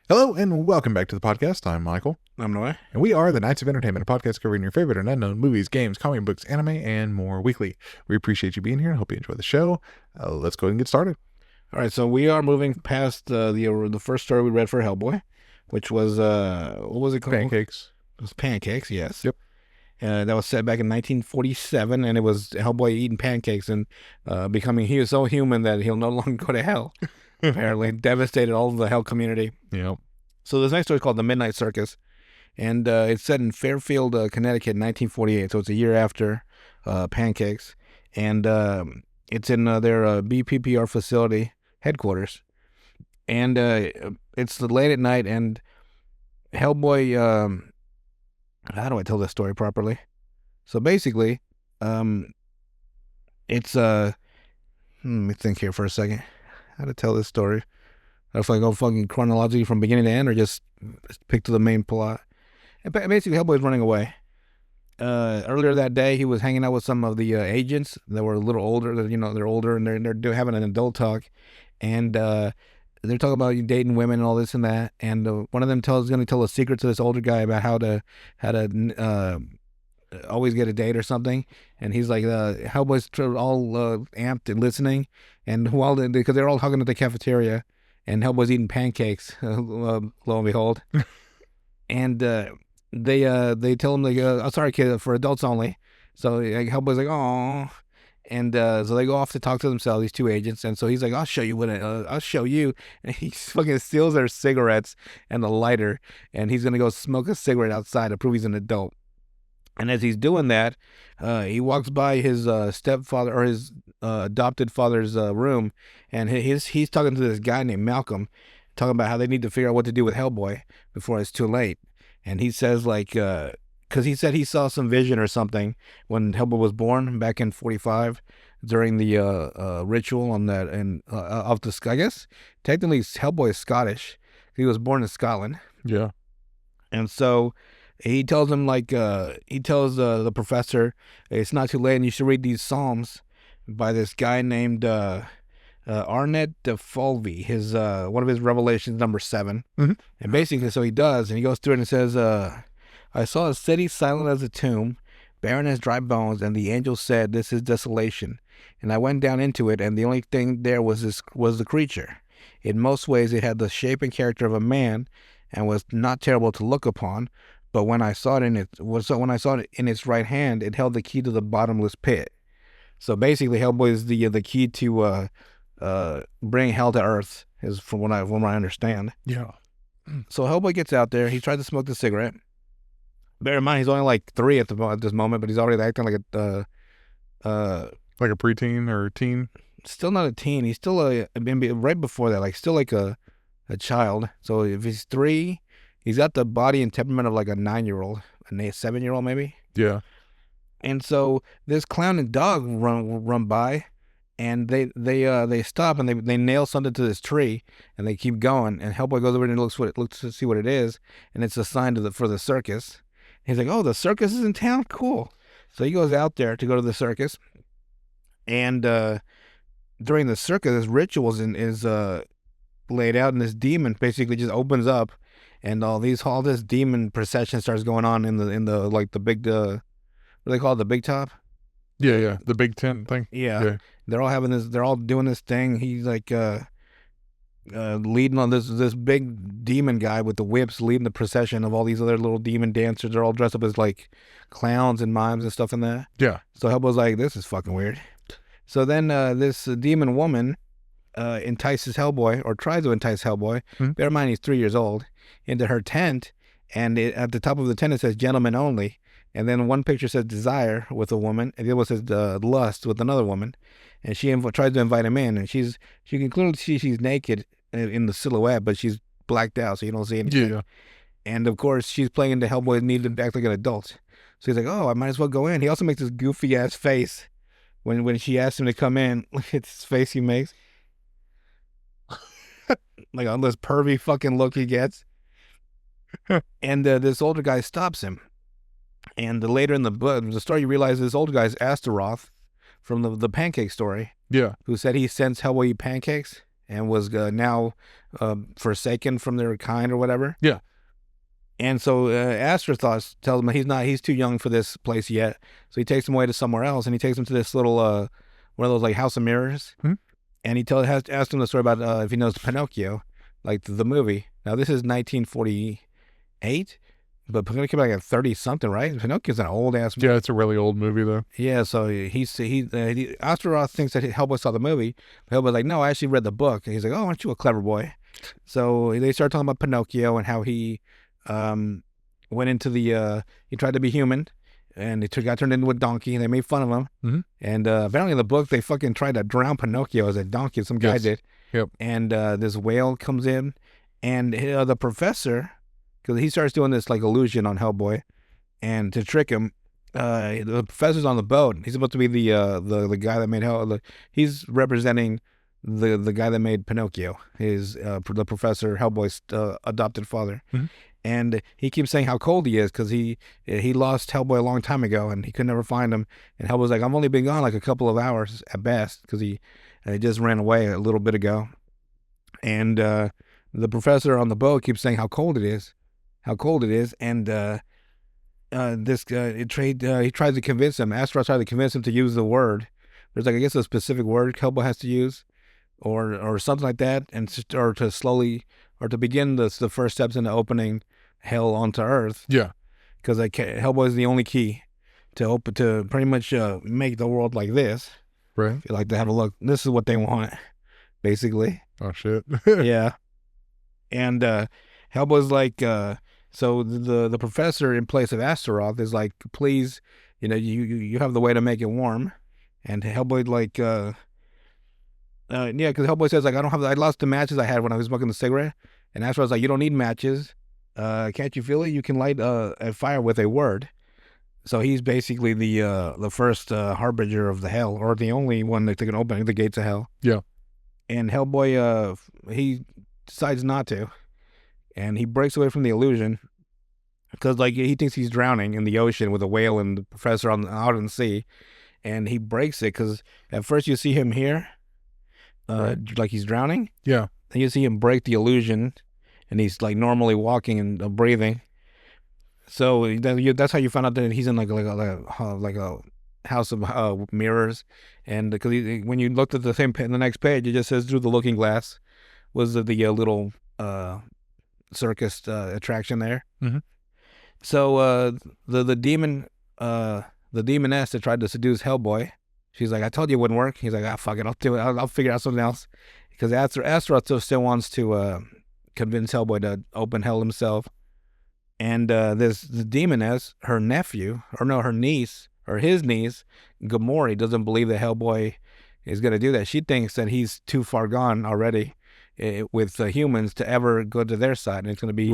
Hello and welcome back to the podcast. I'm Michael, I'm Noah. and we are the Knights of Entertainment, a podcast covering your favorite and unknown movies, games, comic books, anime, and more weekly. We appreciate you being here and hope you enjoy the show. Let's go ahead and get started. All right, so we are moving past the first story we read for Hellboy, which was what was it called? Pancakes. It was Pancakes, yes. Yep. That was set back in 1947, and it was Hellboy eating pancakes and he was so human that he'll no longer go to hell. Apparently, devastated all of the hell community. Yep. So this next story is called The Midnight Circus, and it's set in Fairfield, Connecticut, 1948. So it's a year after Pancakes, and it's in their BPPR facility headquarters, and it's late at night, and Hellboy. How do I tell this story properly? So basically, it's let me think here for a second. How to tell this story? If I go fucking chronologically from beginning to end, or just pick to the main plot. And basically, Hellboy's running away. Earlier that day, he was hanging out with some of the agents that were a little older. They're older, and they're having an adult talk, and they're talking about dating women and all this and that. And one of them is going to tell a secret to this older guy about how to always get a date or something. And he's like, Hellboy's all amped and listening, and because they're all talking at the cafeteria, and Hellboy's eating pancakes, lo and behold. And they tell him, like, oh, sorry, kid, for adults only. So Hellboy's like, oh. And so they go off to talk to themselves, these two agents. And so he's like, I'll show you I'll show you. And he fucking steals their cigarettes and the lighter. And he's going to go smoke a cigarette outside to prove he's an adult. And as he's doing that, he walks by his stepfather or his adopted father's room, and he's talking to this guy named Malcolm, talking about how they need to figure out what to do with Hellboy before it's too late. And he says, like, because he said he saw some vision or something when Hellboy was born back in 45 during the ritual on that, and off the sky. I guess technically Hellboy is Scottish. He was born in Scotland. Yeah. And so he tells him, like, he tells the professor, it's not too late, and you should read these Psalms by this guy named Arnett de Fulvey. His one of his revelations, number 7. Mm-hmm. And basically, so he does, and he goes through it and says, I saw a city silent as a tomb, barren as dry bones, and the angel said, this is desolation. And I went down into it, and the only thing there was the creature. In most ways, it had the shape and character of a man, and was not terrible to look upon. But when I saw it in its right hand, it held the key to the bottomless pit. So basically, Hellboy is the key to bring hell to earth, is from what I understand. Yeah. So Hellboy gets out there. He tries to smoke the cigarette. Bear in mind, he's only like 3 at this moment, but he's already acting like like a preteen or a teen. Still not a teen. He's still right before that, like still like a child. So if he's 3. He's got the body and temperament of like a 9-year-old, a 7-year-old maybe. Yeah. And so this clown and dog run by, and they stop, and they nail something to this tree, and they keep going. And Hellboy goes over and looks to see what it is, and it's a sign for the circus. He's like, oh, the circus is in town, cool. So he goes out there to go to the circus, and during the circus, this ritual is laid out, and this demon basically just opens up. And all this demon procession starts going on in the like the big what do they call it, the big top? Yeah. The big tent thing. Yeah. They're all doing this thing. He's like leading on this big demon guy with the whips, leading the procession of all these other little demon dancers. They're all dressed up as like clowns and mimes and stuff in that. Yeah. So Hellboy's like, this is fucking weird. So then this demon woman entices Hellboy, or tries to entice Hellboy. Mm-hmm. Bear in mind, he's 3 years old, into her tent, and at the top of the tent it says "Gentlemen Only," and then one picture says "Desire" with a woman, and the other one says "Lust" with another woman, and she tries to invite him in, and she can clearly see she's naked in the silhouette, but she's blacked out, so you don't see anything. Yeah. And of course, she's playing into Hellboy's need to act like an adult, so he's like, "Oh, I might as well go in." He also makes this goofy ass face when she asks him to come in. Look at his face he makes. Like on this pervy fucking look he gets. And this older guy stops him. And later in the story, you realize this older guy is Astaroth from the pancake story. Yeah. Who said he sends Hellboy eat pancakes. and was now forsaken from their kind or whatever. Yeah. And so Astrothos tells him he's too young for this place yet. So he takes him away to somewhere else, and he takes him to this little one of those like House of Mirrors. And he asks him the story about if he knows Pinocchio, like the movie. Now this is 1948, but Pinocchio came out like 30 something, right? Pinocchio's an old ass. Yeah, it's a really old movie though. Yeah, so Astaroth thinks that Hellboy saw the movie, but Hellboy's like, no, I actually read the book. And he's like, oh, aren't you a clever boy? So they start talking about Pinocchio and how he went into he tried to be human, and he got turned into a donkey, and they made fun of him. And apparently in the book, they fucking tried to drown Pinocchio as a donkey. Some guy did. Yep. And this whale comes in, and the professor, because he starts doing this like illusion on Hellboy, and to trick him, the professor's on the boat. He's supposed to be the guy that made he's representing the guy that made Pinocchio, the professor, Hellboy's adopted father. And he keeps saying how cold he is because he lost Hellboy a long time ago, and he could never find him. And Hellboy's like, I've only been gone like a couple of hours at best, because he just ran away a little bit ago. And the professor on the boat keeps saying how cold it is, and he tries to convince him. Astaroth tried to convince him to use the word. There's like, I guess, a specific word Hellboy has to use, or something like that, or to begin the first steps into opening hell onto Earth. Yeah, because Hellboy is the only key to pretty much make the world like this. Right. If you like to have a look, this is what they want, basically. Oh shit. Yeah. And Hellboy's like, so the professor in place of Astaroth is like, please, you have the way to make it warm. And Hellboy like, yeah, because Hellboy says like, I lost the matches I had when I was smoking the cigarette. And Astaroth's like, you don't need matches. Can't you feel it? You can light a fire with a word. So he's basically the first harbinger of the hell, or the only one that can open the gates of hell. Yeah. And Hellboy, he decides not to, and he breaks away from the illusion because like he thinks he's drowning in the ocean with a whale and the professor out in the sea, and he breaks it because at first you see him here, like he's drowning. Yeah. Then you see him break the illusion, and he's like normally walking and breathing. So that's how you find out that he's in like a house of mirrors, and because when you looked at the next page, it just says through the looking glass was the little circus attraction there. So the demoness that tried to seduce Hellboy, she's like, I told you it wouldn't work. He's like, fuck it, I'll do it. I'll figure out something else, because Astaroth still wants to convince Hellboy to open hell himself. And the demoness, her niece, or his niece, Gamori, doesn't believe that Hellboy is going to do that. She thinks that he's too far gone already with humans to ever go to their side, and it's going to be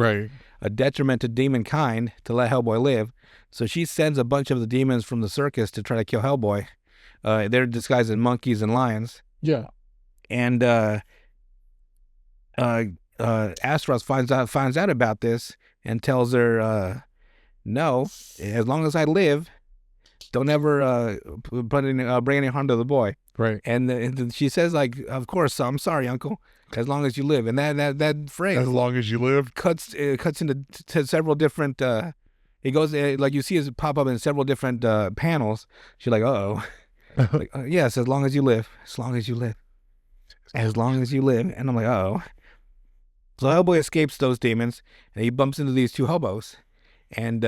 a detriment to demon kind to let Hellboy live. So she sends a bunch of the demons from the circus to try to kill Hellboy. They're disguised as monkeys and lions. Yeah. And Astaroth finds out about this and tells her, no, as long as I live, don't ever bring any harm to the boy. Right. And she says, like, of course, I'm sorry, uncle, as long as you live. And that phrase, as long as you live, cuts into several different, it goes, like you see it pop up in several different panels. She's like, uh-oh. Like, yes, as long as you live, as long as you live, as long as you live. And I'm like, uh-oh. So Hellboy escapes those demons, and he bumps into these two hobos. And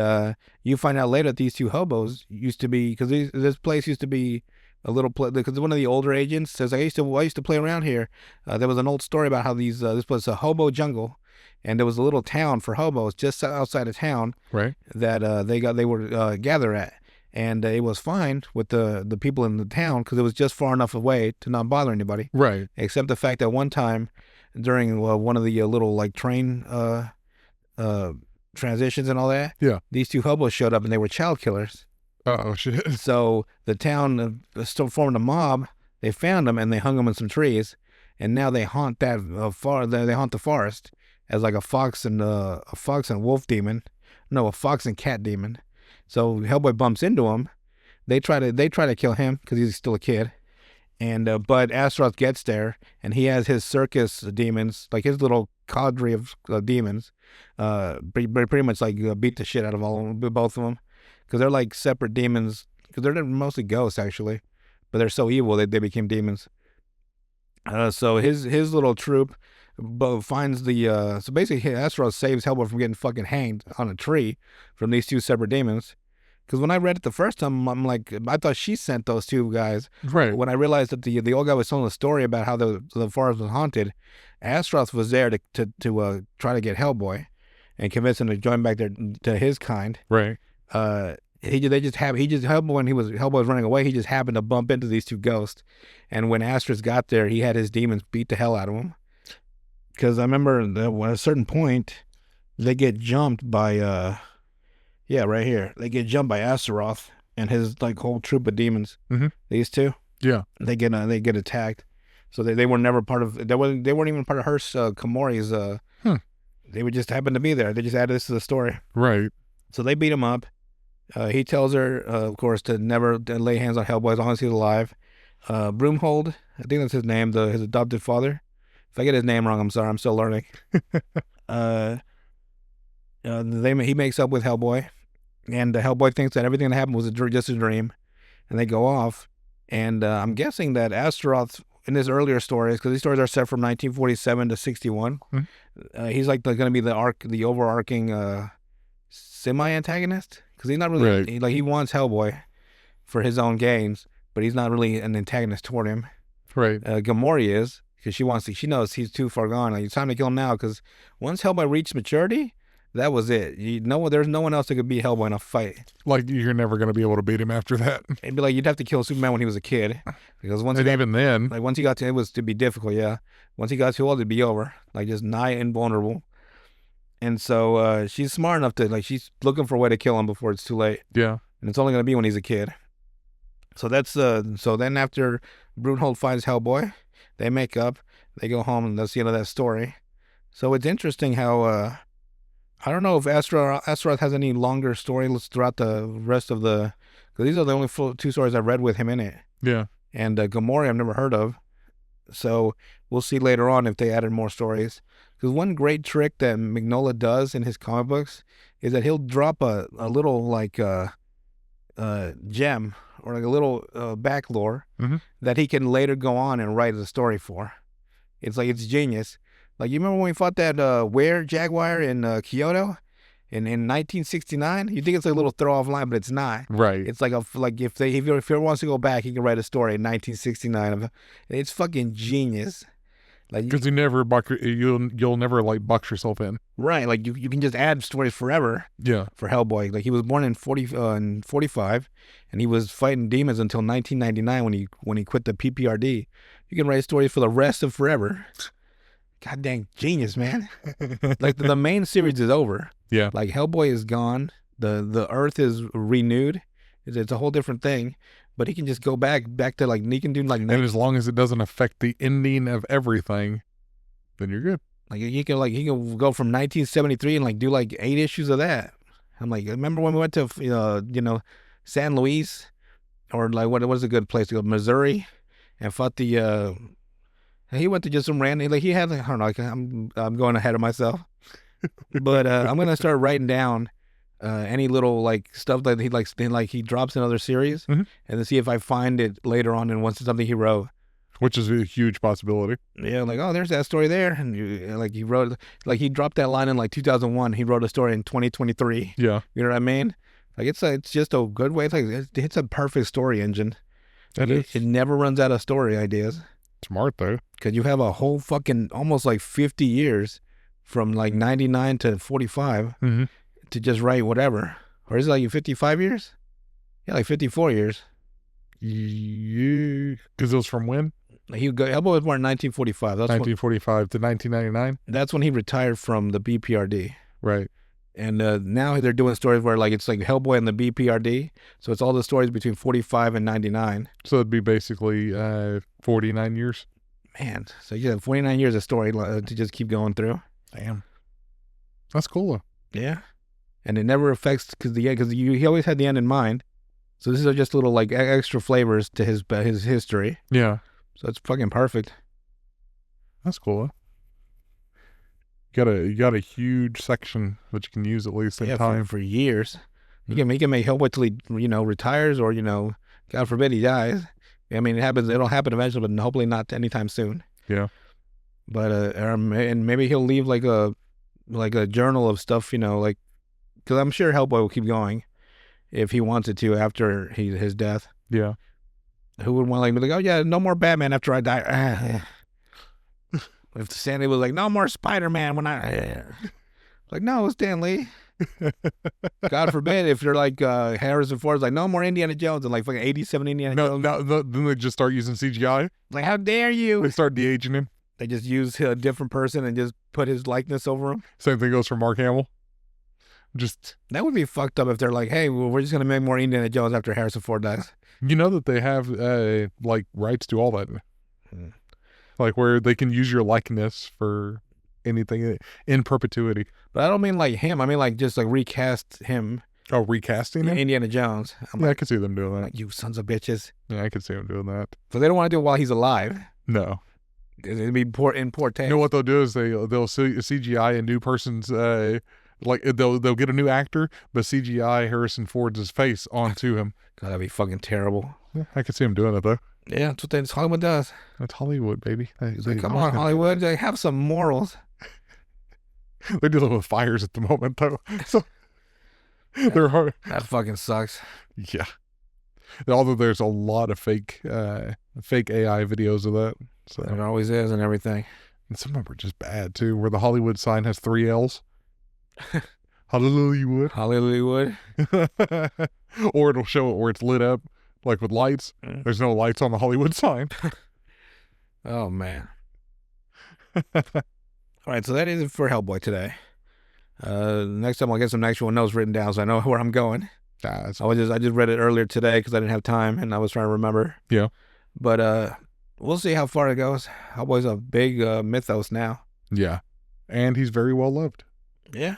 you find out later that these two hobos used to be, because this place used to be a little place, because one of the older agents says, I used to play around here. There was an old story about how this was a hobo jungle, and there was a little town for hobos just outside of town, right? That they were gather at, and it was fine with the people in the town because it was just far enough away to not bother anybody, right? Except the fact that one time during one of the little like train transitions and all that, yeah, these two hobos showed up and they were child killers. Oh shit! So the town still formed a mob. They found them and they hung them in some trees, and now they haunt they haunt the forest as like a fox and wolf demon, no, a fox and cat demon. So Hellboy bumps into them. They try to kill him because he's still a kid, And but Astaroth gets there, and he has his circus demons, like his little cadre of demons, pretty much like beat the shit out of both of them, because they're like separate demons, because they're mostly ghosts actually, but they're so evil that they became demons. So his little troop finds the so basically Astaroth saves Hellboy from getting fucking hanged on a tree from these two separate demons. Because when I read it the first time, I'm like, I thought she sent those two guys. Right. When I realized that the old guy was telling a story about how the forest was haunted, Astaroth was there to try to get Hellboy, and convince him to join back there to his kind. Right. Hellboy, when Hellboy was running away, he just happened to bump into these two ghosts, and when Astaroth got there, he had his demons beat the hell out of him. Because I remember at a certain point, they get jumped by yeah, right here. They get jumped by Astaroth and his like whole troop of demons. Mm-hmm. These two, yeah, they get attacked. So they were never part of. They weren't even part of her Komori's. They would just happen to be there. They just added this to the story. Right. So they beat him up. He tells her, of course, to never lay hands on Hellboy as long as he's alive. Broomhold, I think that's his name, his adopted father. If I get his name wrong, I'm sorry. I'm still learning. He makes up with Hellboy, and Hellboy thinks that everything that happened was just a dream, and they go off. And I'm guessing that Astaroth, in his earlier stories, because these stories are set from 1947 to 61, he's like going to be the overarching semi-antagonist, because he's not really right. he wants Hellboy for his own gains, but he's not really an antagonist toward him. Right. Gamora is, because she knows he's too far gone. Like, it's time to kill him now, because once Hellboy reached maturity, that was it. There's no one else that could beat Hellboy in a fight. Like, you're never going to be able to beat him after that. It'd be like you'd have to kill Superman when he was a kid, because once he got to, it was to be difficult. Yeah, once he got too old, it'd be over. Like, just nigh invulnerable. And so she's smart enough to she's looking for a way to kill him before it's too late. Yeah, and it's only going to be when he's a kid. So that's so then after Broomhold finds Hellboy, they make up, they go home, and that's the end of that story. So it's interesting how. I don't know if Astaroth has any longer stories throughout the rest of because these are the only two stories I've read with him in it. Yeah. And Gamora I've never heard of. So we'll see later on if they added more stories. Because one great trick that Mignola does in his comic books is that he'll drop a little gem or like a little back lore that he can later go on and write a story for. It's genius. Like, you remember when we fought that Jaguar in Kyoto in 1969? You think it's like a little throw-off line, but it's not. Right. It's like if he ever wants to go back, he can write a story in 1969. It's fucking genius. Like, because you'll never like box yourself in. Right. Like, you can just add stories forever. Yeah. For Hellboy. Like, he was born in 45, and he was fighting demons until 1999 when he quit the PPRD. You can write stories for the rest of forever. God dang genius, man. Like, the main series is over. Yeah. Like, Hellboy is gone. The Earth is renewed. It's a whole different thing. But he can just go back to he can do and as long as it doesn't affect the ending of everything, then you're good. Like, he can go from 1973 and do 8 issues of that. I'm like, remember when we went to San Luis, or what was a good place to go, Missouri, and fought the he went to just some random, he had, I don't know, I'm going ahead of myself. But I'm going to start writing down any little stuff that he drops in other series, and then see if I find it later on in something he wrote. Which is a huge possibility. Yeah, oh, there's that story there. And he wrote, he dropped that line in 2001. He wrote a story in 2023. Yeah. You know what I mean? It's just a good way. It's a perfect story engine. It never runs out of story ideas. Smart, though. Because you have a whole fucking almost 50 years from 99 to 45 to just write whatever. Or is it 55 years? Yeah, 54 years. Yeah. Because it was from when? Hellboy was born in 1945. That's 1945 to 1999? That's when he retired from the BPRD. Right. And now they're doing stories where it's Hellboy and the BPRD. So it's all the stories between 45 and 99. So it'd be basically 49 years. Man, so you have 49 years of story to just keep going through. Damn. That's cool, though. Yeah. And it never affects, because he always had the end in mind. So these are just little like extra flavors to his history. Yeah, So it's fucking perfect. that's cool. Huh? You got a huge section that you can use at least in time. For years. He can make Hellboy till he retires, or God forbid he dies. I mean, it happens. It'll happen eventually, but hopefully not anytime soon. Yeah. But and maybe he'll leave like a journal of stuff, like, because I'm sure Hellboy will keep going if he wanted to after his death. Yeah. Who would want to be like, oh yeah, no more Batman after I die? If Stanley was like, no more Spider-Man when I like, no, Stan Lee. God forbid if you're like Harrison Ford's like, no more Indiana Jones, and like fucking 87 Indiana Jones. No, then they just start using CGI. Like, how dare you? They start de-aging him. They just use a different person and just put his likeness over him. Same thing goes for Mark Hamill. Just that would be fucked up if they're like, hey, well, we're just gonna make more Indiana Jones after Harrison Ford dies. You know that they have like rights to all that. Like where they can use your likeness for anything in perpetuity. But I don't mean like him. I mean like just like recast him. Oh, recasting him? Indiana Jones. I could see them doing that. Like, you sons of bitches. Yeah, I could see them doing that. So they don't want to do it while he's alive. No. It'd be in poor taste. You know what they'll do is they'll CGI a new person's like they'll get a new actor, but CGI Harrison Ford's face onto him. God, that'd be fucking terrible. Yeah, I could see him doing it though. Yeah, that's what Hollywood does. That's Hollywood, baby. Come on, Hollywood. They have some morals. They're dealing with fires at the moment, though. So they're hard. That fucking sucks. Yeah. Although there's a lot of fake AI videos of that. So it always is and everything. And some of them are just bad, too, where the Hollywood sign has 3 L's. Hollywood. Hollywood. Or it'll show it where it's lit up, like with lights. There's no lights on the Hollywood sign. Oh, man. All right, so that is it for Hellboy today. Next time I'll get some actual notes written down so I know where I'm going. I just read it earlier today because I didn't have time and I was trying to remember. Yeah. But we'll see how far it goes. Hellboy's a big mythos now. Yeah. And he's very well loved. Yeah.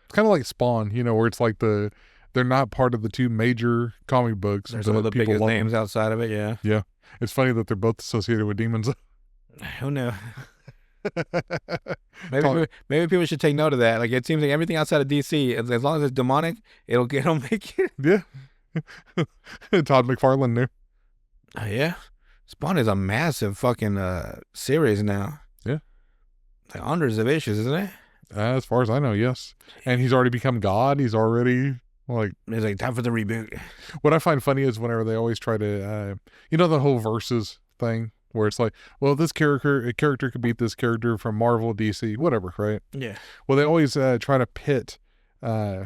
It's kind of like Spawn, where it's like they're not part of the 2 major comic books. There's some of the biggest names outside of it, yeah. Yeah. It's funny that they're both associated with demons. Who knew? Maybe people should take note of that. Like, it seems like everything outside of DC, as long as it's demonic, it'll make it. Yeah. Todd McFarlane knew. Yeah. Spawn is a massive fucking series now. Yeah. Like hundreds of issues, isn't it? As far as I know, yes. And he's already become God. He's already like... It's like time for the reboot. What I find funny is whenever they always try to... the whole versus thing? Where it's like, well, a character could beat this character from Marvel, DC, whatever, right? Yeah. Well, they always try to pit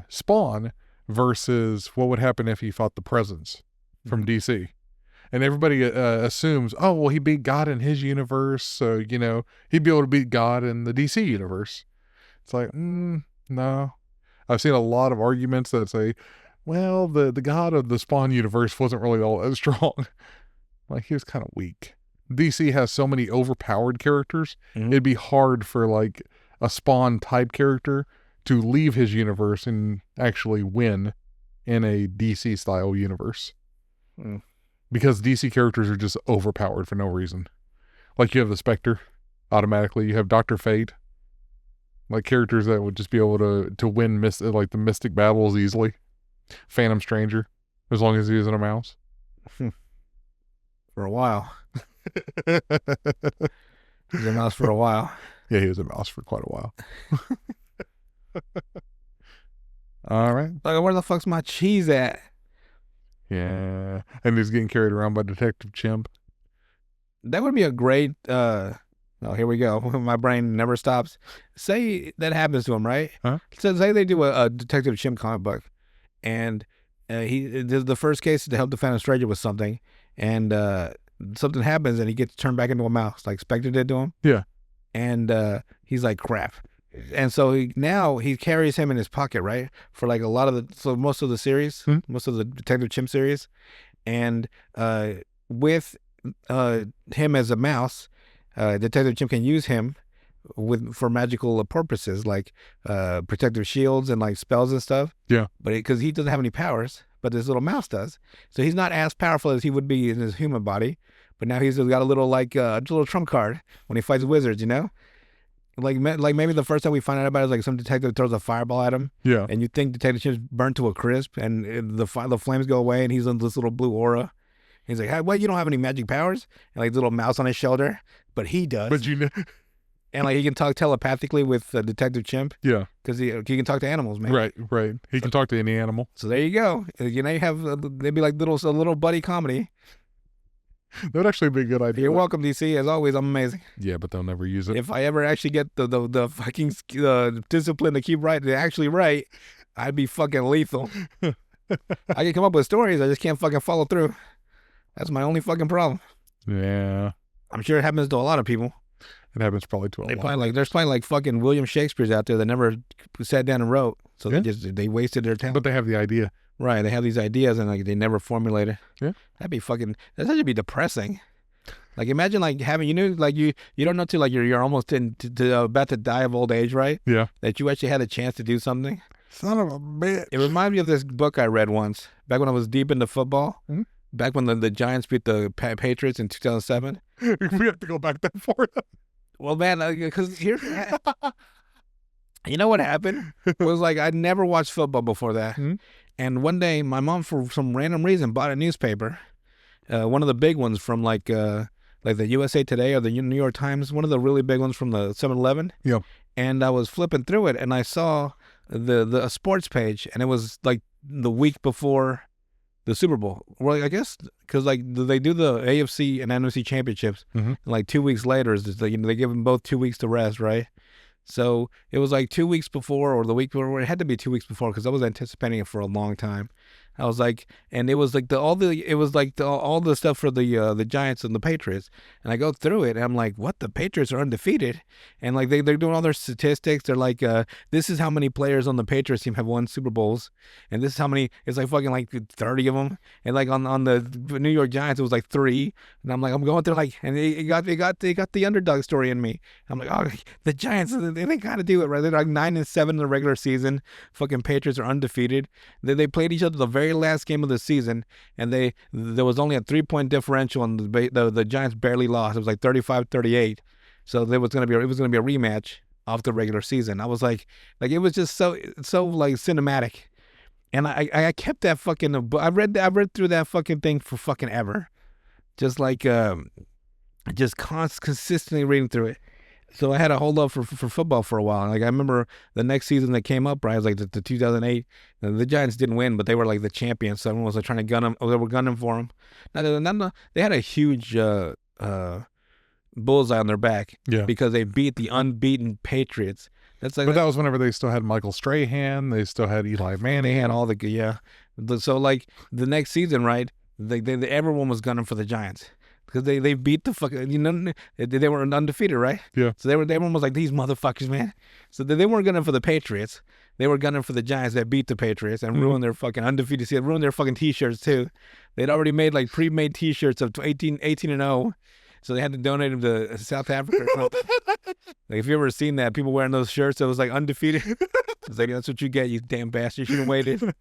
Spawn versus what would happen if he fought the Presence from DC. And everybody assumes, oh, well, he beat God in his universe, so, he'd be able to beat God in the DC universe. It's like, no. I've seen a lot of arguments that say, well, the God of the Spawn universe wasn't really all that strong. Like, he was kind of weak. DC has so many overpowered characters, it'd be hard for like a Spawn type character to leave his universe and actually win in a DC style universe. Because DC characters are just overpowered for no reason. Like you have the Spectre, automatically. You have Dr. Fate. Like characters that would just be able to win like the mystic battles easily. Phantom Stranger, as long as he isn't a mouse. For a while. He was a mouse for a while. Yeah, he was a mouse for quite a while. All right. Like, where the fuck's my cheese at? Yeah. And he's getting carried around by Detective Chimp. That would be a great here we go. My brain never stops. Say that happens to him, right? Huh? So say they do a Detective Chimp comic book, and the first case is to help defend a stranger with something, and something happens and he gets turned back into a mouse, like Spectre did to him. Yeah. And he's like, crap. And so now he carries him in his pocket, right? For like most of the series, most of the Detective Chimp series. And with him as a mouse, Detective Chimp can use him for magical purposes, like protective shields and like spells and stuff. Yeah. But because he doesn't have any powers, but this little mouse does. So he's not as powerful as he would be in his human body, but now he's got a little little trump card when he fights wizards, you know? Like maybe the first time we find out about it is like some detective throws a fireball at him, Yeah. and you think Detective Chimps burnt to a crisp, and the flames go away, and he's in this little blue aura. He's like, hey, "What? You don't have any magic powers?" And like little mouse on his shoulder, but he does. But you know, and like he can talk telepathically with Detective Chimp yeah, because he can talk to animals, man. right. He can talk to any animal. So there you go. You know, you have they'd be like a little buddy comedy. That would actually be a good idea. You're welcome, DC. As always, I'm amazing. Yeah, but they'll never use it. If I ever actually get the fucking discipline to keep actually write, I'd be fucking lethal. I can come up with stories, I just can't fucking follow through. That's my only fucking problem. Yeah, I'm sure it happens to a lot of people. it happens probably to a lot. There's probably like fucking William Shakespeare's out there that never sat down and wrote, so Yeah. they wasted their talent. But they have the idea. Right, they have these ideas and like they never formulate it. Yeah. That'd have be depressing. Like imagine like having you don't know till like you're almost about to die of old age, right? Yeah. That you actually had a chance to do something. Son of a bitch. It reminds me of this book I read once back when I was deep into football. Mhm. Back when the Giants beat the Patriots in 2007. We have to go back that far. Well, man, because here, you know what happened? It was like I'd never watched football before that. Mhm. And one day, my mom, for some random reason, bought a newspaper, one of the big ones from like the USA Today or the New York Times, one of the really big ones from the 7-Eleven. Yeah. And I was flipping through it, and I saw the sports page, and it was like the week before the Super Bowl. Well, I guess because like they do the AFC and NFC championships, Mhm. and like 2 weeks later is they give them both 2 weeks to rest, right? So it was like 2 weeks before, or the week before. It had to be 2 weeks before because I was anticipating it for a long time. I was like, and it was like all the stuff for the Giants and the Patriots, and I go through it, and I'm like, what? The Patriots are undefeated, and like they're doing all their statistics. They're like, this is how many players on the Patriots team have won Super Bowls, and this is how many. It's like fucking like 30 of them, and like on the New York Giants it was like 3, and I'm like, I'm going through like, and they got the underdog story in me. I'm like, oh, the Giants, they got to do it right. They're like 9-7 in the regular season. Fucking Patriots are undefeated. They played each other the very last game of the season, and there was only a 3-point differential, and the Giants barely lost. It was like 35-38. So it was gonna be a rematch of the regular season. I was like it was just so like cinematic, and I kept that fucking. I read through that fucking thing for fucking ever, just like just consistently reading through it. So I had a hold up for football for a while. Like I remember the next season that came up, right? It was like the 2008. The Giants didn't win, but they were like the champions. So everyone was like trying to gun them. They were gunning for them. Now they had a huge bullseye on their back, Yeah. because they beat the unbeaten Patriots. That's like, But that was whenever they still had Michael Strahan. They still had Eli Manning. they had all the So like the next season, right? They everyone was gunning for the Giants. Because they beat the fucking, they were undefeated, right? Yeah. So everyone was like, these motherfuckers, man. So they weren't gunning for the Patriots. They were gunning for the Giants that beat the Patriots and ruined their fucking undefeated season, ruined their fucking T-shirts too. They'd already made like pre-made T-shirts of 18-0. So they had to donate them to South Africa. Like if you ever seen that, people wearing those shirts, it was like undefeated. It's like, that's what you get, you damn bastard. You should have waited.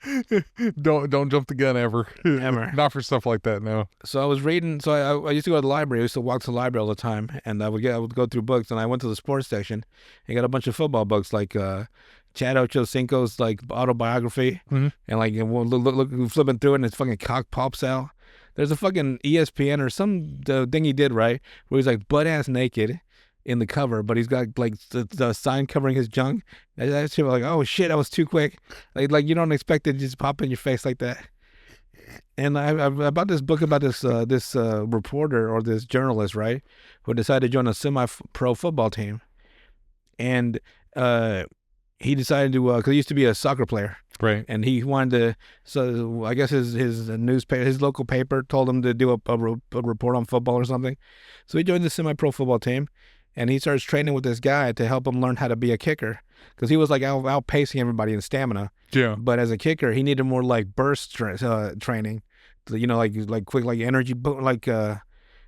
Don't jump the gun ever. Ever. Not for stuff like that, no. So I was reading. So I used to go to the library. I used to walk to the library all the time, and I would go through books. And I went to the sports section and got a bunch of football books, like Chad Ochocinco's like autobiography, Mhm. and like look flipping through it, and his fucking cock pops out. There's a fucking ESPN or some thing he did, right, where he's like butt ass naked in the cover, but he's got like the sign covering his junk. That shit was like, oh shit, that was too quick. Like you don't expect it to just pop in your face like that. And I about this book about this reporter or this journalist, right, who decided to join a semi-pro football team, and he decided to because he used to be a soccer player. Right. And he wanted to, so I guess his newspaper, his local paper told him to do a report on football or something. So he joined the semi-pro football team, and he starts training with this guy to help him learn how to be a kicker. Because he was like outpacing everybody in stamina. Yeah. But as a kicker, he needed more like burst training, like quick, like energy, like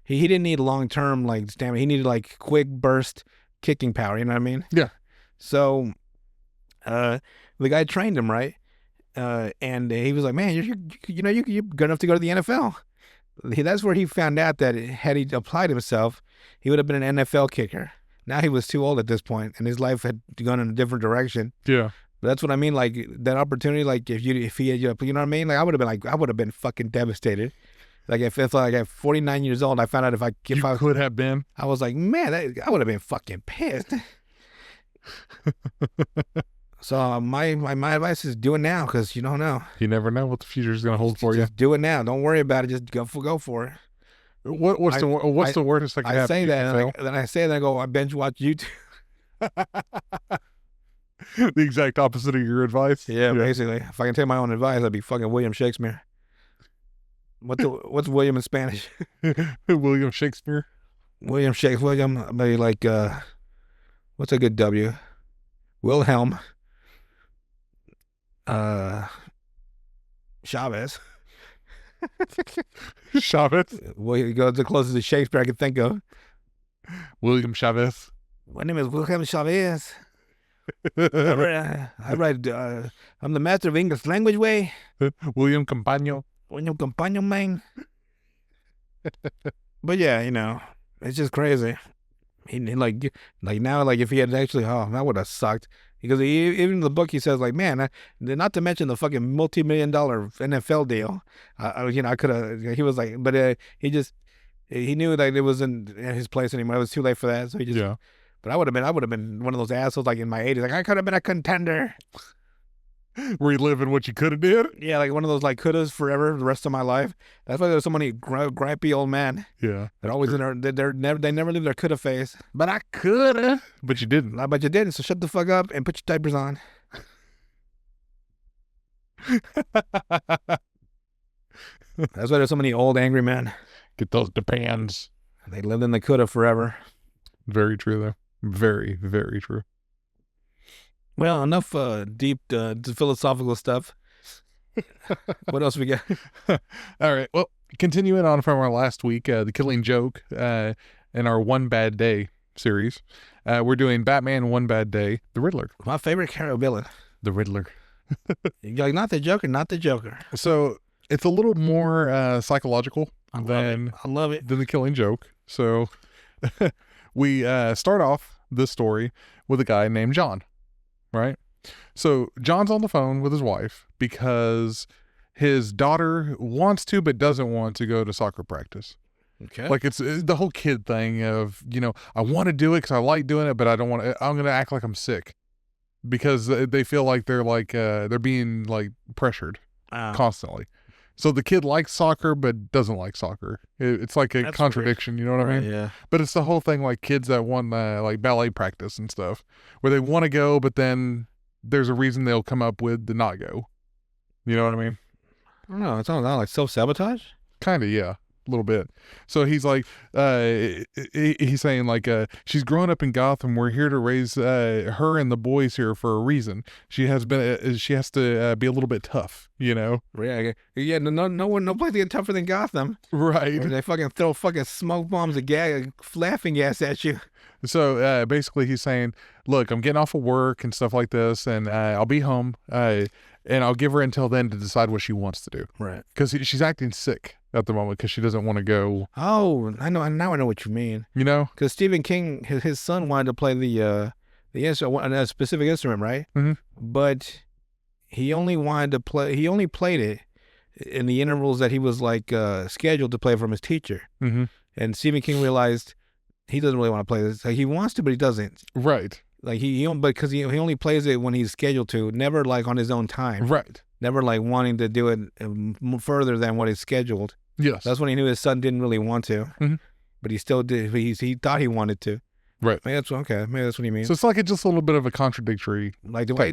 he didn't need long-term like stamina. He needed like quick burst kicking power, you know what I mean? Yeah. So the guy trained him, right? And he was like, man, you're good enough to go to the NFL. That's where he found out that had he applied himself, he would have been an NFL kicker. Now he was too old at this point, and his life had gone in a different direction. Yeah. But that's what I mean. Like that opportunity, like if he had, you know what I mean? Like I would have been fucking devastated. Like if like at 49 years old, I found out if I could have been. I was like, man, I would have been fucking pissed. So my advice is do it now, because you don't know. You never know what the future is going to hold for you. Just do it now. Don't worry about it. Just go for it. What's the worst that can happen? I say that, and I say that, I go, I binge watch YouTube. The exact opposite of your advice. Yeah, basically. If I can take my own advice, I'd be fucking William Shakespeare. What's William in Spanish? William Shakespeare. William. Maybe like what's a good W? Wilhelm. Chavez. Chavez. Well, he goes the closest to Shakespeare I can think of. William Chavez. My name is Wilhelm Chavez. I write. I'm the master of English language. William Campagno. William Campagno, man. But yeah, it's just crazy. He like now, like if he had actually, that would have sucked. Because even in the book he says, like, man, not to mention the fucking multi-million-dollar NFL deal. I could have. He was like, but he knew that it wasn't his place anymore. It was too late for that. So he just. Yeah. But I would have been one of those assholes like in my 80s. Like I could have been a contender. Reliving what you could have did. Yeah, like one of those like couldas forever the rest of my life. That's why there's so many gripey old men. Yeah. That always they never leave their coulda face. But I coulda. But you didn't. But you didn't. So shut the fuck up and put your diapers on. That's why there's so many old angry men. Get those depends. They lived in the coulda forever. Very true though. Very, very true. Well, enough deep philosophical stuff. What else we got? All right. Well, continuing on from our last week, The Killing Joke, in our One Bad Day series, we're doing Batman One Bad Day, The Riddler. My favorite character villain. The Riddler. You're like, not the Joker. So it's a little more psychological I love it. than The Killing Joke. So we start off this story with a guy named John. Right? So John's on the phone with his wife because his daughter wants to but doesn't want to go to soccer practice. Okay. Like it's the whole kid thing of, I want to do it because I like doing it, but I don't want to. I'm going to act like I'm sick because they feel like they're being like pressured constantly. So the kid likes soccer but doesn't like soccer. It's like a contradiction, you know what I mean? Yeah. But it's the whole thing like kids that want like ballet practice and stuff where they want to go, but then there's a reason they'll come up with to not go. You know what I mean? I don't know. It's not like self-sabotage? Kind of, yeah. A little bit. So he's like, he's saying like, she's grown up in Gotham. We're here to raise her and the boys here for a reason. She has to be a little bit tough, Yeah. Yeah. No place to get tougher than Gotham. Right. They fucking throw fucking smoke bombs of gas, laughing gas at you. So basically, he's saying, look, I'm getting off of work and stuff like this, and I'll be home, and I'll give her until then to decide what she wants to do. Right. Because she's acting sick at the moment because she doesn't want to go. Oh, I know. Now I know what you mean. Because Stephen King, his son wanted to play the instrument, a specific instrument, right? Mm-hmm. But he only played it in the intervals that he was like scheduled to play from his teacher. Mm-hmm. And Stephen King realized he doesn't really want to play this. Like he wants to, but he doesn't. Right. Like because he only plays it when he's scheduled to, never like on his own time. Right. Never like wanting to do it further than what is scheduled. Yes. That's when he knew his son didn't really want to. Mm-hmm. But he still did. He thought he wanted to. Right. Maybe that's okay. Maybe that's what he means. So it's like just a little bit of a contradictory. Like, do I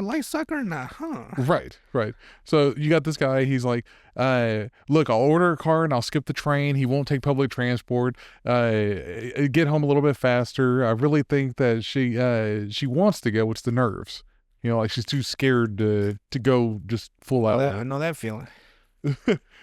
like soccer or not? Huh? Right. Right. So you got this guy. He's like, look, I'll order a car and I'll skip the train. He won't take public transport. Get home a little bit faster. I really think that she wants to go. It's the nerves. Like she's too scared to go just full out. I know that feeling.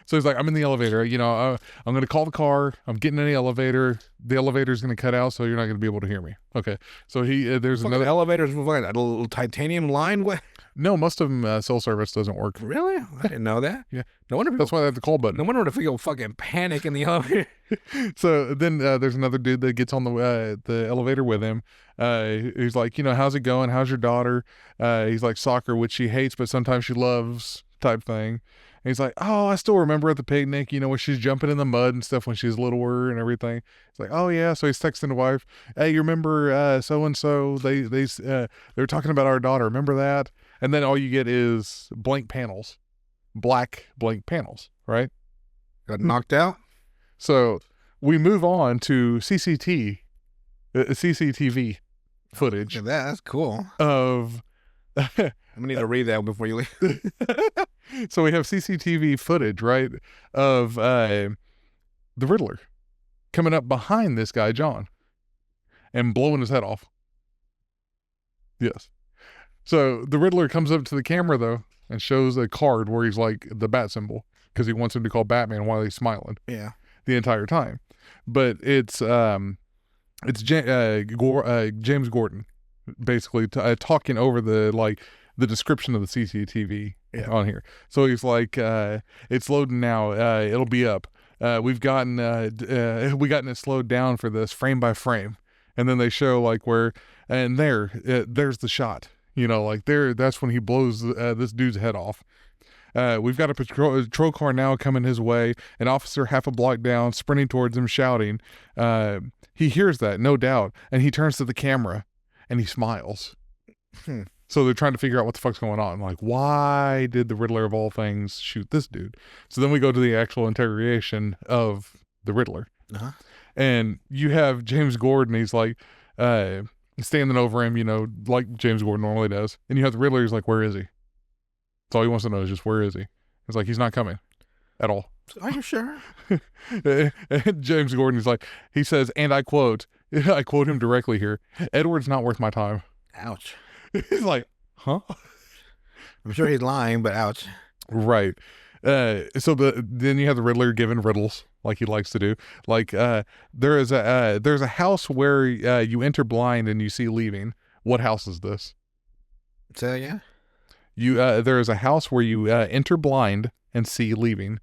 So he's like, I'm in the elevator. I'm going to call the car. I'm getting in the elevator. The elevator's going to cut out, so you're not going to be able to hear me. Okay. So there's another elevator's a little titanium line. What? No, most of them cell service doesn't work. Really? I didn't know that. Yeah. No wonder That's people. why they have the call button. No wonder if people fucking panic in the elevator. So then there's another dude that gets on the elevator with him. He's like, how's it going? How's your daughter? He's like, soccer, which she hates, but sometimes she loves, type thing. And he's like, oh, I still remember at the picnic, when she's jumping in the mud and stuff when she's littler and everything. It's like, oh yeah. So he's texting the wife, hey, you remember so and so? They were talking about our daughter. Remember that? And then all you get is blank panels, black blank panels, right? Got knocked out. So we move on to CCTV footage Look at that. That's cool. of. I'm gonna need to read that before you leave. So we have CCTV footage, right, of the Riddler coming up behind this guy, John, and blowing his head off. Yes. So the Riddler comes up to the camera, though, and shows a card where he's like the bat symbol because he wants him to call Batman while he's smiling. Yeah. The entire time. But it's James Gordon basically talking over the description of the CCTV on here. So he's like, it's loading now. It'll be up. We've gotten it slowed down for this frame by frame. And then they show like where, and there's the shot, that's when he blows this dude's head off. We've got a patrol car now coming his way, an officer half a block down, sprinting towards him, shouting. He hears that, no doubt, and he turns to the camera, and he smiles. So they're trying to figure out what the fuck's going on. Like, why did the Riddler of all things shoot this dude? So then we go to the actual interrogation of the Riddler. Uh-huh. And you have James Gordon, he's like standing over him, like James Gordon normally does. And you have the Riddler, he's like, where is he? That's all he wants to know is just, where is he? It's like, he's not coming at all. Are you sure? And James Gordon is like, he says, and I quote him directly here, Edward's not worth my time. Ouch. He's like, huh? I'm sure he's lying, but ouch. Right. Then you have the Riddler giving riddles like he likes to do. Like, there's a house where you enter blind and you see leaving. What house is this? So yeah. There is a house where you enter blind and see leaving,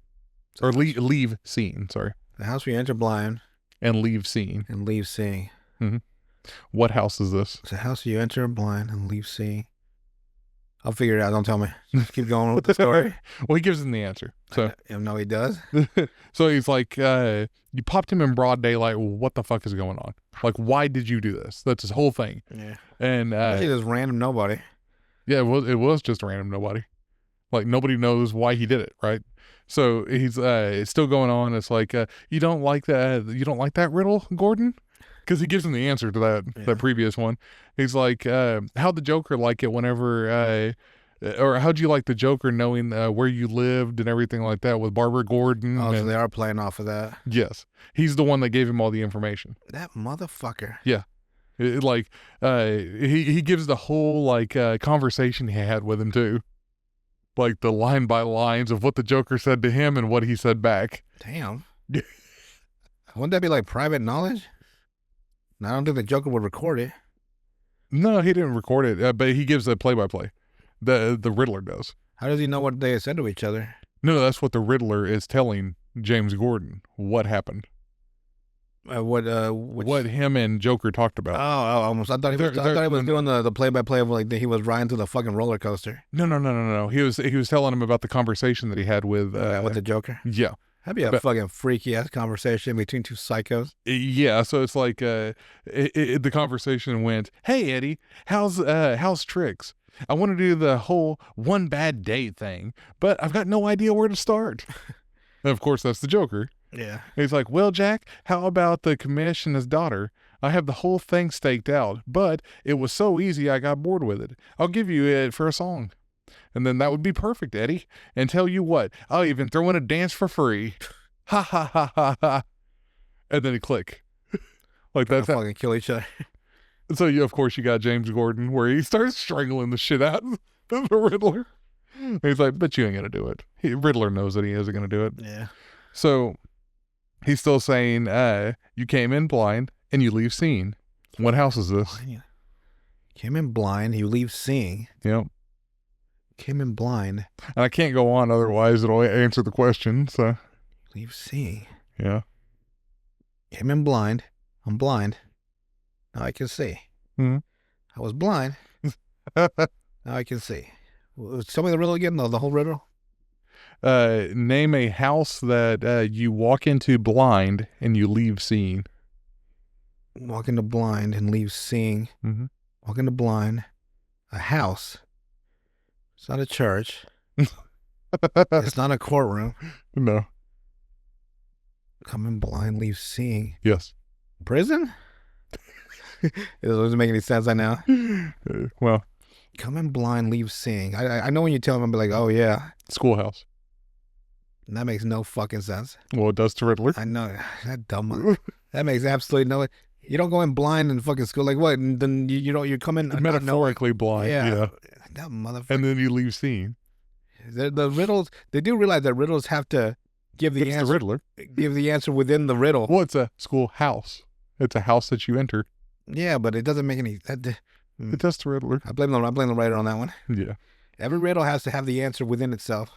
or leave seeing. Sorry. The house we enter blind and leave seeing. and leave seeing. Mm-hmm. What house is this? It's a house you enter blind and leave seeing. I'll figure it out. Don't tell me. Just keep going with the story. Well, he gives him the answer. So no, he does. So he's like, you popped him in broad daylight. Well, what the fuck is going on? Like, why did you do this? That's his whole thing. Yeah. And just random nobody. Yeah, it was just a random nobody. Like, nobody knows why he did it, right? So he's it's still going on. It's like, you don't like that riddle, Gordon? Because he gives him the answer to that previous one. He's like, how'd the Joker like it whenever, or how'd you like the Joker knowing where you lived and everything like that with Barbara Gordon? Oh, so they are playing off of that. Yes. He's the one that gave him all the information. That motherfucker. Yeah. He gives the whole conversation he had with him too, like the line by lines of what the Joker said to him and what he said back. Damn. Wouldn't that be like private knowledge? I don't think the Joker would record it. No, he didn't record it, but he gives a play-by-play. The Riddler does. How does he know what they said to each other? No, that's what the Riddler is telling James Gordon. What happened? What him and Joker talked about. Oh, almost. I thought he was doing the play-by-play of like he was riding through the fucking roller coaster. No. He was telling him about the conversation that he had with the Joker. Yeah. That'd be a fucking freaky ass conversation between two psychos. Yeah, so it's like the conversation went, "Hey Eddie, how's tricks? I want to do the whole one bad day thing, but I've got no idea where to start." And of course, that's the Joker. Yeah. And he's like, "Well, Jack, how about the commissioner's daughter? I have the whole thing staked out, but it was so easy I got bored with it. I'll give you it for a song." And then that would be perfect, Eddie. And tell you what, I'll even throw in a dance for free. Ha ha ha ha ha. And then he click. Like that's how fucking kill each other. So of course you got James Gordon where he starts strangling the shit out of the Riddler. And he's like, but you ain't gonna do it. Riddler knows that he isn't gonna do it. Yeah. So he's still saying, you came in blind and you leave seeing. What house is this? Came in blind, you leave seeing. Yep. Came in blind. And I can't go on, otherwise it'll answer the question. So, Leave seeing. yeah. Came in blind. I'm blind. Now I can see. Mhm. I was blind. Now I can see. Tell me the riddle again, the whole riddle. Name a house that you walk into blind and you leave seeing. Walk into blind and leave seeing. Mm-hmm. Walk into blind. A house. It's not a church. It's not a courtroom. No. Come in blind, leave seeing. Yes. Prison? It doesn't make any sense, I know. Well, Come in blind, leave seeing. I know when you tell them, I'll be like, oh yeah. schoolhouse. And that makes no fucking sense. Well, it does to Riddler. I know. That dumb. That makes absolutely no. You don't go in blind in fucking school. Like what? And then you don't. You come in Metaphorically blind. Yeah. That motherfucker. And then you leave seeing. The riddles. They do realize that riddles have to give the It's answer. the Riddler. Give the answer within the riddle. Well, it's a schoolhouse. It's a house that you enter. Yeah, but it doesn't make any. It does to Riddler. I blame the writer on that one. Yeah. Every riddle has to have the answer within itself.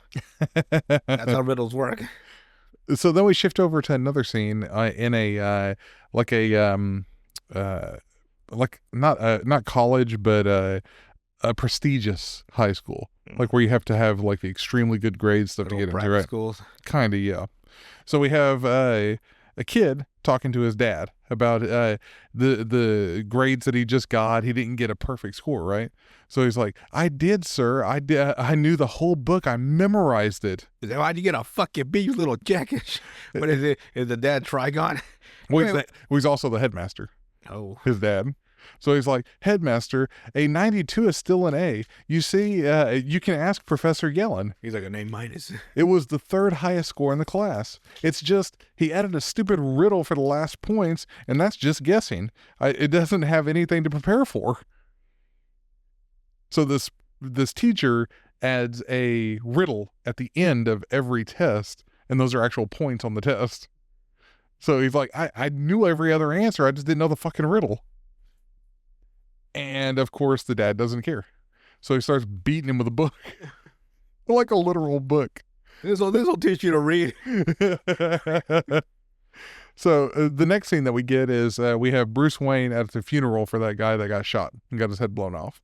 That's how riddles work. So then we shift over to another scene in a not college, but a prestigious high school, like where you have to have like the extremely good grades stuff to get into, right? Schools. Kind of, yeah. So we have a kid talking to his dad about the grades that he just got. He didn't get a perfect score, right? So he's like, "I did, sir. I did. I knew the whole book. I memorized it." Why'd you get a fucking B, you little jackass? What is it? Is the dad Trigon? Well, he's also the headmaster. Oh, His dad. So he's like, "Headmaster, a 92 is still an A. You see, you can ask Professor Yellen. he's like an A minus. It was the third highest score in the class. It's just he added a stupid riddle for the last points, and that's just guessing. It doesn't have anything to prepare for." So this teacher adds a riddle at the end of every test, and those are actual points on the test. So he's like, I knew every other answer. I just didn't know the fucking riddle. And of course, the dad doesn't care. So he starts beating him with a book, like a literal book. This will teach you to read. So the next scene that we get is we have Bruce Wayne at the funeral for that guy that got shot and got his head blown off.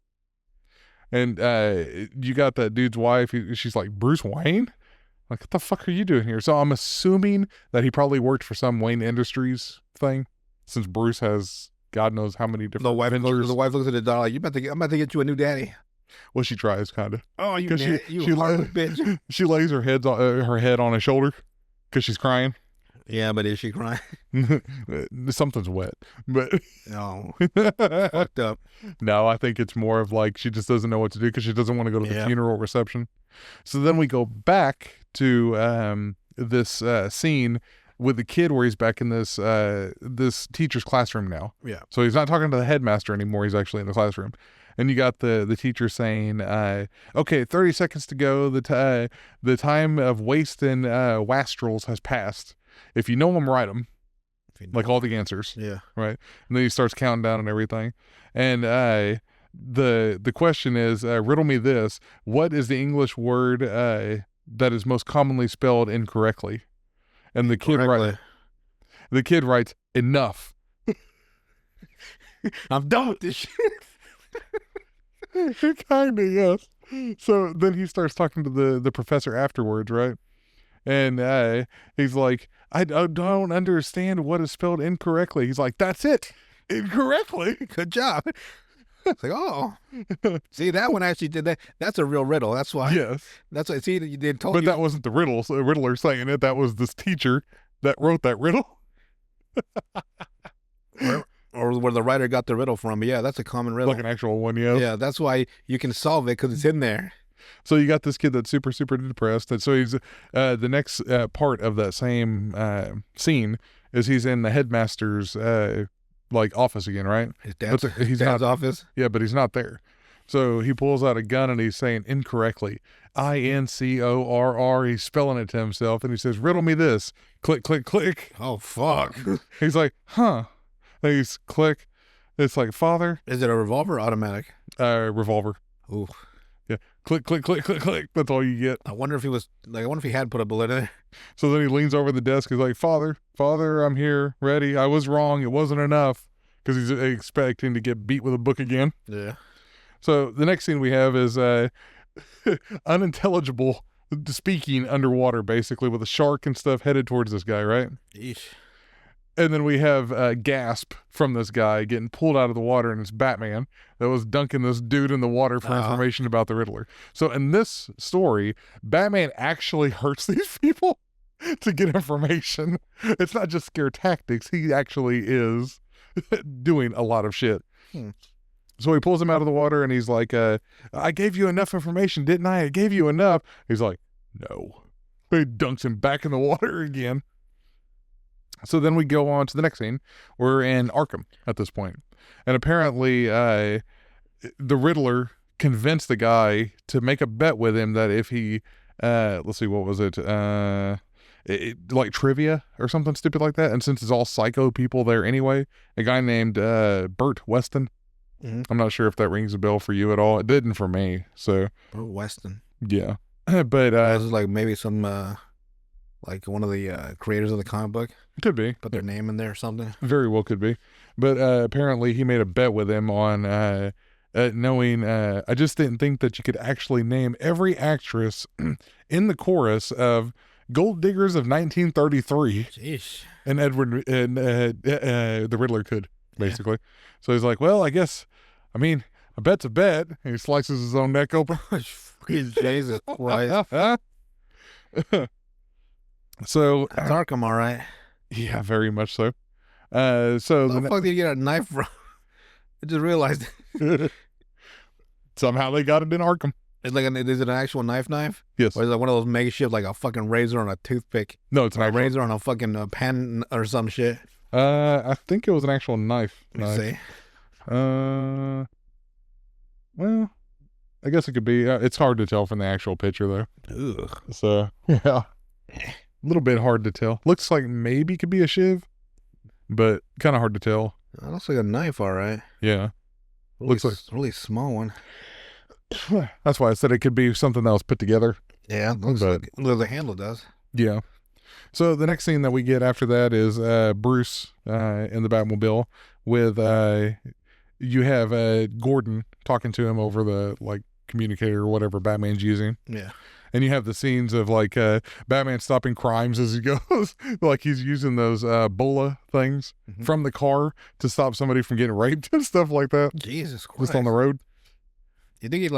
And you got that dude's wife. She's like, "Bruce Wayne? Like, what the fuck are you doing here?" So I'm assuming that he probably worked for some Wayne Industries thing, since Bruce has God knows how many different The wife ventures. looks at the daughter like, I'm about to get you a new daddy. Well, she tries, kind of. Oh, you 'Cause she hard bitch. She lays her head on his shoulder because she's crying. Yeah, but is she crying? Something's wet, but No, fucked up. no, I think it's more of like she just doesn't know what to do because she doesn't want to go to the funeral reception. So then we go back to this scene with the kid where he's back in this teacher's classroom now. Yeah. So he's not talking to the headmaster anymore. He's actually in the classroom. And you got the teacher saying, "Okay, 30 seconds to go. The time of wasting wastrels has passed. If you know them, write them." Like all the answers. Yeah. Right. And then he starts counting down and everything. And the question is, riddle me this. What is the English word that is most commonly spelled incorrectly? And the kid writes, "Enough." I'm done with this shit. Kind of, yes. So then he starts talking to the professor afterwards, right? And he's like, I don't understand what is spelled incorrectly. He's like, "That's it. Incorrectly." Good job. It's like, oh, see, that one actually did that. That's a real riddle. That's why. Yes. That's why. See, they told But you. that wasn't the Riddler saying it. That was this teacher that wrote that riddle. Or where the writer got the riddle from. Yeah, that's a common riddle. Like an actual one, yes. Yeah, that's why you can solve it because it's in there. So you got this kid that's super, super depressed. And so he's the next part of that same scene is he's in the headmaster's like office again, right? His dad's, But he's dad's not. office. Yeah, but he's not there. So he pulls out a gun and he's saying incorrectly, INCORR. He's spelling it to himself and he says, "Riddle me this." Click, click, click. Oh, fuck. He's like, "Huh." And he's click. It's like, "Father." Is it a revolver or automatic? Revolver. Ooh. Yeah. click, click, click, click, click. That's all you get. I wonder if he had put a bullet in it. So then he leans over the desk. He's like, Father, I'm here, ready. I was wrong. It wasn't enough, because he's expecting to get beat with a book again. Yeah. So the next scene we have is unintelligible speaking underwater, basically, with a shark and stuff headed towards this guy, right? Yeesh. And then we have a gasp from this guy getting pulled out of the water, and it's Batman that was dunking this dude in the water for information about the Riddler. So in this story, Batman actually hurts these people to get information. It's not just scare tactics. He actually is doing a lot of shit. So he pulls him out of the water, and he's like, I gave you enough information, didn't I? I gave you enough. He's like, no. He dunks him back in the water again. So then we go on to the next scene. We're in Arkham at this point. And apparently the Riddler convinced the guy to make a bet with him that if he, let's see, what was it? Like trivia or something stupid like that. And since it's all psycho people there anyway, a guy named Burt Weston. Mm-hmm. I'm not sure if that rings a bell for you at all. It didn't for me. So Burt Weston. Yeah. But this is like maybe some like one of the creators of the comic book. Could be. Put their name in there or something. Very well could be. But apparently he made a bet with him on knowing, I just didn't think that you could actually name every actress in the chorus of Gold Diggers of 1933. Jeez. And the Riddler could, basically. Yeah. So he's like, well, I guess, I mean, a bet's a bet. And he slices his own neck open. Jesus Christ. So that's Arkham, all right. Yeah, very much so. So the fuck did you get a knife from? I just realized. Somehow they got it in Arkham. It's like is it an actual knife? Yes. Or is it one of those makeshift, like a fucking razor on a toothpick? No, it's a razor on a fucking pen or some shit. I think it was an actual knife. Let's see. Well, I guess it could be. It's hard to tell from the actual picture, though. Ugh. So, yeah. A little bit hard to tell. Looks like maybe could be a shiv, but kind of hard to tell. That looks like a knife, all right. Yeah. Really, looks like a really small one. That's why I said it could be something that was put together. Yeah, looks like the handle does. Yeah. So the next scene that we get after that is Bruce in the Batmobile with you have Gordon talking to him over the like communicator or whatever Batman's using. Yeah. And you have the scenes of like Batman stopping crimes as he goes. Like he's using those bola things from the car to stop somebody from getting raped and stuff like that. Jesus Christ. Just on the road. You think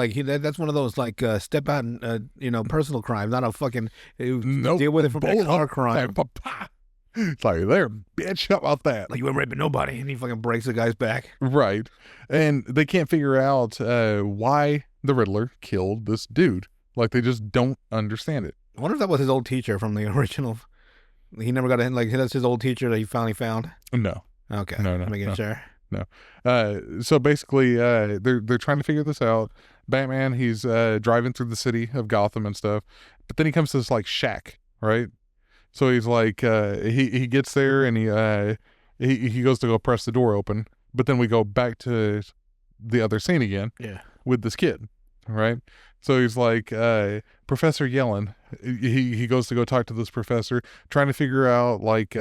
that's one of those like step out and personal crimes, not a fucking deal with it from a car crime. It's like, there, bitch, how about that? Like you weren't raping nobody, and he fucking breaks the guy's back. Right. And they can't figure out why the Riddler killed this dude. Like, they just don't understand it. I wonder if that was his old teacher from the original. He never got in, like, that's his old teacher that he finally found? No. Okay. No. Making sure. No. So basically, they're trying to figure this out. Batman, he's driving through the city of Gotham and stuff. But then he comes to this, like, shack, right? So he's like, he gets there and he goes to go press the door open. But then we go back to the other scene again. Yeah. With this kid, right? So he's like, Professor Yellen. He goes to go talk to this professor, trying to figure out, like,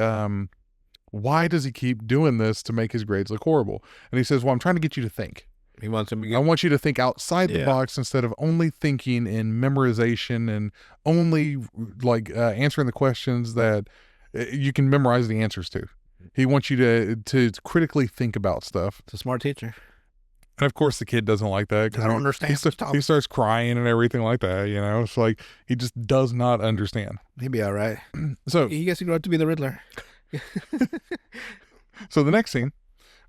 why does he keep doing this to make his grades look horrible? And he says, well, I'm trying to get you to think. He wants him. I want you to think outside the box instead of only thinking in memorization and only, like, answering the questions that you can memorize the answers to. He wants you to critically think about stuff. It's a smart teacher. And of course the kid doesn't like that. I don't understand. He starts crying and everything like that, you know? It's like, he just does not understand. He'd be all right. So he gets to grow up to be the Riddler. So the next scene,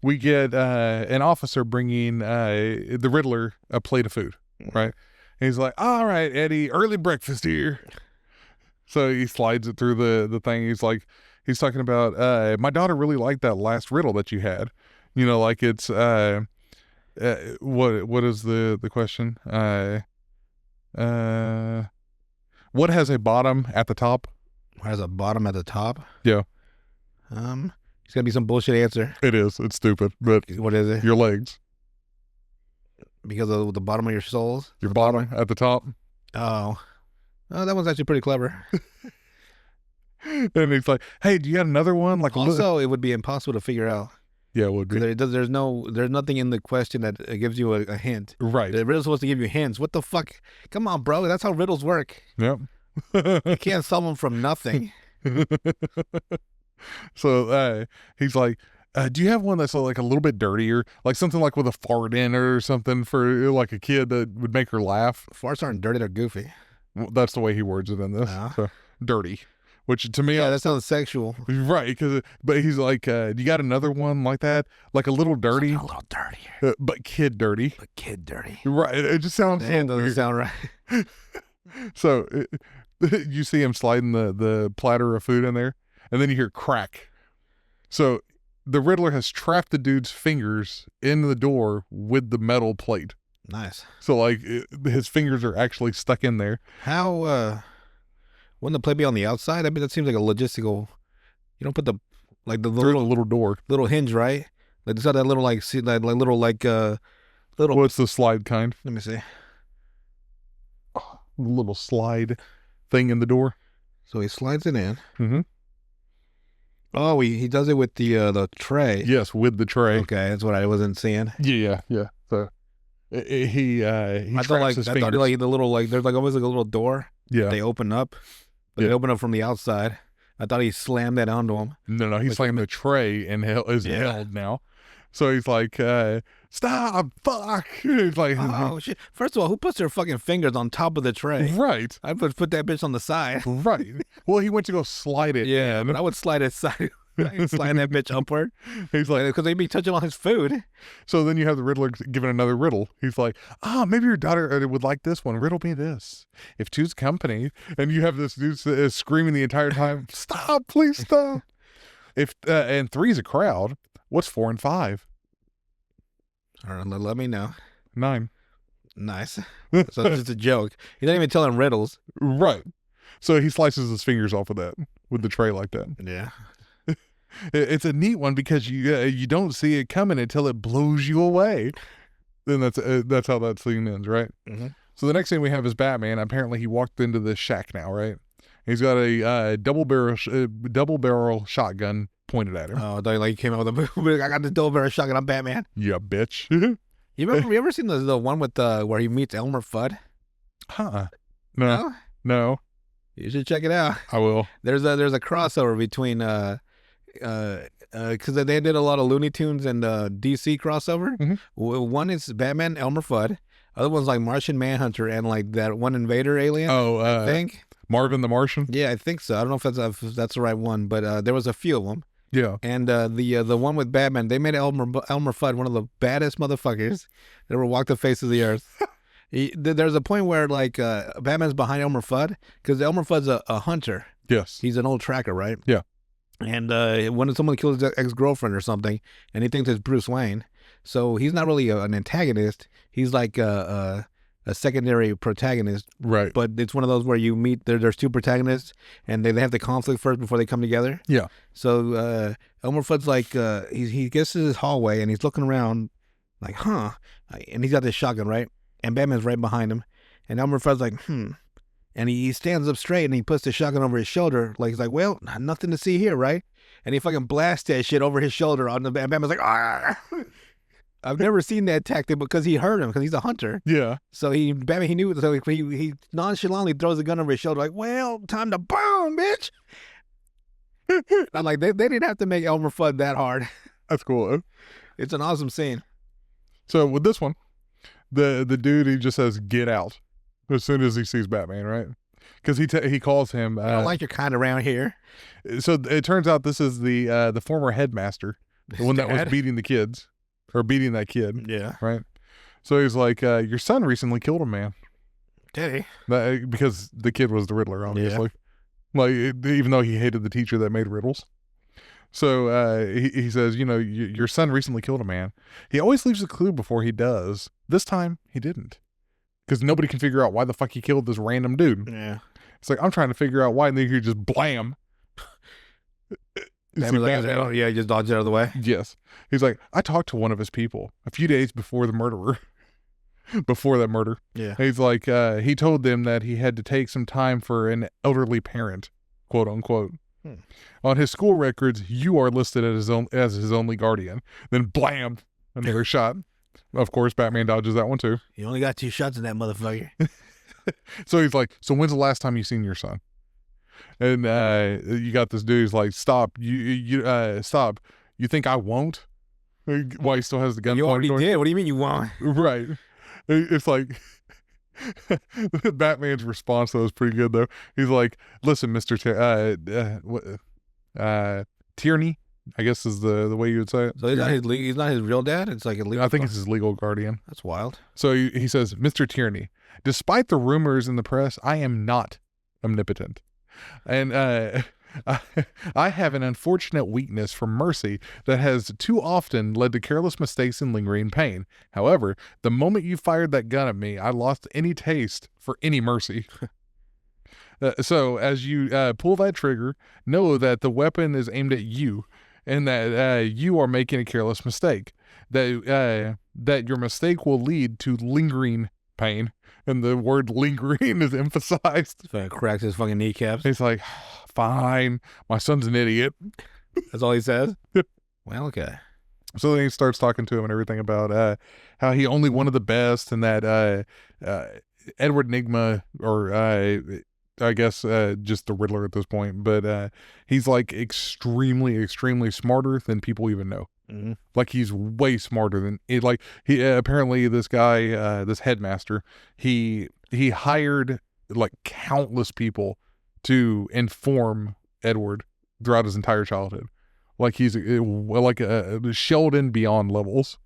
we get an officer bringing the Riddler a plate of food, right? And he's like, all right, Eddie, early breakfast here. So he slides it through the thing. He's talking about, my daughter really liked that last riddle that you had. You know, like it's... what is the question? What has a bottom at the top? What has a bottom at the top? Yeah. It's gonna be some bullshit answer. It is. It's stupid, but what is it? Your legs. Because of the bottom of your soles. Your bottom at the top. Oh, that one's actually pretty clever. And he's like, "Hey, do you got another one?" Like also, it would be impossible to figure out. Yeah, it would be. There's nothing in the question that gives you a hint. Right. The riddle's supposed to give you hints. What the fuck? Come on, bro. That's how riddles work. Yep. You can't solve them from nothing. So he's like, do you have one that's like a little bit dirtier, like something like with a fart in it or something for like a kid that would make her laugh? Farts aren't dirty; they're goofy. Well, that's the way he words it in this. So, dirty. Which to me, that sounds sexual. Right, but he's like, do you got another one like that? Like a little dirty? A little dirtier. But kid dirty. But kid dirty. Right, it just sounds Damn, doesn't sound right. So, you see him sliding the platter of food in there, and then you hear crack. So, the Riddler has trapped the dude's fingers in the door with the metal plate. Nice. So, like, his fingers are actually stuck in there. How, wouldn't the plate be on the outside? I mean, that seems like a logistical. You don't put the little door, little hinge, right? Like it's got that little little. What's the slide kind? Let me see. Little slide thing in the door. So he slides it in. Mm-hmm. Oh, he does it with the tray. Yes, with the tray. Okay, that's what I wasn't seeing. Yeah. So he I thought like the little there's like almost like a little door. Yeah. They open up. But they open up from the outside. I thought he slammed that onto him. No, he slammed the tray and is held now. So he's like, stop, fuck. He's like, oh, shit. First of all, who puts their fucking fingers on top of the tray? Right. I would put that bitch on the side. Right. Well, he went to go slide it. Yeah, but I would slide it side. Slide that bitch upward. He's like, because they'd be touching on his food. So then you have the Riddler giving another riddle. He's like, maybe your daughter would like this one. Riddle me this. If two's company, and you have this dude screaming the entire time, stop, please stop. If and three's a crowd, what's 4 and 5? All right, let me know. 9. Nice. So it's just a joke. He's not even telling riddles. Right. So he slices his fingers off of that with the tray like that. Yeah. It's a neat one because you don't see it coming until it blows you away. Then that's how that scene ends, right? Mm-hmm. So the next thing we have is Batman. Apparently, he walked into this shack now, right? He's got a double barrel shotgun pointed at him. Oh, I thought he came out with a movie. I got the double barrel shotgun. I'm Batman. Yeah, bitch. You ever seen the one with where he meets Elmer Fudd? Huh? No. You should check it out. I will. There's a crossover between because they did a lot of Looney Tunes and DC crossover. Mm-hmm. One is Batman, Elmer Fudd. Other one's like Martian Manhunter and like that one Invader alien. I think Marvin the Martian. Yeah, I think so. I don't know if that's the right one, but there was a few of them. Yeah. And the one with Batman, they made Elmer Fudd one of the baddest motherfuckers that ever walked the face of the earth. There's a point where like Batman's behind Elmer Fudd because Elmer Fudd's a hunter. Yes. He's an old tracker, right? Yeah. And when someone kills his ex-girlfriend or something, and he thinks it's Bruce Wayne, so he's not really an antagonist. He's like a secondary protagonist. Right. But it's one of those where you meet, there's two protagonists, and they have the conflict first before they come together. Yeah. So Elmer Fudd's like, he gets to this hallway, and he's looking around like, huh? And he's got this shotgun, right? And Batman's right behind him. And Elmer Fudd's like, And he stands up straight and he puts the shotgun over his shoulder. Like, he's like, well, nothing to see here, right? And he fucking blasts that shit over his shoulder on the, and Batman's like, ah. I've never seen that tactic because he heard him because he's a hunter. Yeah. So Batman, he knew it. So he nonchalantly throws the gun over his shoulder like, well, time to bomb, bitch. I'm like, they didn't have to make Elmer Fudd that hard. That's cool. It's an awesome scene. So with this one, the dude, he just says, get out. As soon as he sees Batman, right? Because he calls him. I don't like your kind around here. So it turns out this is the former headmaster, the one that was beating the kids, or beating that kid. Yeah. Right. So he's like, your son recently killed a man. Did he? Because the kid was the Riddler, obviously. Yeah. Like even though he hated the teacher that made riddles. So he says, your son recently killed a man. He always leaves a clue before he does. This time he didn't. Because nobody can figure out why the fuck he killed this random dude. Yeah. It's like, I'm trying to figure out why, and then you just blam. Like, yeah, he just dodged it out of the way. Yes. He's like, I talked to one of his people a few days before the murderer. before that murder. Yeah. He's like, he told them that he had to take some time for an elderly parent, quote unquote. On his school records, you are listed as his only guardian. Then blam, another shot. Of course, Batman dodges that one too. You only got 2 shots in that motherfucker. So he's like, so when's the last time you seen your son? And you got this dude who's like, stop, stop. You think I won't? Why he still has the gun? You already did. What do you mean you won't? Right. It's like Batman's response though is pretty good though. He's like, listen, Mr. Tierney, I guess is the way you would say it. So he's not his real dad? It's like a legal I think it's his legal guardian. That's wild. So he says, Mr. Tierney, despite the rumors in the press, I am not omnipotent. And I have an unfortunate weakness for mercy that has too often led to careless mistakes and lingering pain. However, the moment you fired that gun at me, I lost any taste for any mercy. So as you pull that trigger, know that the weapon is aimed at you and that you are making a careless mistake. That your mistake will lead to lingering pain. And the word lingering is emphasized. So he cracks his fucking kneecaps. He's like, fine, my son's an idiot. That's all he says? Well, okay. So then he starts talking to him and everything about how he only wanted the best and that Edward Nygma, or I guess just the Riddler at this point, but he's like extremely, extremely smarter than people even know. Mm-hmm. Like he's way smarter than it. Like he apparently this guy, this headmaster, he hired like countless people to inform Edward throughout his entire childhood. Like he's like a Sheldon beyond levels,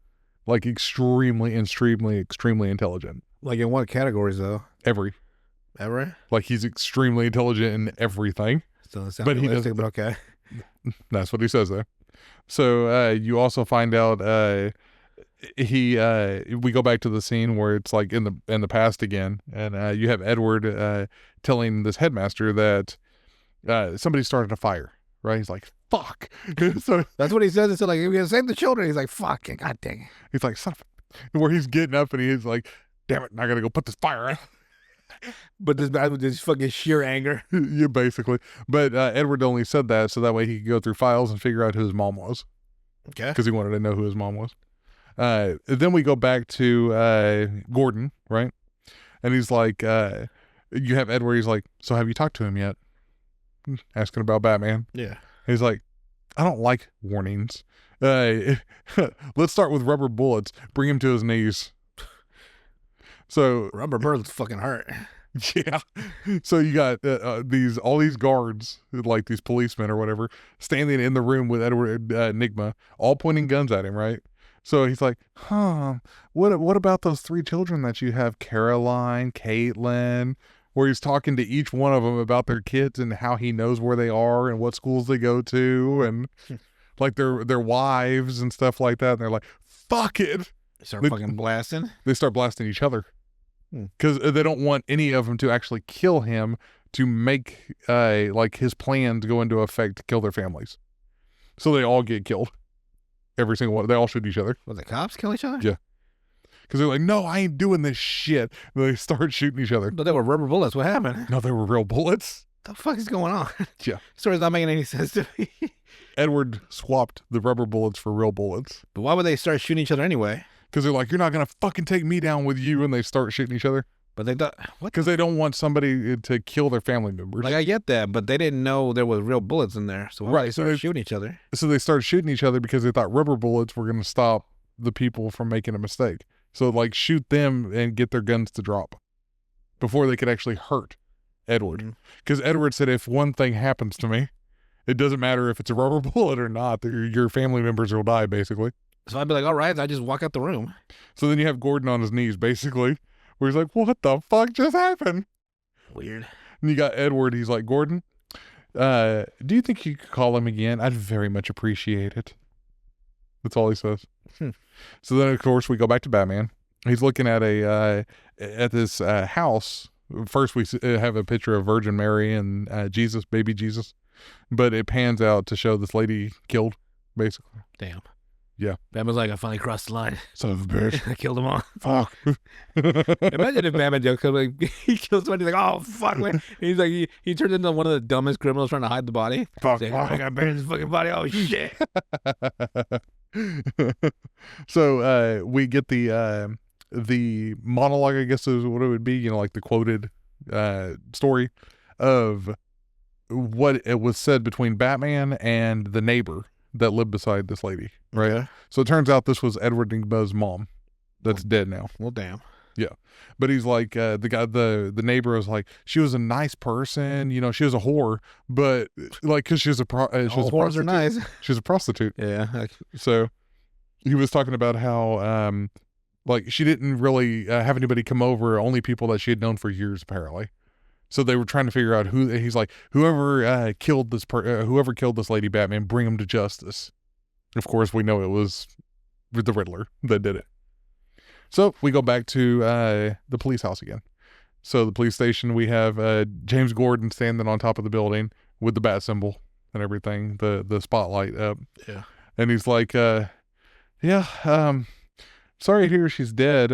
like extremely intelligent. Like in what categories though? Every. Like he's extremely intelligent in everything. So but he doesn't. But okay. That's what he says though. So you also find out we go back to the scene where it's like in the past again, and you have Edward telling this headmaster that somebody started a fire. Right? He's like, fuck. So that's what he says. It's like, we're gonna save the children. He's like, fuck it, god dang it. He's like, son of a... Where he's getting up and he's like, damn it, I gotta go put this fire out. But this guy with this fucking sheer anger. Yeah, basically. But Edward only said that so that way he could go through files and figure out who his mom was. Okay. Because he wanted to know who his mom was. Then we go back to Gordon, right? And he's like, you have Edward, he's like, so have you talked to him yet? Asking about Batman. Yeah. He's like, I don't like warnings. Let's start with rubber bullets. Bring him to his knees. So rubber bullets fucking hurt. Yeah. So you got all these guards, like these policemen or whatever, standing in the room with Edward Nygma, all pointing guns at him, right? So he's like, what about those 3 children that you have, Caroline, Caitlin, where he's talking to each one of them about their kids and how he knows where they are and what schools they go to and like their wives and stuff like that. And they're like, fuck it. Start fucking blasting. They start blasting each other because they don't want any of them to actually kill him to make like his plans go into effect to kill their families. So they all get killed. Every single one. They all shoot each other. Well, the cops kill each other? Yeah. Because they're like, no, I ain't doing this shit. And they start shooting each other. But they were rubber bullets. What happened? No, they were real bullets. The fuck is going on? Yeah. Story's not making any sense to me. Edward swapped the rubber bullets for real bullets. But why would they start shooting each other anyway? Because they're like, you're not going to fucking take me down with you. And they start shooting each other. But they thought, what? Because they don't want somebody to kill their family members. Like, I get that, but they didn't know there was real bullets in there. So why would they start shooting each other? So they started shooting each other because they thought rubber bullets were going to stop the people from making a mistake. So, like, shoot them and get their guns to drop before they could actually hurt Edward. Because Edward said, if one thing happens to me, it doesn't matter if it's a rubber bullet or not. Your family members will die, basically. So I'd be like, all right, I just walk out the room. So then you have Gordon on his knees, basically, where he's like, what the fuck just happened? Weird. And you got Edward. He's like, Gordon, do you think you could call him again? I'd very much appreciate it. That's all he says. So then, of course, we go back to Batman. He's looking at this house. First, we have a picture of Virgin Mary and Jesus, baby Jesus. But it pans out to show this lady killed, basically. Damn. Yeah. Batman's like, I finally crossed the line. Son of a bitch. I killed them all. Fuck. Imagine if Batman jokes like he kills somebody, he's like, oh fuck, man. He's like he turns into one of the dumbest criminals trying to hide the body. Fuck. He's like, I gotta bury this fucking body. Oh shit. So we get the monologue, I guess is what it would be, like the quoted story of what it was said between Batman and the neighbor that lived beside this lady, right? Yeah. So it turns out this was Edward Nygma's mom that's dead now. Well, damn. Yeah. But he's like, the neighbor was like, she was a nice person, she was a whore, but like, cause she was a whores are nice. She was a prostitute. Yeah. So he was talking about how, like she didn't really have anybody come over, only people that she had known for years, apparently. So they were trying to figure out he's like, whoever killed this lady Batman, bring him to justice. Of course, we know it was the Riddler that did it. So we go back to the police house again. So the police station, we have James Gordon standing on top of the building with the bat symbol and everything, the spotlight up. Yeah. And he's like, sorry to hear she's dead.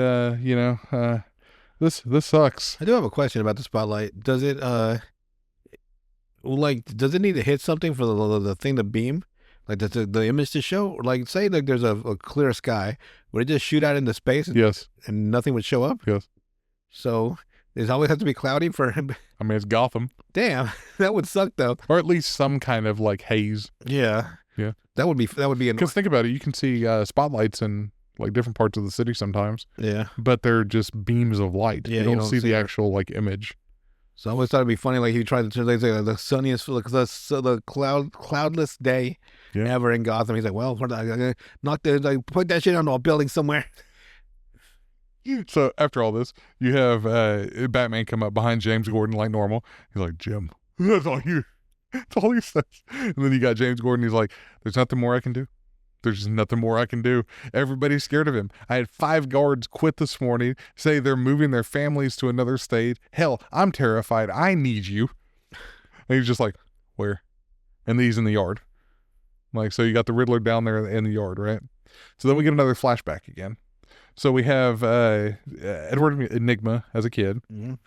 This sucks. I do have a question about the spotlight. Does it does it need to hit something for the thing to beam? Like the image to show? Like say like there's a clear sky, would it just shoot out into space Yes. and nothing would show up? Yes. So does it always have to be cloudy for him? I mean, it's Gotham. Damn, that would suck though. Or at least some kind of like haze. Yeah. Yeah. That would be Because think about it, you can see spotlights in like different parts of the city sometimes. Yeah. But they're just beams of light. Yeah, you don't see the actual like image. So I always thought it'd be funny, like he tried to translate the sunniest, the cloudless day ever in Gotham. He's like, well, put that shit on a building somewhere. So after all this, you have Batman come up behind James Gordon like normal. He's like, Jim, that's all he says. And then you got James Gordon. He's like, there's nothing more I can do. There's just nothing more I can do. Everybody's scared of him. I had 5 guards quit this morning, say they're moving their families to another state. Hell, I'm terrified. I need you. And he's just like, where? And he's in the yard. Like, so you got the Riddler down there in the yard, right? So then we get another flashback again. So we have Edward Nygma as a kid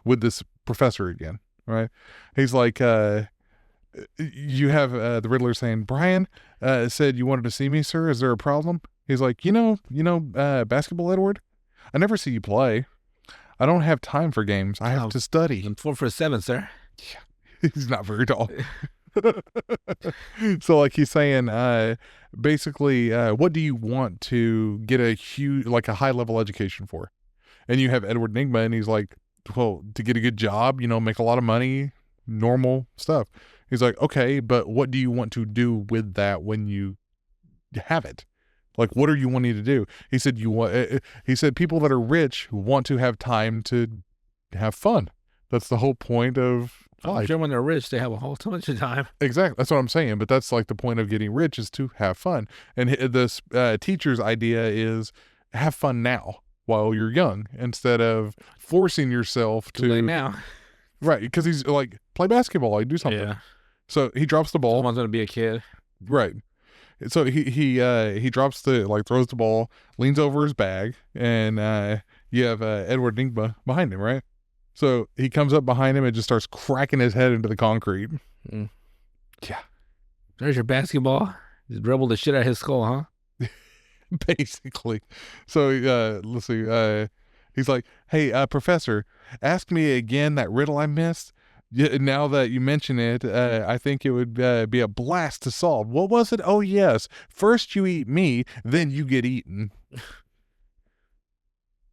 with this professor again, right? He's like, you have the Riddler saying, Brian said you wanted to see me, sir. Is there a problem? He's like, basketball, Edward? I never see you play. I don't have time for games. I have to study. I'm 4 for 7, sir. Yeah, he's not very tall. So like he's saying, basically, what do you want to get a high level education for? And you have Edward Nygma, and he's like, well, to get a good job, make a lot of money, normal stuff. He's like, okay, but what do you want to do with that when you have it? Like, what are you wanting to do? He said, people that are rich want to have time to have fun. That's the whole point of life. I'm sure when they're rich, they have a whole bunch of time. Exactly. That's what I'm saying. But that's like the point of getting rich is to have fun. And this teacher's idea is have fun now while you're young instead of forcing yourself to. Like now. Right. Because he's like, play basketball, like do something. Yeah. So he drops the ball. Someone's going to be a kid. Right. So he drops throws the ball, leans over his bag, and you have Edward Nygma behind him, right? So he comes up behind him and just starts cracking his head into the concrete. Mm. Yeah. There's your basketball. Just dribbled the shit out of his skull, huh? Basically. So let's see. He's like, hey, professor, ask me again that riddle I missed. Now that you mention it, I think it would be a blast to solve. What was it? Oh, yes. First you eat me, then you get eaten.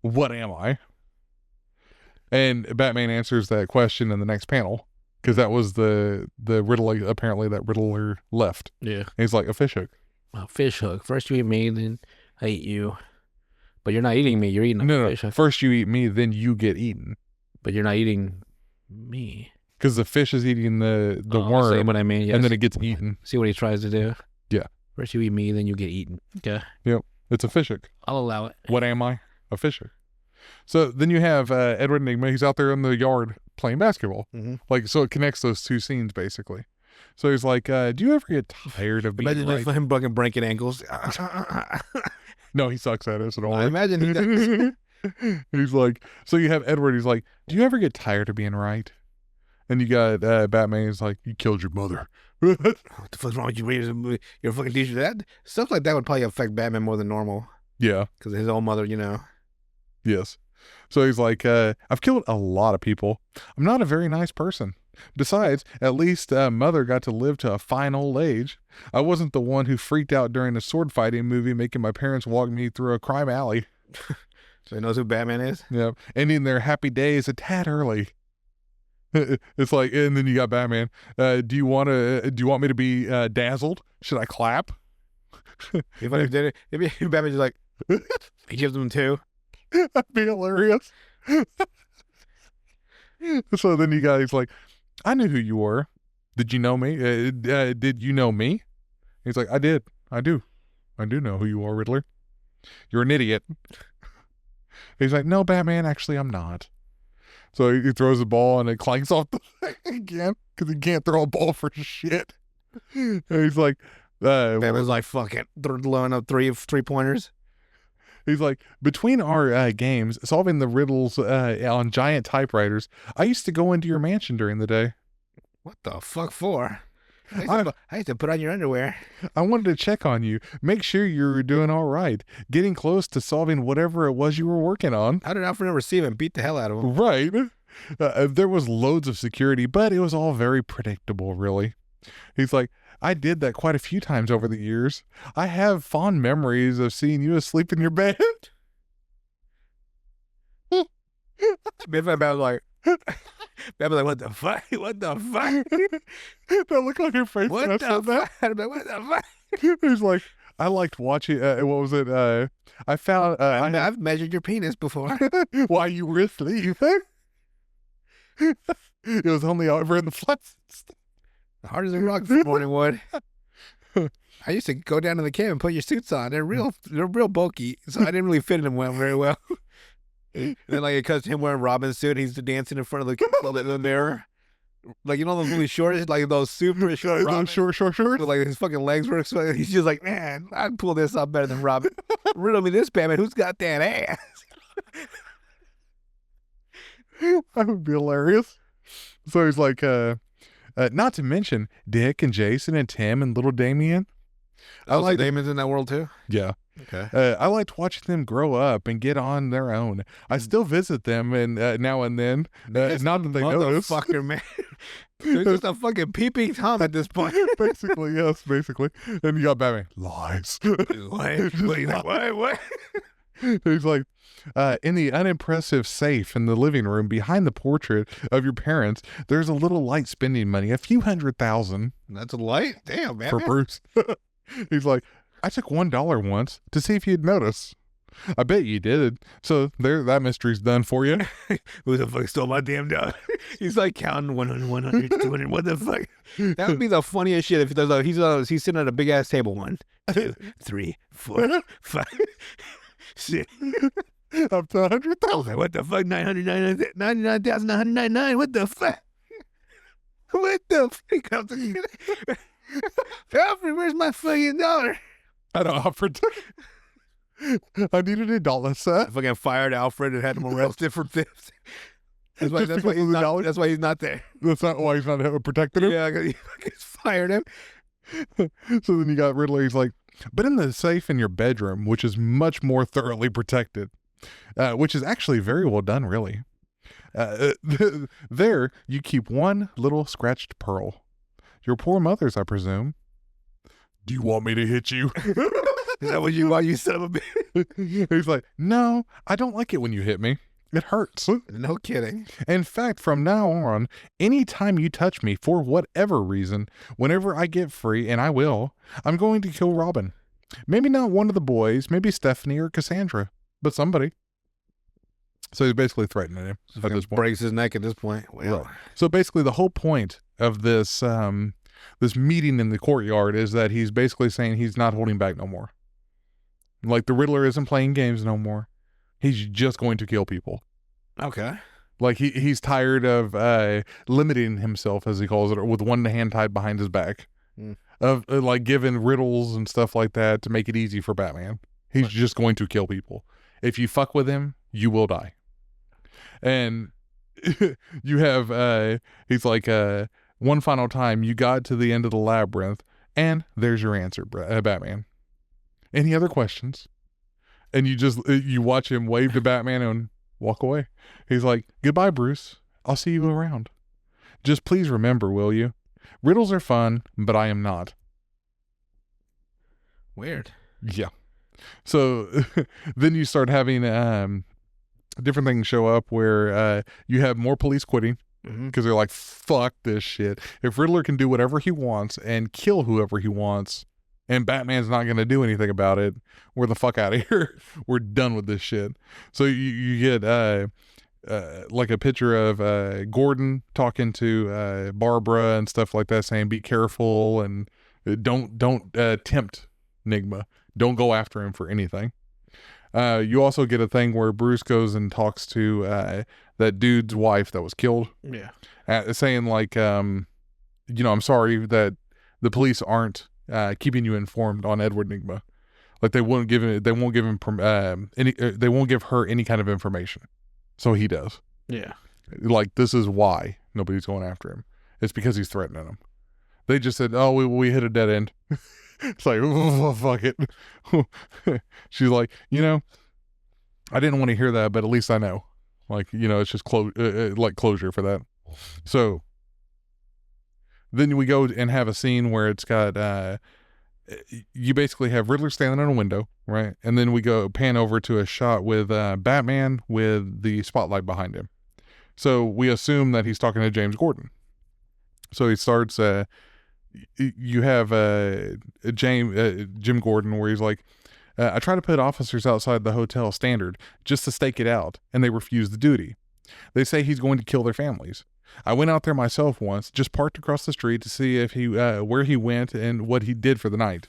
What am I? And Batman answers that question in the next panel, because that was the riddle, apparently, that Riddler left. Yeah. And he's like, a fishhook. A fishhook. First you eat me, then I eat you. But you're not eating me. You're eating a fishhook. First you eat me, then you get eaten. But you're not eating me. Because the fish is eating the worm. See what I mean? Yes. And then it gets eaten. See what he tries to do? Yeah. First you eat me, then you get eaten. Okay. Yep. It's a fishhook. I'll allow it. What am I? A fishhook. So then you have Edward Nygma. He's out there in the yard playing basketball. Mm-hmm. Like, so it connects those two scenes, basically. So he's like, do you ever get tired of being Imagine right? him fucking breaking ankles. No, he sucks at it. So don't I worry. imagine he does. He's like, so you have Edward. He's like, do you ever get tired of being right? And you got Batman. He's like, you killed your mother. What the fuck's wrong with you? You're a fucking teacher. That stuff like that would probably affect Batman more than normal Yeah. because his own mother, you know. Yes. So he's like, I've killed a lot of people. I'm not a very nice person. Besides, at least Mother got to live to a fine old age. I wasn't the one who freaked out during a sword fighting movie, making my parents walk me through a crime alley. So he knows who Batman is? Yeah. Ending their happy days a tad early. It's like, and then you got Batman. Do you want me to be dazzled? Should I clap? If I did it, maybe Batman's just like, he gives them 2. That'd be hilarious. So then you guys like, I knew who you were. Did you know me? Did you know me? He's like, I did. I do know who you are, Riddler. You're an idiot. He's like, no, Batman, actually, I'm not. So he throws the ball and it clanks off the thing again because he can't throw a ball for shit. And he's like, Batman's like, fuck it. They're blowing up 3-pointers. He's like, between our games, solving the riddles on giant typewriters, I used to go into your mansion during the day. What the fuck for? I used to put on your underwear. I wanted to check on you, make sure you were doing all right, getting close to solving whatever it was you were working on. How did Alfred receive him? Beat the hell out of him. Right. There was loads of security, but it was all very predictable, really. He's like, I did that quite a few times over the years. I have fond memories of seeing you asleep in your bed. Batman's like, what the fuck? What the fuck? That look on your face. What when I the said that. fuck? What the fuck? He's like, I liked watching, what was it? I found, I've measured your penis before. while you were sleeping. It was only over in the flats. Hard as a rock this morning, Wood. I used to go down to the camp and put your suits on. They're real bulky, so I didn't really fit in them very well. And then, like, because him wearing Robin's suit, he's dancing in front of the mirror. Like, you know those really short, like those super short Robin? Those short shorts? Like, his fucking legs were exposed. He's just like, man, I'd pull this off better than Robin. Riddle me this, Batman. Who's got that ass? That would be hilarious. So he's like, not to mention Dick and Jason and Tim and little Damien. I like Damon's in that world too. Yeah. Okay. I liked watching them grow up and get on their own. I still visit them and now and then. Not that they notice. Motherfucker, man. They're just a fucking peeping Tom at this point. Basically, yes, basically. And you got Batman. Lies. What? He's like, in the unimpressive safe in the living room behind the portrait of your parents, there's a little light spending money, a few $100,000. That's a light? Damn, man. For Bruce. He's like, I took $1 once to see if you'd notice. I bet you did. So there, that mystery's done for you. Who the fuck stole my damn dollar? He's like counting 100, 200. What the fuck? That would be the funniest shit if there's he's sitting at a big ass table. 1, 2, 3, 4, 5, 6. Up to 100,000. What the fuck? 99,999. What the fuck? What the fuck? Alfred, where's my fucking dollar? I don't offer to. I needed $1, sir. I fucking fired Alfred and had him arrested for theft. That's why he's not there. That's not why he's not protecting him? Yeah, he fucking fired him. So then you got Riddler. He's like, but in the safe in your bedroom, which is much more thoroughly protected, which is actually very well done, really. There you keep one little scratched pearl. Your poor mother's, I presume. Do you want me to hit you? Is that what you want, you son of a bitch? He's like, no, I don't like it when you hit me. It hurts. No kidding. In fact, from now on, anytime you touch me for whatever reason, whenever I get free, and I will, I'm going to kill Robin. Maybe not one of the boys, maybe Stephanie or Cassandra, but somebody. So he's basically threatening him at this point. Breaks his neck at this point. Well, right. So basically the whole point of this this meeting in the courtyard is that he's basically saying he's not holding back no more. Like the Riddler isn't playing games no more. He's just going to kill people. Okay. Like he's tired of limiting himself, as he calls it, or with one hand tied behind his back, of like giving riddles and stuff like that to make it easy for Batman. He's just going to kill people. If you fuck with him, you will die. And you have he's like one final time you got to the end of the labyrinth, and there's your answer, Batman. Any other questions? And you watch him wave to Batman and walk away. He's like, goodbye, Bruce. I'll see you around. Just please remember, will you? Riddles are fun, but I am not. Weird. Yeah. So then you start having different things show up where you have more police quitting because they're like, fuck this shit. If Riddler can do whatever he wants and kill whoever he wants, and Batman's not going to do anything about it, we're the fuck out of here. We're done with this shit. So you get like a picture of Gordon talking to Barbara and stuff like that, saying be careful and don't tempt Nigma. Don't go after him for anything. You also get a thing where Bruce goes and talks to that dude's wife that was killed. Yeah. Saying like, I'm sorry that the police aren't keeping you informed on Edward Nigma. Like they won't give him they won't give her any kind of information. So he does. Yeah. Like this is why nobody's going after him. It's because he's threatening them. They just said, "Oh, we hit a dead end." It's like, oh, fuck it. She's like, I didn't want to hear that, but at least I know. Like, it's just closure for that. So then we go and have a scene where it's got, you basically have Riddler standing in a window, right? And then we go pan over to a shot with Batman with the spotlight behind him. So we assume that he's talking to James Gordon. So he starts, you have Jim Gordon where he's like, I try to put officers outside the hotel standard just to stake it out, and they refuse the duty. They say he's going to kill their families. I went out there myself once, just parked across the street to see if he where he went and what he did for the night.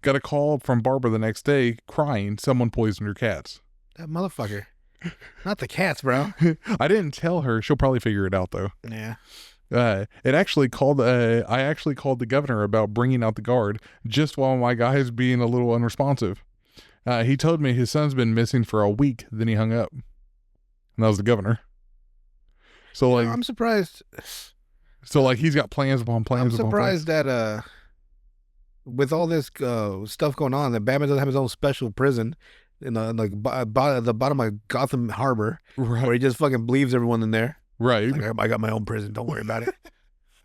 Got a call from Barbara the next day crying someone poisoned her cats. That motherfucker. Not the cats, bro. I didn't tell her. She'll probably figure it out though. Yeah. I actually called the governor about bringing out the guard just while my guy is being a little unresponsive. He told me his son's been missing for a week, then he hung up. And that was the governor. So like, I'm surprised. So like he's got plans upon plans. I'm surprised that with all this stuff going on, that Batman doesn't have his own special prison in the bottom of Gotham Harbor, right, where he just fucking leaves everyone in there. Right. Like, I got my own prison. Don't worry about it.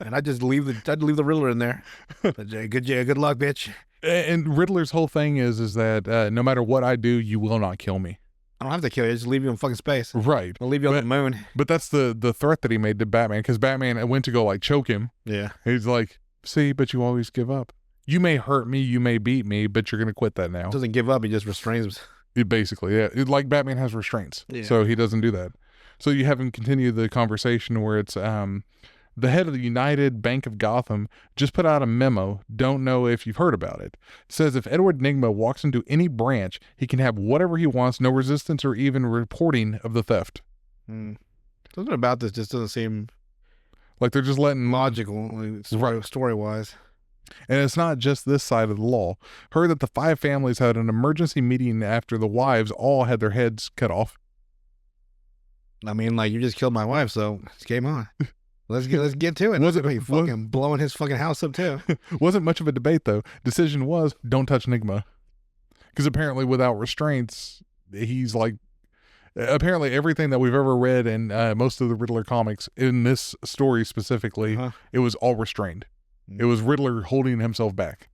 And I just leave the Riddler in there. Good luck, bitch. And Riddler's whole thing is that no matter what I do, you will not kill me. I don't have to kill you. I just leave you in fucking space. Right. I'll leave you on the moon. But that's the threat that he made to Batman, because Batman went to go like choke him. Yeah. He's like, see, but you always give up. You may hurt me, you may beat me, but you're gonna quit that now. He doesn't give up. He just restrains him. Basically, yeah. Like Batman has restraints, so he doesn't do that. So you have him continue the conversation where it's the head of the United Bank of Gotham just put out a memo, don't know if you've heard about it. Says if Edward Nigma walks into any branch, he can have whatever he wants, no resistance or even reporting of the theft. Something about this just doesn't seem like they're just letting logical, right, story-wise. And it's not just this side of the law. Heard that the 5 families had an emergency meeting after the wives all had their heads cut off. I mean, like, you just killed my wife, so it's game on. Let's get to it. Wasn't fucking blowing his fucking house up too? Wasn't much of a debate though. Decision was don't touch Nigma, because apparently without restraints, he's like, apparently everything that we've ever read in most of the Riddler comics, in this story specifically, it was all restrained. It was Riddler holding himself back.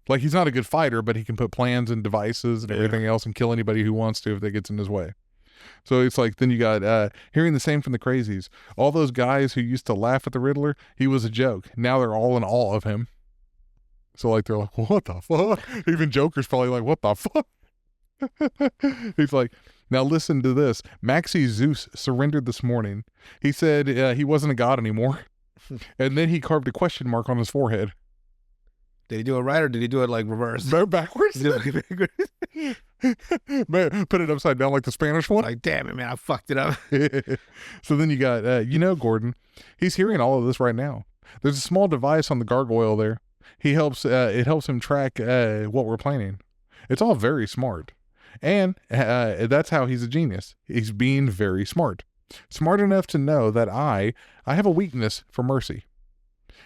Like he's not a good fighter, but he can put plans and devices and everything else and kill anybody who wants to if that gets in his way. So it's like, then you got hearing the same from the crazies. All those guys who used to laugh at the Riddler, he was a joke. Now they're all in awe of him. So like, they're like, what the fuck? Even Joker's probably like, what the fuck? He's like, now listen to this. Maxie Zeus surrendered this morning. He said he wasn't a god anymore. And then he carved a question mark on his forehead. Did he do it right or did he do it like reverse? Backwards. Did he do it backwards? Put it upside down like the Spanish one. Like, damn it, man, I fucked it up. So then you got, Gordon. He's hearing all of this right now. There's a small device on the gargoyle there. It helps him track what we're planning. It's all very smart. And that's how he's a genius. He's being very smart. Smart enough to know that I have a weakness for mercy.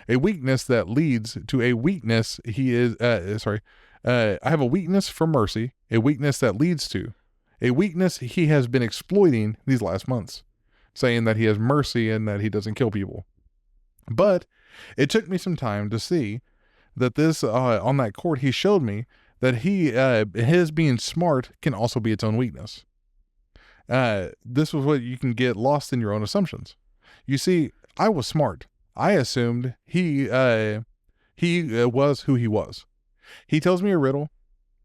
A weakness that leads to a weakness I have a weakness for mercy, a weakness that leads to a weakness he has been exploiting these last months, saying that he has mercy and that he doesn't kill people. But it took me some time to see that this, on that court, he showed me that his being smart can also be its own weakness. This was what you can get lost in your own assumptions. You see, I was smart. I assumed he was who he was. He tells me a riddle,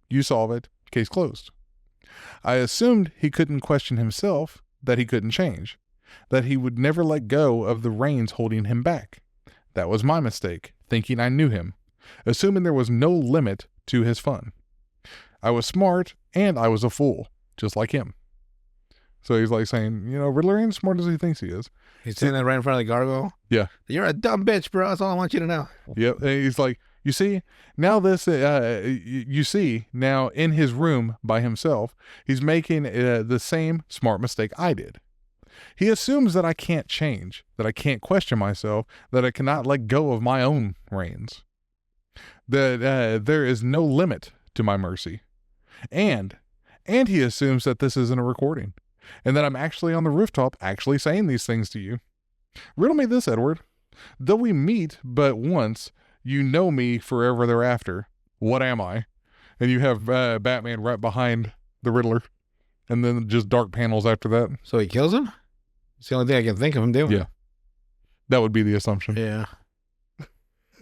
you solve it, case closed. I assumed he couldn't question himself, that he couldn't change, that he would never let go of the reins holding him back. That was my mistake, thinking I knew him, assuming there was no limit to his fun. I was smart, and I was a fool, just like him. So he's like saying, Riddler ain't as smart as he thinks he is. He's saying that right in front of the gargoyle? Yeah. You're a dumb bitch, bro. That's all I want you to know. Yep. And he's like, you see, now now in his room by himself, he's making the same smart mistake I did. He assumes that I can't change, that I can't question myself, that I cannot let go of my own reins, that there is no limit to my mercy. And he assumes that this isn't a recording, and that I'm actually on the rooftop actually saying these things to you. Riddle me this, Edward. Though we meet but once, you know me forever thereafter. What am I? And you have Batman right behind the Riddler, and then just dark panels after that. So he kills him? It's the only thing I can think of him doing. Yeah. That would be the assumption. Yeah.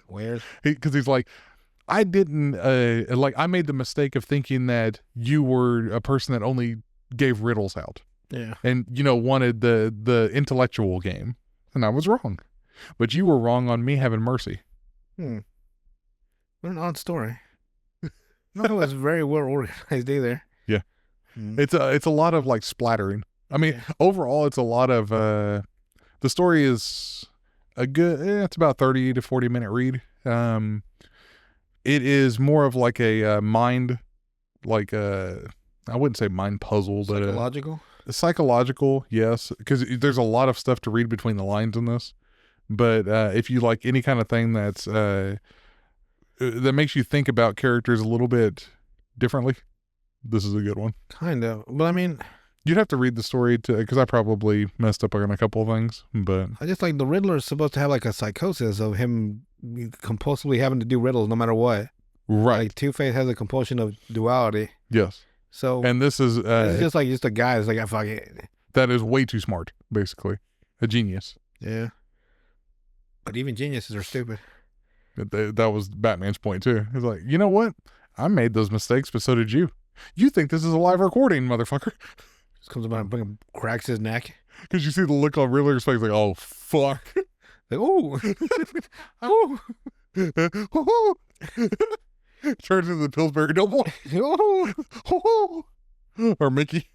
Weird. Because he's like, I didn't, I made the mistake of thinking that you were a person that only gave riddles out. Yeah. And, wanted the intellectual game. And I was wrong. But you were wrong on me having mercy. What an odd story. No, it was very well organized either. Yeah. It's a lot of like splattering. I mean, overall, it's a lot of, the story is a good, it's about 30 to 40 minute read. It is more of like a mind, like I wouldn't say mind puzzle, but psychological. Psychological, yes, because there's a lot of stuff to read between the lines in this. But if you like any kind of thing that's that makes you think about characters a little bit differently, this is a good one. Kind of, but I mean, you'd have to read the story because I probably messed up on a couple of things. But I just like the Riddler is supposed to have like a psychosis of him compulsively having to do riddles no matter what. Right. Like Two-Face has a compulsion of duality. Yes. So and this is it's just a guy that's like, I fuck it. That is way too smart, basically. A genius. Yeah. But even geniuses are stupid. That was Batman's point too. He's like, you know what? I made those mistakes, but so did you. You think this is a live recording, motherfucker. Just comes about and cracks his neck. Because you see the look on Riddler's face, like, oh, fuck. Like, oh. Oh. Turns into the Pillsbury Doughboy. Oh. Or Mickey.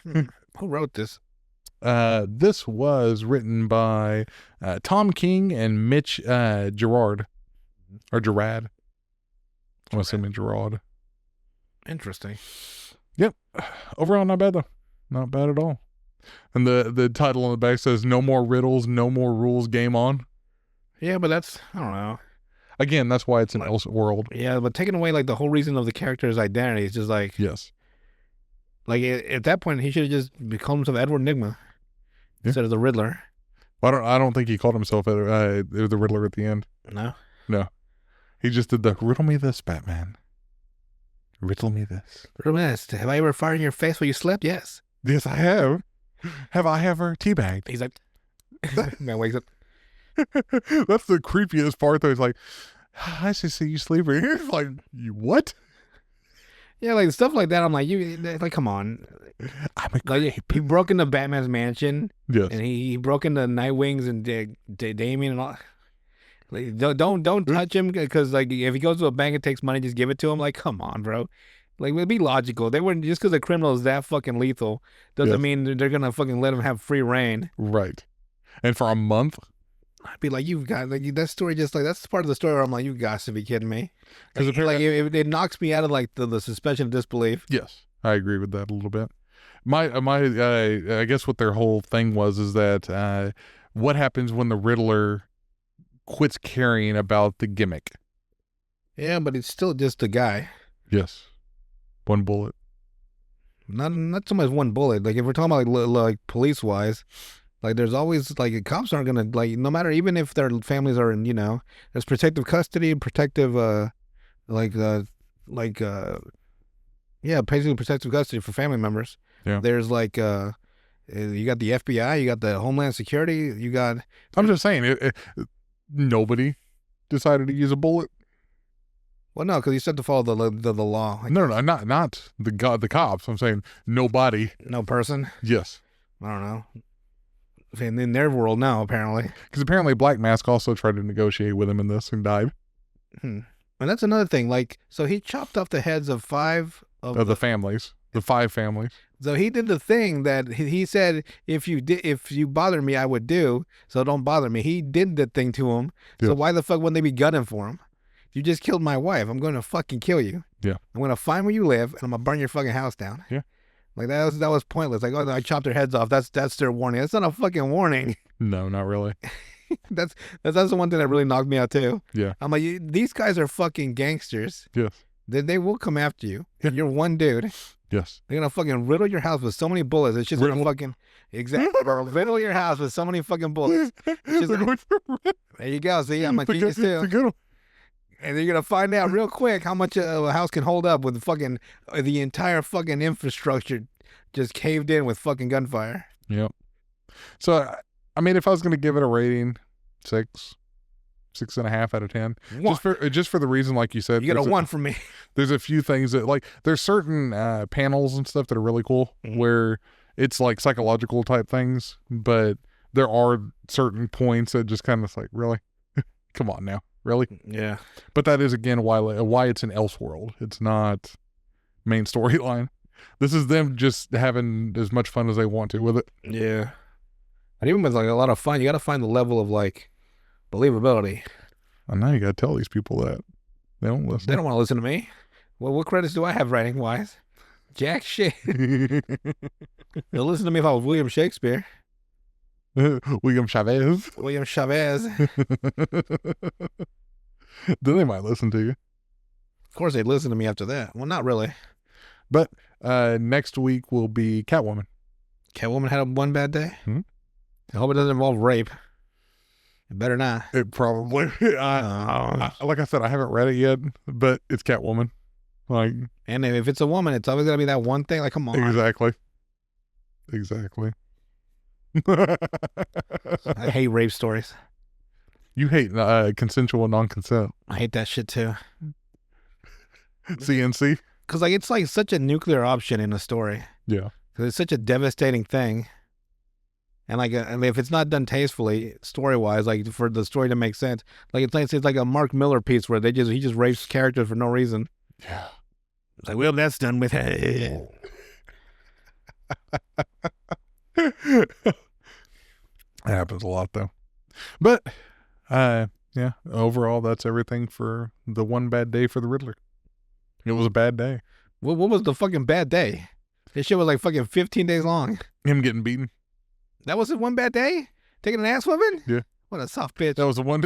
Who wrote this? This was written by Tom King and Mitch Gerard. Or Gerard. I'm assuming Gerard. Interesting. Yep. Overall, not bad though. Not bad at all. And the title on the back says, "No more riddles, no more rules, game on." Yeah, but that's, I don't know. Again, that's why it's an Elseworld. Yeah, but taking away like the whole reason of the character's identity is just like, yes. Like at that point, he should have just called himself Edward Nygma instead of the Riddler. Well, I don't think he called himself the Riddler at the end. No. He just did the riddle me this, Batman. Riddle me this. Riddle me this. Have I ever farted in your face while you slept? Yes. Yes, I have. Have I ever teabagged? He's like, man wakes up. That's the creepiest part, though. He's like, I should see you sleeping. He's like, you what? Yeah, like stuff like that. I'm like, come on. Like, he broke into Batman's mansion. Yes. And he broke into Nightwing's and Damien and all. Like, don't touch him because like if he goes to a bank and takes money, just give it to him. Like, come on, bro. Like, be logical. They wouldn't just because a criminal is that fucking lethal doesn't Yes. mean they're gonna fucking let him have free reign. Right. And for a month? I'd be like, you've got like that story. Just like that's part of the story where I'm like, you got to be kidding me. 'Cause Like, it knocks me out of like the suspension of disbelief. Yes, I agree with that a little bit. I guess what their whole thing was is that what happens when the Riddler quits caring about the gimmick? Yeah, but it's still just a guy. Yes, one bullet. Not so much one bullet. Like if we're talking about like police wise, like there's always like cops aren't gonna like no matter even if their families are in there's protective custody, protective yeah, basically protective custody for family members. Yeah. There's like you got the FBI, you got the Homeland Security, you got. I'm just saying, nobody decided to use a bullet. Well, no, because you said to follow the law. Like, No, not the cops. I'm saying nobody. no person. Yes, I don't know. In their world now, apparently. because apparently Black Mask also tried to negotiate with him in this and died. And that's another thing. Like, so he chopped off the heads of 5 Of the families, the 5 families. So he did the thing that he said, if you bother me, I would do. So don't bother me. He did the thing to him. Yeah. So why the fuck wouldn't they be gunning for him? You just killed my wife. I'm going to fucking kill you. Yeah. I'm going to find where you live and I'm going to burn your fucking house down. Yeah. Like that was pointless. Like, oh, I chopped their heads off. That's their warning. That's not a fucking warning. No, not really. that's the one thing that really knocked me out too. Yeah. I'm like, these guys are fucking gangsters. Yes. They will come after you. Yeah. You're one dude. Yes. They're gonna fucking riddle your house with so many bullets. It's just gonna fucking exactly riddle your house with so many fucking bullets. It's just there you go. See, I'm a genius too. And you're gonna find out real quick how much a house can hold up with fucking the entire fucking infrastructure just caved in with fucking gunfire. Yep. So, I mean, if I was going to give it a rating, 6.5 out of 10, just for the reason, like you said, you got a 1 from me. There's a few things that like there's certain panels and stuff that are really cool where it's like psychological type things, but there are certain points that just kind of like, really, come on now, really. Yeah. But that is again why it's an Elseworld. It's not main storyline. This is them just having as much fun as they want to with it. Yeah. And even with like a lot of fun, you got to find the level of like believability. And now you got to tell these people that they don't listen. They don't want to listen to me. Well, what credits do I have writing wise? Jack shit. They'll listen to me if I was William Shakespeare. William Chavez. William Chavez. Then they might listen to you. Of course, they'd listen to me after that. Well, not really. But next week will be Catwoman. Catwoman had one bad day. Mm-hmm. I hope it doesn't involve rape. It better not. It probably. Like I said, I haven't read it yet, but it's Catwoman. Like, and if it's a woman, it's always gonna be that one thing. Like, come on. Exactly. I hate rape stories. You hate consensual non-consent. I hate that shit too. CNC. Because like it's like such a nuclear option in a story. Yeah. Because it's such a devastating thing. And like, if it's not done tastefully, story-wise, like for the story to make sense, like it's like a Mark Miller piece where he just rapes characters for no reason. Yeah. It's like, well, that's done with it. It happens a lot though. But yeah, overall that's everything for the one bad day for the Riddler. It was a bad day. What was the fucking bad day? This shit was like fucking 15 days long. Him getting beaten. That was the one bad day? Taking an ass whipping? Yeah. What a soft bitch. That was the one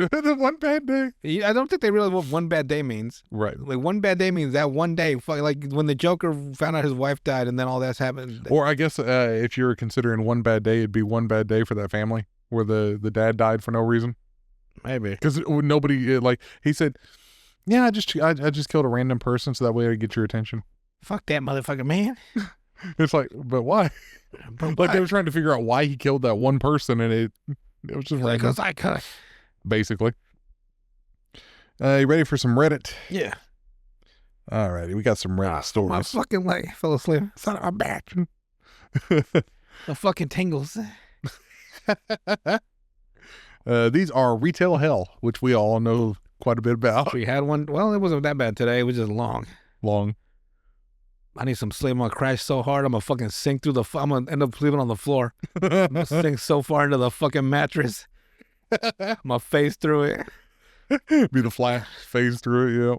bad day. I don't think they realize what one bad day means. Right. Like one bad day means that one day, like when the Joker found out his wife died and then all that's happened. Or I guess if you're considering one bad day, it'd be one bad day for that family where the dad died for no reason. Maybe. Because nobody, like, he said, yeah, I just killed a random person so that way I get your attention. Fuck that motherfucker, man. It's like, but why? Like they were trying to figure out why he killed that one person, and it was just like, random. 'cause I could. Basically. You ready for some Reddit? Yeah. Alrighty, we got some Reddit stories. My fucking leg fell asleep. Son of a bitch. The fucking tingles. These are retail hell, which we all know quite a bit about. We had one. Well, it wasn't that bad today. It was just long. I need some sleep. I'm gonna crash so hard. I'm gonna fucking sink through I'm gonna end up sleeping on the floor. I'm gonna sink so far into the fucking mattress. My face through it. Be the flash phase through it, yeah.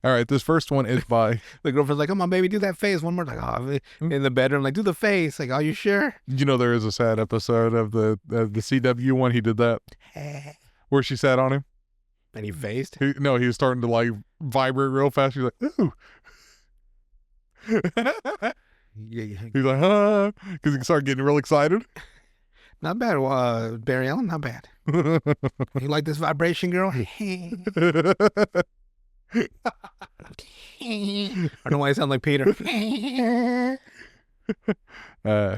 All right, this first one is by... The girlfriend's like, come on, baby, do that face one more. Like, oh, in the bedroom, like, do the face. Like, are you sure? You know, there is a sad episode of the CW one. He did that. Where she sat on him. And he faced? He was starting to, like, vibrate real fast. He's like, ooh. He's like, huh? Because he started getting real excited. Not bad, Barry Allen, not bad. You like this vibration, girl? I don't know why I sound like Peter.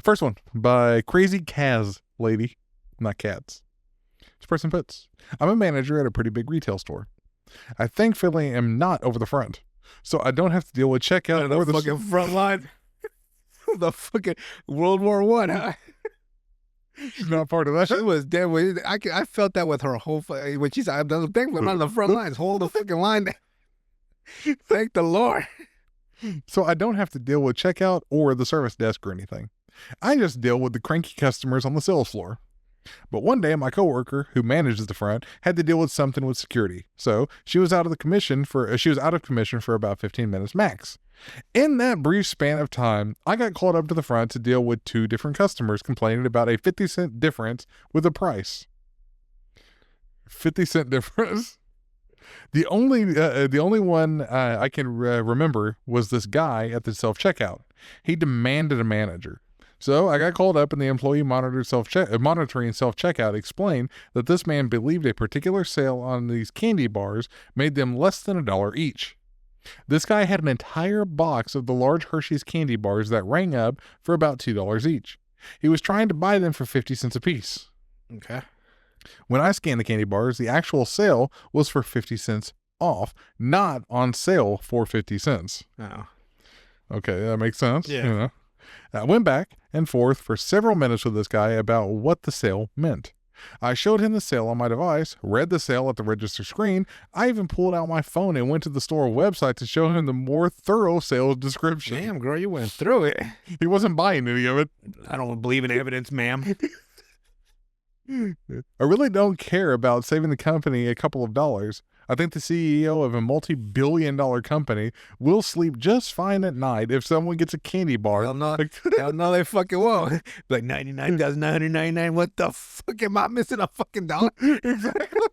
First one by Crazy Kaz Lady, not cats. This person puts, I'm a manager at a pretty big retail store. I thankfully am not over the front, so I don't have to deal with checkout or the fucking front line. The fucking World War I, huh? She's not part of that. She was dead. I felt that with her whole when she said, I'm thankful I'm not on the front lines. Hold the fucking line down. Thank the Lord. So I don't have to deal with checkout or the service desk or anything. I just deal with the cranky customers on the sales floor. But one day my coworker, who manages the front, had to deal with something with security. So she was out of commission for about 15 minutes max. In that brief span of time, I got called up to the front to deal with 2 different customers complaining about a 50-cent difference with the price. 50-cent difference. The only one I can remember was this guy at the self-checkout. He demanded a manager. So I got called up, and the employee monitoring self-checkout explained that this man believed a particular sale on these candy bars made them less than $1 each. This guy had an entire box of the large Hershey's candy bars that rang up for about $2 each. He was trying to buy them for 50 cents apiece. Okay. When I scanned the candy bars, the actual sale was for 50 cents off, not on sale for 50 cents. Oh. Okay, that makes sense. Yeah. You know. I went back and forth for several minutes with this guy about what the sale meant. I showed him the sale on my device, read the sale at the register screen. I even pulled out my phone and went to the store website to show him the more thorough sales description. Damn, girl, you went through it. He wasn't buying any of it. I don't believe in evidence, ma'am. I really don't care about saving the company a couple of dollars. I think the CEO of a multi-billion-dollar company will sleep just fine at night if someone gets a candy bar. Hell no, they fucking won't. Like 99,999. What the fuck am I missing a fucking dollar? Exactly.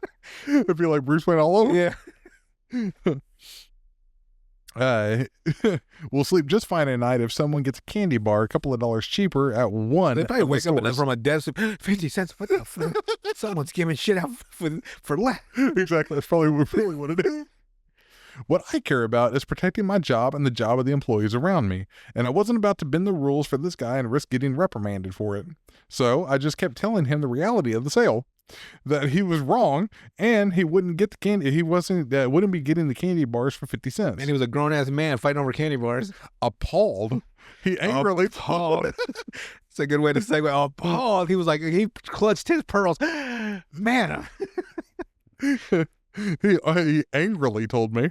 I feel like Bruce Wayne all over. Yeah. We'll sleep just fine at night if someone gets a candy bar a couple of dollars cheaper at one. They probably wake up from a desk, 50 cents. What the fuck? Someone's giving shit out for less. Exactly. That's probably really what it is. What I care about is protecting my job and the job of the employees around me, and I wasn't about to bend the rules for this guy and risk getting reprimanded for it. So I just kept telling him the reality of the sale, that he was wrong and he wouldn't get the candy. He wouldn't be getting the candy bars for 50 cents. And he was a grown ass man fighting over candy bars. Appalled. He angrily appalled. It's a good way to segue. Appalled. He was like, he clutched his pearls. Man. He angrily told me,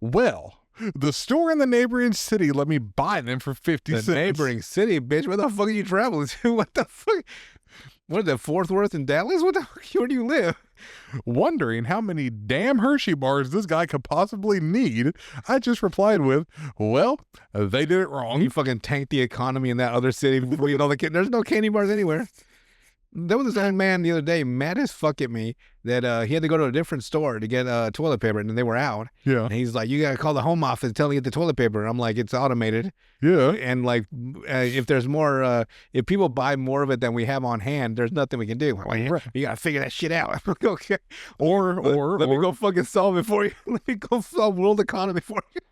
well, the store in the neighboring city let me buy them for 50 cents. The neighboring city, bitch. Where the fuck are you traveling to? What the fuck? What is that, Fort Worth in Dallas? What the fuck? Where do you live? Wondering how many damn Hershey bars this guy could possibly need, I just replied with, well, they did it wrong. You fucking tanked the economy in that other city before you know the kid. There's no candy bars anywhere. There was this old man the other day, mad as fuck at me, that he had to go to a different store to get toilet paper, and they were out. Yeah. And he's like, you got to call the home office and tell them to get the toilet paper. And I'm like, it's automated. Yeah. And like, if there's more, if people buy more of it than we have on hand, there's nothing we can do. Like, right. You got to figure that shit out. Okay. Or let me go fucking solve it for you. Let me go solve world economy for you.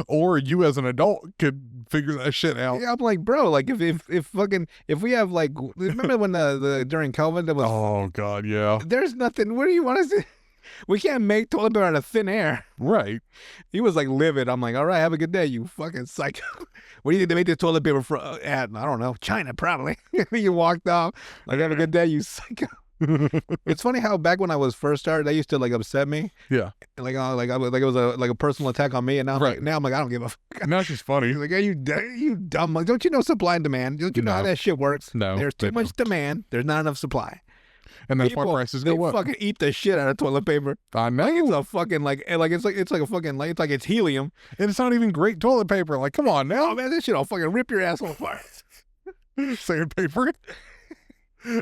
Or you as an adult could figure that shit out. Yeah, I'm like, bro, like if we have like, remember when the during COVID there was, oh god, yeah, there's nothing. What do you want us to? We can't make toilet paper out of thin air. Right. He was like livid. I'm like, all right, have a good day, you fucking psycho. What do you think they make this toilet paper at? I don't know, China probably. You walked off like, have a good day, you psycho. It's funny how back when I was first started, that used to like upset me. Yeah. Like it was a personal attack on me, and now Right. I'm like I don't give a fuck. Now it's just funny. Like, are you dumb? Like, don't you know supply and demand? Don't you know how No. that shit works? No, There's they too much demand. There's not enough supply. And that's why People, prices they go up. fucking eat the shit out of toilet paper. I It's know. a fucking it's like a fucking it's like it's helium. And it's not even great toilet paper. Like, come on Oh now. man, this shit will fucking rip your asshole apart. Sandpaper.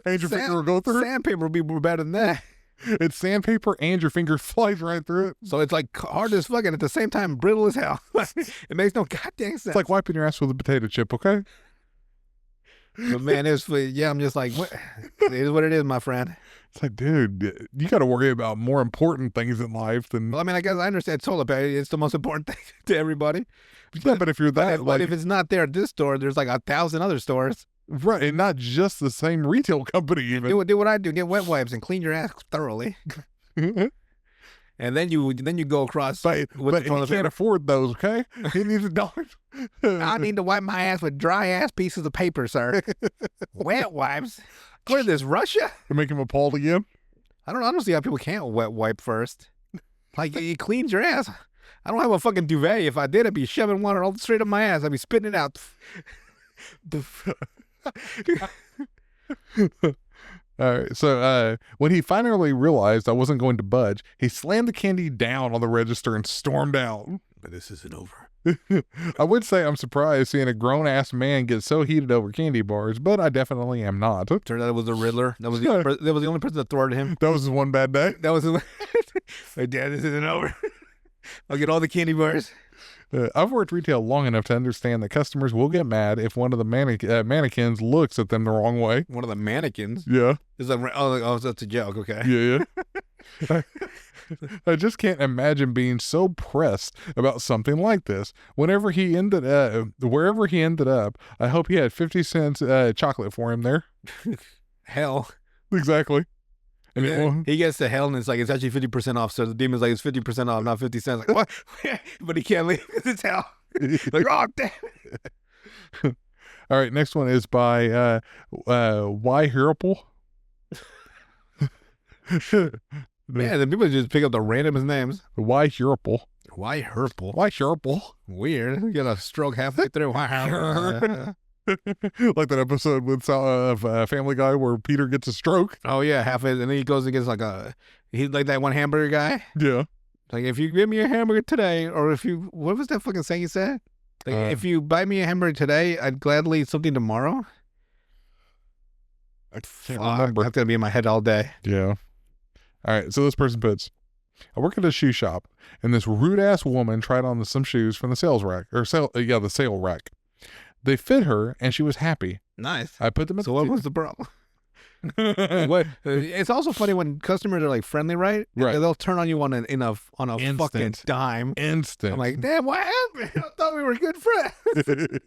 And your finger will go through it. Sandpaper would be better than that. It's sandpaper and your finger slides right through it. So it's like hard as fuck and at the same time brittle as hell. It makes no goddamn sense. It's like wiping your ass with a potato chip, okay? But man, I'm just like, what? It is what it is, my friend. It's like, dude, you got to worry about more important things in life than. Well, I mean, I guess I understand toilet paper. It's the most important thing to everybody. Yeah, but if you're that, But like, if it's not there at this store, there's like 1,000 other stores. right, and not just the same retail company, even. Do what I do. Get wet wipes and clean your ass thoroughly. And then you go across but with but the he toilet can't paper. afford those, okay? He needs a dollar. I need to wipe my ass with dry ass pieces of paper, sir. Wet wipes. What is this, Russia? to make him appalled again. I don't see how people can't wet wipe first. Like it cleans your ass. I don't have a fucking duvet. If I did, I'd be shoving water all straight up my ass. I'd be spitting it out. All right, so when he finally realized I wasn't going to budge, he slammed the candy down on the register and stormed out. But this isn't over. I would say I'm surprised seeing a grown-ass man get so heated over candy bars, but I definitely am not. Turned out it was the Riddler. That was the only person that thwarted him. That was his one bad day. That was like, Dad, this isn't over. I'll get all the candy bars. I've worked retail long enough to understand that customers will get mad if one of the mannequins looks at them the wrong way. One of the mannequins. Yeah, Is that oh, that's a joke. Okay. yeah. I just can't imagine being so pressed about something like this. Wherever he ended up, I hope he had 50 cents chocolate for him there. Hell. Exactly. And He gets to hell and it's like, it's actually 50% off. So the demon's like, it's 50% off, not 50 cents. Like, what? But he can't leave because it's hell. Like, oh, damn. All right, next one is by Y Hirple. Man, the people just pick up the randomest names. Y Hirple. Why Herple? Y Hirple. Weird. You get a stroke halfway through. Like that episode with Family Guy where Peter gets a stroke. Oh yeah, halfway, and then he goes and gets he's like that one hamburger guy. Yeah. Like, if you give me a hamburger today, or what was that fucking saying he said? Like, if you buy me a hamburger today, I'd gladly eat something tomorrow. I can't remember. That's gonna be in my head all day. Yeah. All right. So this person puts, I work at a shoe shop, and this rude ass woman tried on some shoes from the the sale rack. They fit her, and she was happy. Nice. I put them at So what was the problem? It's also funny when customers are like friendly, right? Right. They'll turn on you on a fucking Instant. dime. instant. I'm like, damn, what happened? I thought we were good friends.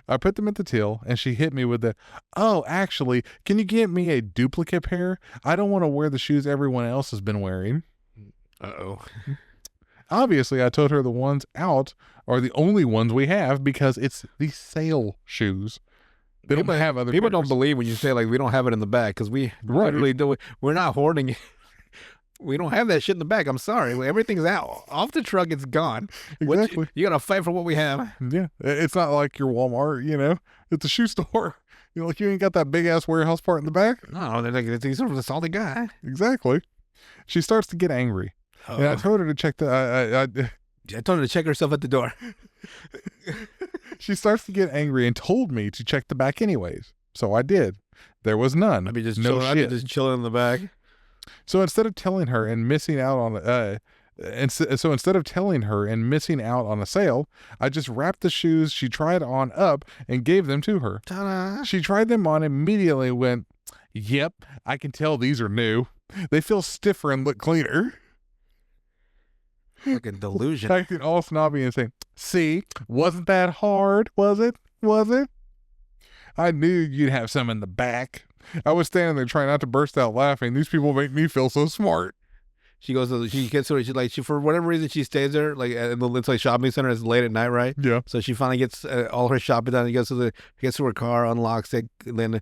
I put them at the till, and she hit me with the, oh, actually, can you get me a duplicate pair? I don't want to wear the shoes everyone else has been wearing. Uh-oh. Obviously, I told her the ones out are the only ones we have because it's the sale shoes. They don't have other People don't pairs. believe when you say like we don't have it in the back because we Right. literally do it. We're not hoarding it. We don't have that shit in the back. I'm sorry. Everything's out. Off the truck, it's gone. Exactly. You gotta fight for what we have. Yeah. It's not like your Walmart, it's a shoe store. You ain't got that big ass warehouse part in the back. No, they're like, he's sort of a salty guy. Exactly. She starts to get angry. And I told her to check I told her to check herself at the door. She starts to get angry and told me to check the back anyways. So I did. There was none. I'd be just no chilling. I'd shit. be just chilling in the back. So instead of telling her and missing out on instead of telling her and missing out on a sale, I just wrapped the shoes she tried on up and gave them to her. Ta-da. She tried them on immediately and went, "Yep, I can tell these are new. They feel stiffer and look cleaner." Fucking delusion. Acting all snobby and saying, "See, wasn't that hard, was it? Was it? I knew you'd have some in the back." I was standing there trying not to burst out laughing. These people make me feel so smart. She goes to, she gets to it. She for whatever reason she stays there like at the it's like shopping center. It's late at night, right? Yeah. So she finally gets all her shopping done. He gets to her car, unlocks it, and then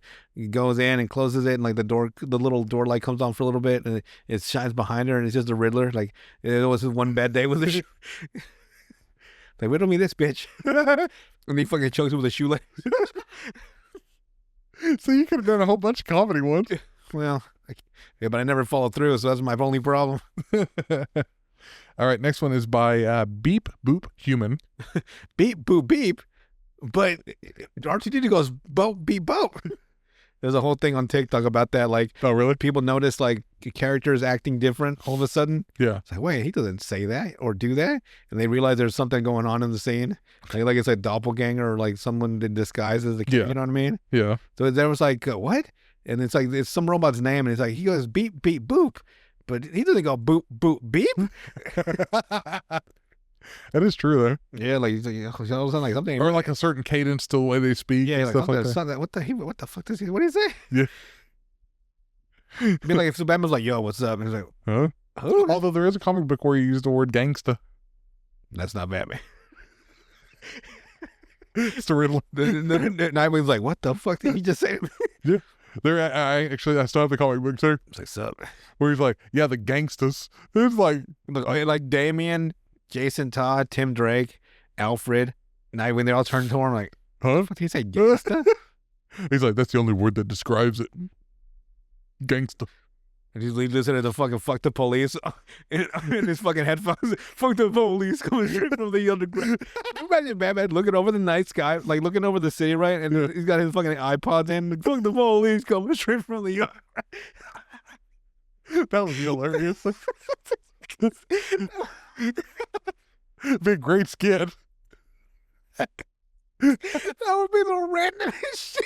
goes in and closes it, and like the little door light comes on for a little bit, and it shines behind her, and it's just the Riddler. Like it was his one bad day with her. Like, riddle me this, bitch. And he fucking chokes her with a shoelace. So you could have done a whole bunch of comedy ones. Well, yeah, but I never followed through, so that's my only problem. All right, next one is by Beep Boop Human. Beep boop beep, but R2D2 goes boop beep boop. There's a whole thing on TikTok about that. Like, Oh, really? people notice like characters acting different all of a sudden. Yeah. It's like, wait, he doesn't say that or do that, and they realize there's something going on in the scene. Like it's a doppelganger or like someone in disguise as the kid. Yeah. You know what I mean? Yeah. So there was like, what? And it's like it's some robot's name, and it's like he goes beep beep boop, but he doesn't go boop boop beep. That is true, though. Yeah, like he's like, all of a sudden, like something. Or like a certain cadence to the way they speak Yeah, and like, stuff like that. what the fuck does he? What do you say? Yeah. I mean, like if Batman's like, "Yo, what's up?" and he's like, Huh? "Oh, Although there is a comic book where you use the word gangsta. that's not Batman." It's the Riddler. Nightwing's like, "What the fuck did he just say?" There, I still have the comic book too, It's like, "Sup?" where he's like, "Yeah, the gangstas." It's like, Like Damien, Jason Todd, Tim Drake, Alfred, Nightwing. They all turn to him like, huh? "What did he say?" Gangsta? He's like, that's the only word that describes it. Gangsta. And he's listening to the fucking "Fuck the Police" in his fucking headphones. "Fuck the police" coming straight from the underground. Imagine Batman looking over the night sky, like looking over the city, right? And he's got his fucking iPods in. "Fuck the police" coming straight from the underground. That would be hilarious. Be a great skit. That would be the randomest shit.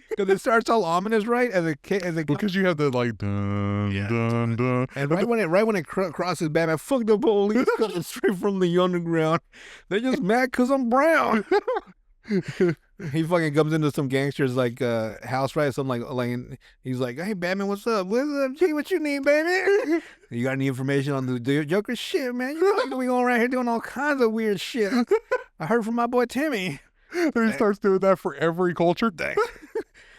Because it starts all ominous, right? Because you have the like dun dun dun. And right when it crosses Batman, "Fuck the police" coming straight from the underground. They're just mad because I'm brown. He fucking comes into some gangster's like house, right? Something like he's like, "Hey Batman, what's up? What's up, G? What you need, baby? You got any information on the Joker? Shit, man. You know, we going around here doing all kinds of weird shit. I heard from my boy Timmy." Then he starts doing that for every culture. Thanks.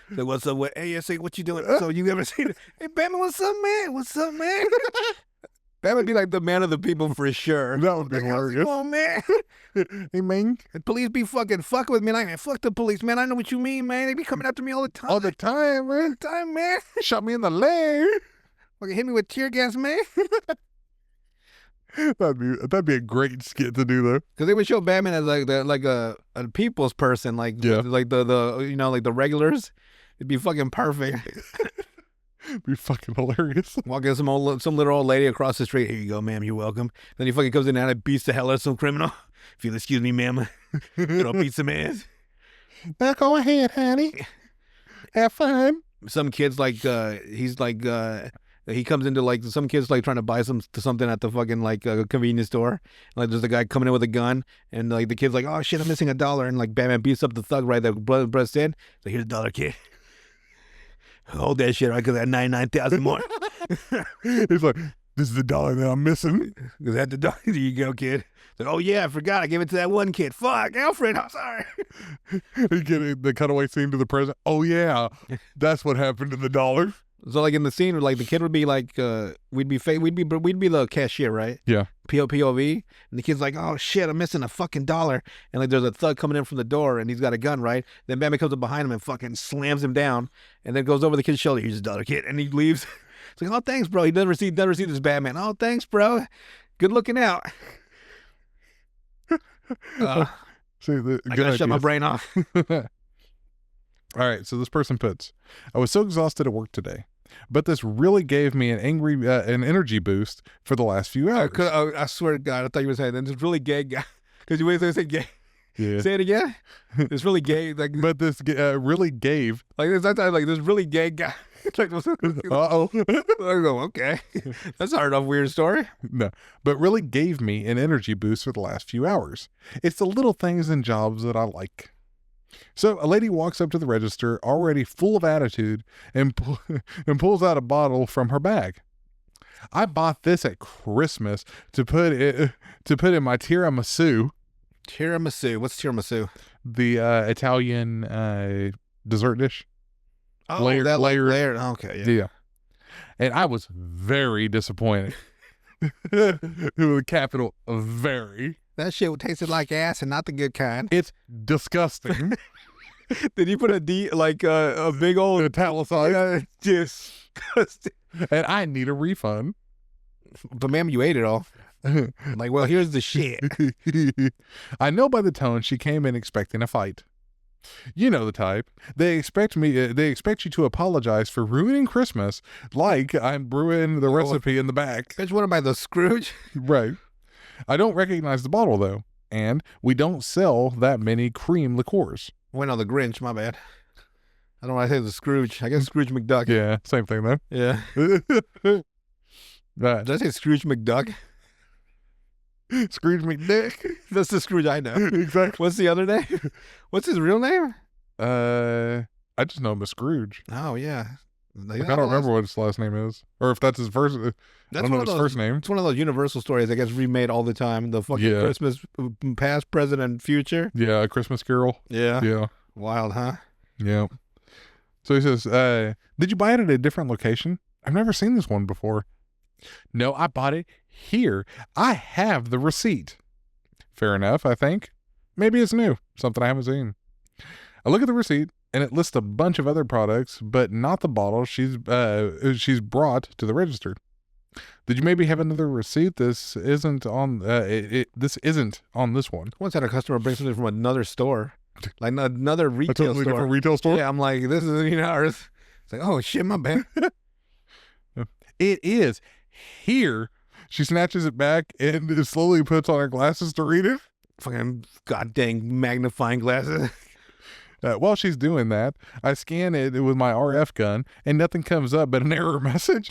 Like, "What's up? What you doing? So you ever seen it? Hey Batman, what's up, man? What's up, man?" Batman would be like the man of the people for sure. That would be Like, hilarious. "Come on, man." Hey, man. The police be fucking with me. Like, "Man, fuck the police, man. I know what you mean, man. They be coming after me all the time. All the time, man. time, man. Shot me in the leg. Fucking hit me with tear gas, man." That'd be a great skit to do, though. Because they would show Batman as like a people's person, like Yeah. like the you know, like the regulars. It'd be fucking perfect. Be fucking hilarious. Walking some little old lady across the street. "Here you go, ma'am. You're welcome." Then he fucking comes in and beats the hell out of some criminal. "If you'll excuse me, ma'am, I'll beat some ass." Now go ahead, honey. Have fun. Some kids like he's like he comes into like some kids like trying to buy something at the fucking like convenience store. Like there's a guy coming in with a gun, and like the kid's like, "Oh shit, I'm missing $1," and like Batman beats up the thug right there. Brother said, "So here's $1, kid. Hold that shit, right? Because I had 99,000 more." He's like, "This is the $1 that I'm missing." Is that the $1? "There you go, kid." Like, "Oh yeah, I forgot. I gave it to that one kid. Fuck, Alfred. I'm sorry." You get the cutaway scene to the present. Oh yeah, that's what happened to the $1. So like in the scene, like the kid would be like, we'd be the cashier, right? Yeah. POV, and the kid's like, "Oh shit, I'm missing a fucking $1," and like there's a thug coming in from the door, and he's got a gun, right? Then Batman comes up behind him and fucking slams him down, and then goes over the kid's shoulder. "Here's $1, kid," and he leaves. It's like, "Oh thanks, bro." He never see this Batman. "Oh thanks, bro. Good looking out." See, I gotta shut my brain off. All right, so this person puts, "I was so exhausted at work today, but this really gave me an energy boost for the last few hours." I swear to God, I thought you were saying that. This really gay guy. Because you always say gay. Yeah. Say it again. It's really gay. Like, But this really gave. like this. I thought like this really gay guy. Like, Uh-oh. I go, okay. That's hard enough weird story. No, but really gave me an energy boost for the last few hours. It's the little things in jobs that I like. So a lady walks up to the register, already full of attitude, and pulls out a bottle from her bag. I bought this at Christmas to put in my tiramisu, Tiramisu. What's tiramisu? the Italian dessert dish. Oh, Layer- that layer- layer. Okay, yeah. Yeah. And I was very disappointed. With a capital very. That shit tasted like ass and not the good kind. It's disgusting. Did you put a D, like a big old Italicized. disgusting? And I need a refund. But ma'am, you ate it all. I'm like, well, here's the shit. I know by the tone she came in expecting a fight. You know the type. They expect you to apologize for ruining Christmas, like I'm brewing the recipe in the back. Bitch, what am I, the Scrooge? Right. I don't recognize the bottle though, and we don't sell that many cream liqueurs. Went on the Grinch, my bad. I don't know why I say the Scrooge. I guess Scrooge McDuck. Yeah, same thing though. Yeah. Right. Did I say Scrooge McDuck? Scrooge McDick. That's the Scrooge I know. Exactly. What's the other name? What's his real name? I just know him as Scrooge. Oh, yeah. Like, I don't remember what his last name is, or if that's his first. I don't know his first name. It's one of those Universal stories that gets remade all the time. The fucking Yeah. Christmas, past, present, and future. Yeah, A Christmas Carol. Yeah. Yeah. Wild, huh? Yeah. So he says, did you buy it at a different location? I've never seen this one before. No, I bought it here. I have the receipt. Fair enough, I think. Maybe it's new. Something I haven't seen. I look at the receipt, and it lists a bunch of other products, but not the bottle she's brought to the register. Did you maybe have another receipt? This isn't on this isn't on this one. Once had a customer bring something from another store, like another A retail totally store. different retail store? Yeah, I'm like, this isn't ours. It's like, oh shit, my bad. It is here. She snatches it back and slowly puts on her glasses to read it. Fucking goddamn magnifying glasses. While she's doing that, I scan it with my RF gun and nothing comes up but an error message.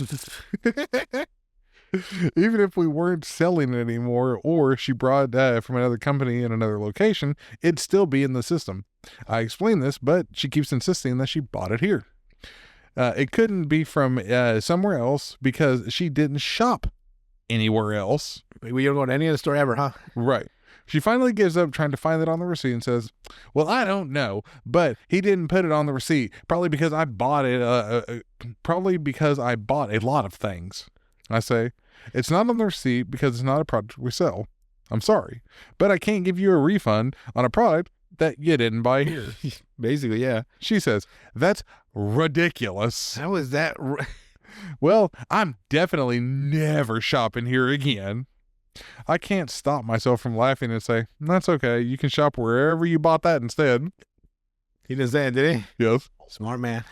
Even if we weren't selling it anymore, or she brought from another company in another location, it'd still be in the system. I explain this, but she keeps insisting that she bought it here. It couldn't be from somewhere else because she didn't shop anywhere else. We don't go to any other store ever, huh? Right. She finally gives up trying to find it on the receipt and says, well, I don't know, but he didn't put it on the receipt. Probably because I bought it. Probably because I bought a lot of things. I say, it's not on the receipt because it's not a product we sell. I'm sorry, but I can't give you a refund on a product that you didn't buy here. Basically, yeah. She says, that's ridiculous. How is that? Well, I'm definitely never shopping here again. I can't stop myself from laughing and say, that's okay. You can shop wherever you bought that instead. He didn't say it, did he? Yes. Smart man.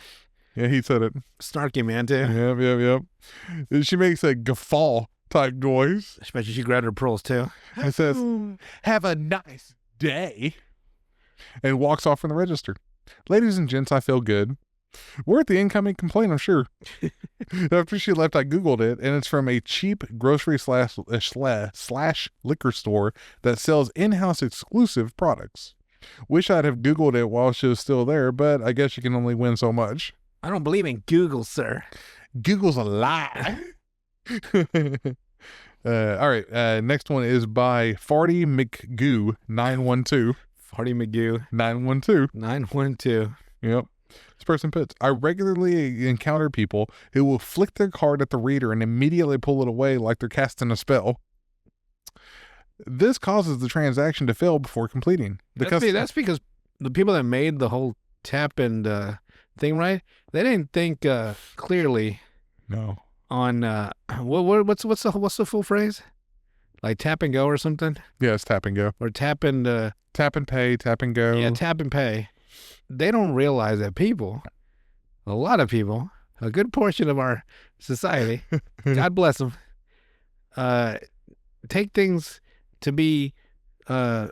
Yeah, he said it. Snarky man, too. Yep. She makes a guffaw type noise. Especially she grabbed her pearls, too. And says, have a nice day. And walks off from the register. Ladies and gents, I feel good. We're at the incoming complaint, I'm sure. After she left, I Googled it, and it's from a cheap grocery slash liquor store that sells in-house exclusive products. Wish I'd have Googled it while she was still there, but I guess you can only win so much. I don't believe in Google, sir. Google's a lie. All right, next one is by Farty McGoo 912. Farty McGoo 912. 912. Yep. This person puts, I regularly encounter people who will flick their card at the reader and immediately pull it away like they're casting a spell. This causes the transaction to fail before completing. That's because the people that made the whole tap and thing, right? They didn't think clearly. No. On what's the full phrase? Like tap and go or something? Yeah, it's tap and go. Or tap and pay, tap and go. Yeah, tap and pay. They don't realize that a lot of people, a good portion of our society, God bless them, take things to be, they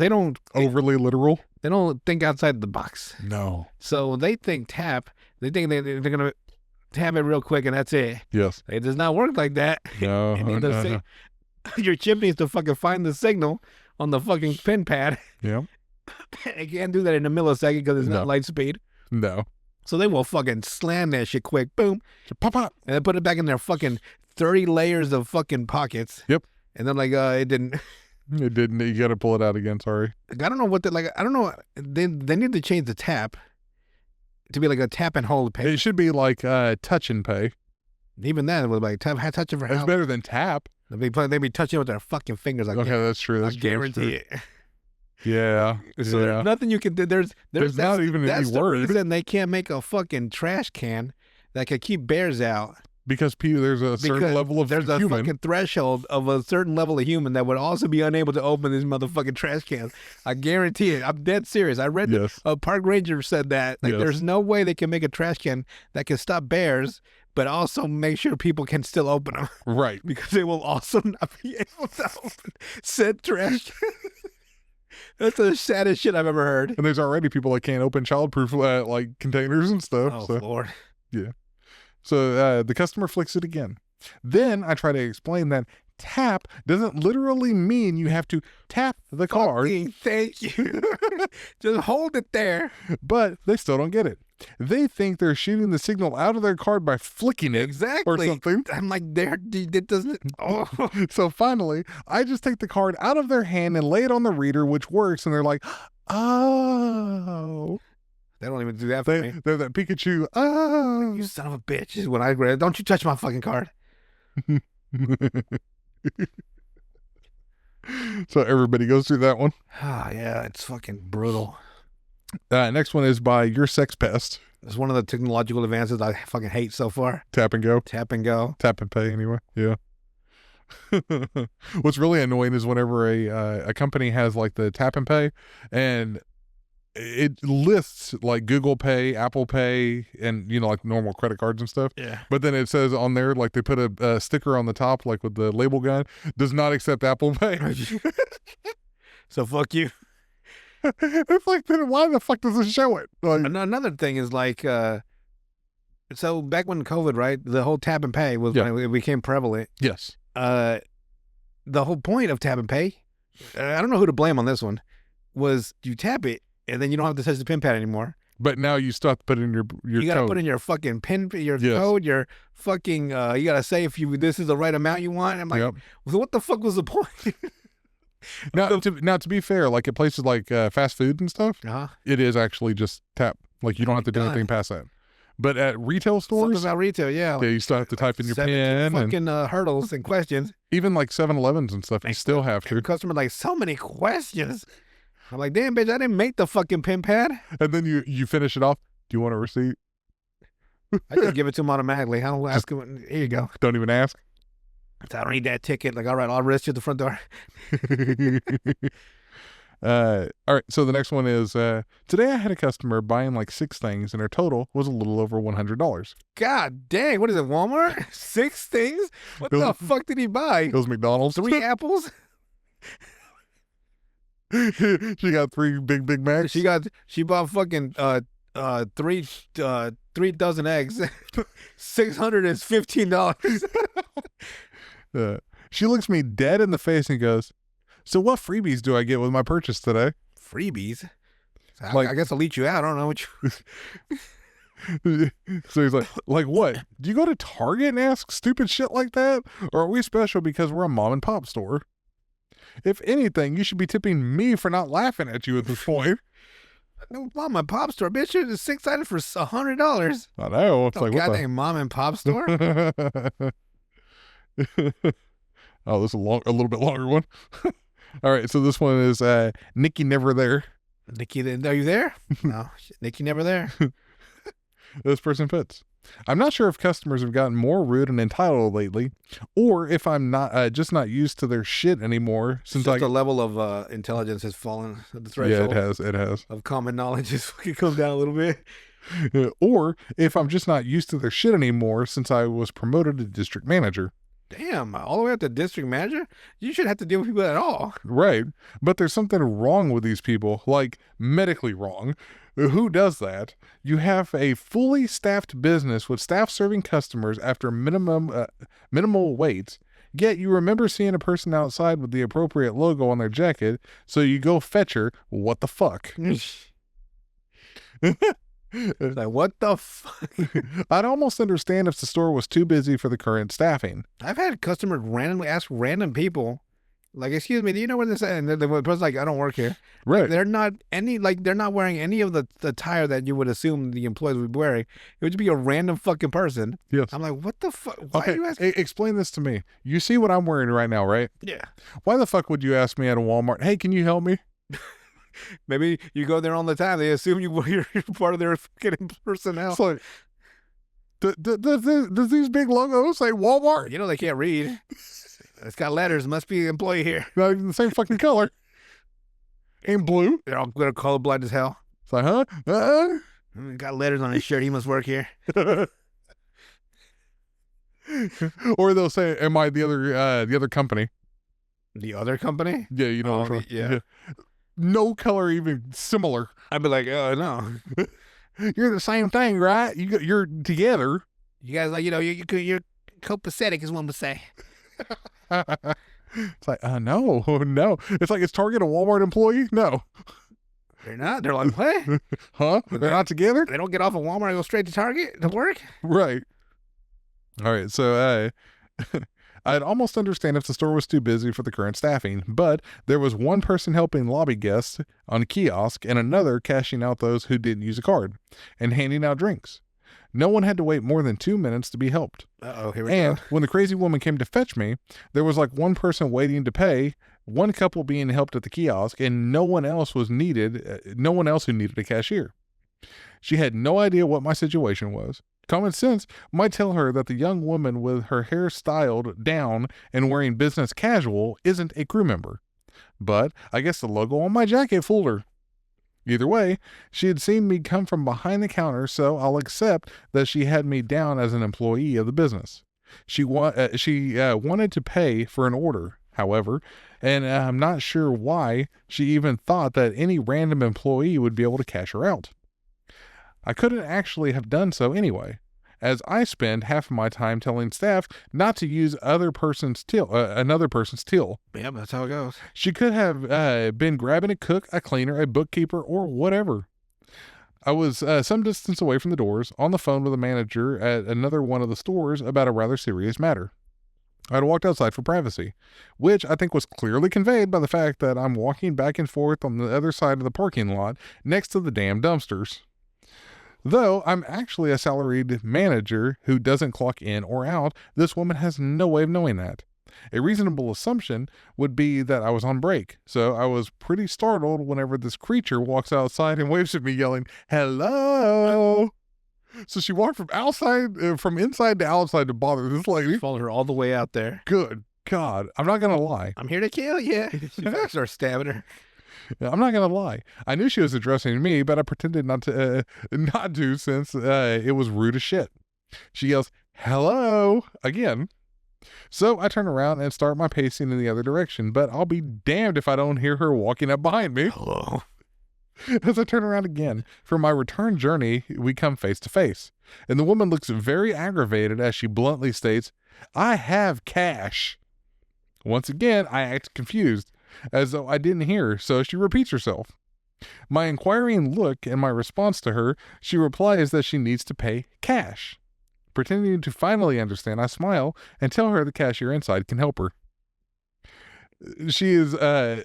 don't overly literal. They don't think outside the box. No. So they think tap. They think they're going to tap it real quick and that's it. Yes. It does not work like that. No. No. Your chip needs to fucking find the signal on the fucking pin pad. Yeah. It can't do that in a millisecond because it's not light speed. No. So they will fucking slam that shit quick. Boom. Pop, pop. And then put it back in their fucking 30 layers of fucking pockets. Yep. And then like it didn't. It didn't. You got to pull it out again. Sorry. Like, I don't know what the I don't know. They need to change the tap to be like a tap and hold pay. It should be like touch and pay. Even then, with like touch it for It's help. better than tap. They be touching it with their fucking fingers. Like, Okay, that's true. That's I true, guarantee that's true. it. Yeah. There's Yeah. nothing you can do. There's not even any that's the word. reason they can't make a fucking trash can that can keep bears out. Because there's a certain level of there's human. a fucking threshold of a certain level of human that would also be unable to open these motherfucking trash cans. I guarantee it. I'm dead serious. I read Yes. a park ranger said that. Like, Yes. there's no way they can make a trash can that can stop bears, but also make sure people can still open them. Right. Because they will also not be able to open said trash can. That's the saddest shit I've ever heard. And there's already people that can't open childproof like containers and stuff. Oh, so. Lord. Yeah. So the customer flicks it again. Then I try to explain that tap doesn't literally mean you have to tap the card, Fucking thank you. Just hold it there. but they still don't get it. They think they're shooting the signal out of their card by flicking it Exactly. or something. I'm like, it doesn't. Oh. So finally, I just take the card out of their hand and lay it on the reader, which works. And they're like, oh. They don't even do that for me. They're that Pikachu. Oh. You son of a bitch. Is when I read, don't you touch my fucking card. So everybody goes through that one. Ah, yeah, it's fucking brutal. Next one is by Your Sex Pest. It's one of the technological advances I fucking hate so far. Tap and go. Tap and go. Tap and pay anyway. Yeah. What's really annoying is whenever a company has like the tap and pay and it lists like Google Pay, Apple Pay, and like normal credit cards and stuff. Yeah. But then it says on there, like they put a sticker on the top, like with the label gun, does not accept Apple Pay. So fuck you. It's like, then why the fuck does it show it? Like, Another thing is like, so back when COVID, right, the whole tap and pay was when it became prevalent. yes. The whole point of tap and pay, I don't know who to blame on this one, was you tap it and then you don't have to touch the pin pad anymore. But now you still have to put in your You gotta code. put in your fucking pin, your Yes. code, your fucking. You gotta say if this is the right amount you want. I'm like, Yep. so what the fuck was the point? Now, to be fair, like at places like fast food and stuff, it is actually just tap. Like you don't have to do anything past that. But at retail Something stores, about retail, yeah. you still have to type in your 17 PIN, and fucking hurdles and questions. even like 7-Elevens and stuff, you still have to. Customer like so many questions. I'm like, damn, bitch, I didn't make the fucking pin pad. And then you finish it off. Do you want a receipt? I just give it to him automatically. I don't ask him. Here you go. Don't even ask. I don't need that ticket. Like, all right, I'll arrest you at the front door. All right. So the next one is today I had a customer buying like 6 things, and her total was a little over $100. God dang, what is it, Walmart? 6 things? What the fuck did he buy? It was McDonald's. 3 apples? She got 3 Big Macs. She bought fucking 3 dozen eggs. $615. She looks me dead in the face and goes, "So what freebies do I get with my purchase today?" Freebies? Like- I guess I'll eat you out. I don't know what you... So he's like what? Do you go to Target and ask stupid shit like that? Or are we special because we're a mom and pop store? If anything, you should be tipping me for not laughing at you at this point. No, mom and pop store, bitch. It's 6 items for $100. I know. It's Oh, like, what goddamn mom and pop store. Oh, this is a little bit longer one. All right, so this one is Nikki Never There. Nikki, are you there? No, Nikki never there. This person puts, "I'm not sure if customers have gotten more rude and entitled lately, or if I'm not just not used to their shit anymore since The level of intelligence has fallen. The yeah, threshold it has. of common knowledge has fucking come down a little bit. Or if I'm just not used to their shit anymore since I was promoted to district manager." Damn, all the way up to district manager? You shouldn't have to deal with people at all. Right. But there's something wrong with these people, like medically wrong. Who does that? You have a fully staffed business with staff serving customers after minimal waits, yet you remember seeing a person outside with the appropriate logo on their jacket, so you go fetch her. What the fuck? It's like, what the fuck? I'd almost understand if the store was too busy for the current staffing. I've had customers randomly ask random people, like, "Excuse me, do you know where this is?" And the person's like, "I don't work here." Right. They're not wearing any of the attire that you would assume the employees would be wearing. It would just be a random fucking person. Yes. I'm like, what the fuck? Why Okay. are you asking? Explain this to me. You see what I'm wearing right now, right? Yeah. Why the fuck would you ask me at a Walmart, hey, can you help me? Maybe you go there all the time. They assume you're part of their fucking personnel. It's like, does these big logos say Walmart? You know they can't read. It's got letters. Must be an employee here. Not even the same fucking color. Ain't blue. They're all colorblind as hell. It's like, huh? Got letters on his shirt. He must work here. Or they'll say, am I the other company? The other company? Yeah, you know. Oh, yeah. No color even similar. I'd be like, oh no. You're the same thing, right? You're together. You guys like, you're copacetic is one would say. It's like, no. It's like, is Target a Walmart employee? No. They're not. They're like, what? Huh? They're not together? They don't get off of Walmart and go straight to Target to work? Right. All right. So I'd almost understand if the store was too busy for the current staffing, but there was one person helping lobby guests on a kiosk and another cashing out those who didn't use a card and handing out drinks. No one had to wait more than 2 minutes to be helped. Uh-oh, here we And go. when the crazy woman came to fetch me, there was like one person waiting to pay, one couple being helped at the kiosk, and no one else who needed a cashier. She had no idea what my situation was. Common sense might tell her that the young woman with her hair styled down and wearing business casual isn't a crew member. But I guess the logo on my jacket fooled her. Either way, she had seen me come from behind the counter, so I'll accept that she had me down as an employee of the business. She wanted to pay for an order, however, and I'm not sure why she even thought that any random employee would be able to cash her out. I couldn't actually have done so anyway, as I spend half of my time telling staff not to use another person's till. Yeah, that's how it goes. She could have been grabbing a cook, a cleaner, a bookkeeper, or whatever. I was some distance away from the doors, on the phone with a manager at another one of the stores about a rather serious matter. I'd walked outside for privacy, which I think was clearly conveyed by the fact that I'm walking back and forth on the other side of the parking lot next to the damn dumpsters. Though I'm actually a salaried manager who doesn't clock in or out, this woman has no way of knowing that. A reasonable assumption would be that I was on break, so I was pretty startled whenever this creature walks outside and waves at me yelling, "Hello!" So she walked from inside to outside to bother this lady. Followed her all the way out there. Good God. I'm not going to lie. I'm here to kill you. She starts stabbing her. I'm not going to lie. I knew she was addressing me, but I pretended not to since it was rude as shit. She yells, "Hello!" again. So I turn around and start my pacing in the other direction, but I'll be damned if I don't hear her walking up behind me. Hello. As I turn around again, for my return journey, we come face to face. And the woman looks very aggravated as she bluntly states, "I have cash." Once again, I act confused, as though I didn't hear, so she repeats herself. My inquiring look and my response to her, she replies that she needs to pay cash. Pretending to finally understand, I smile and tell her the cashier inside can help her. She is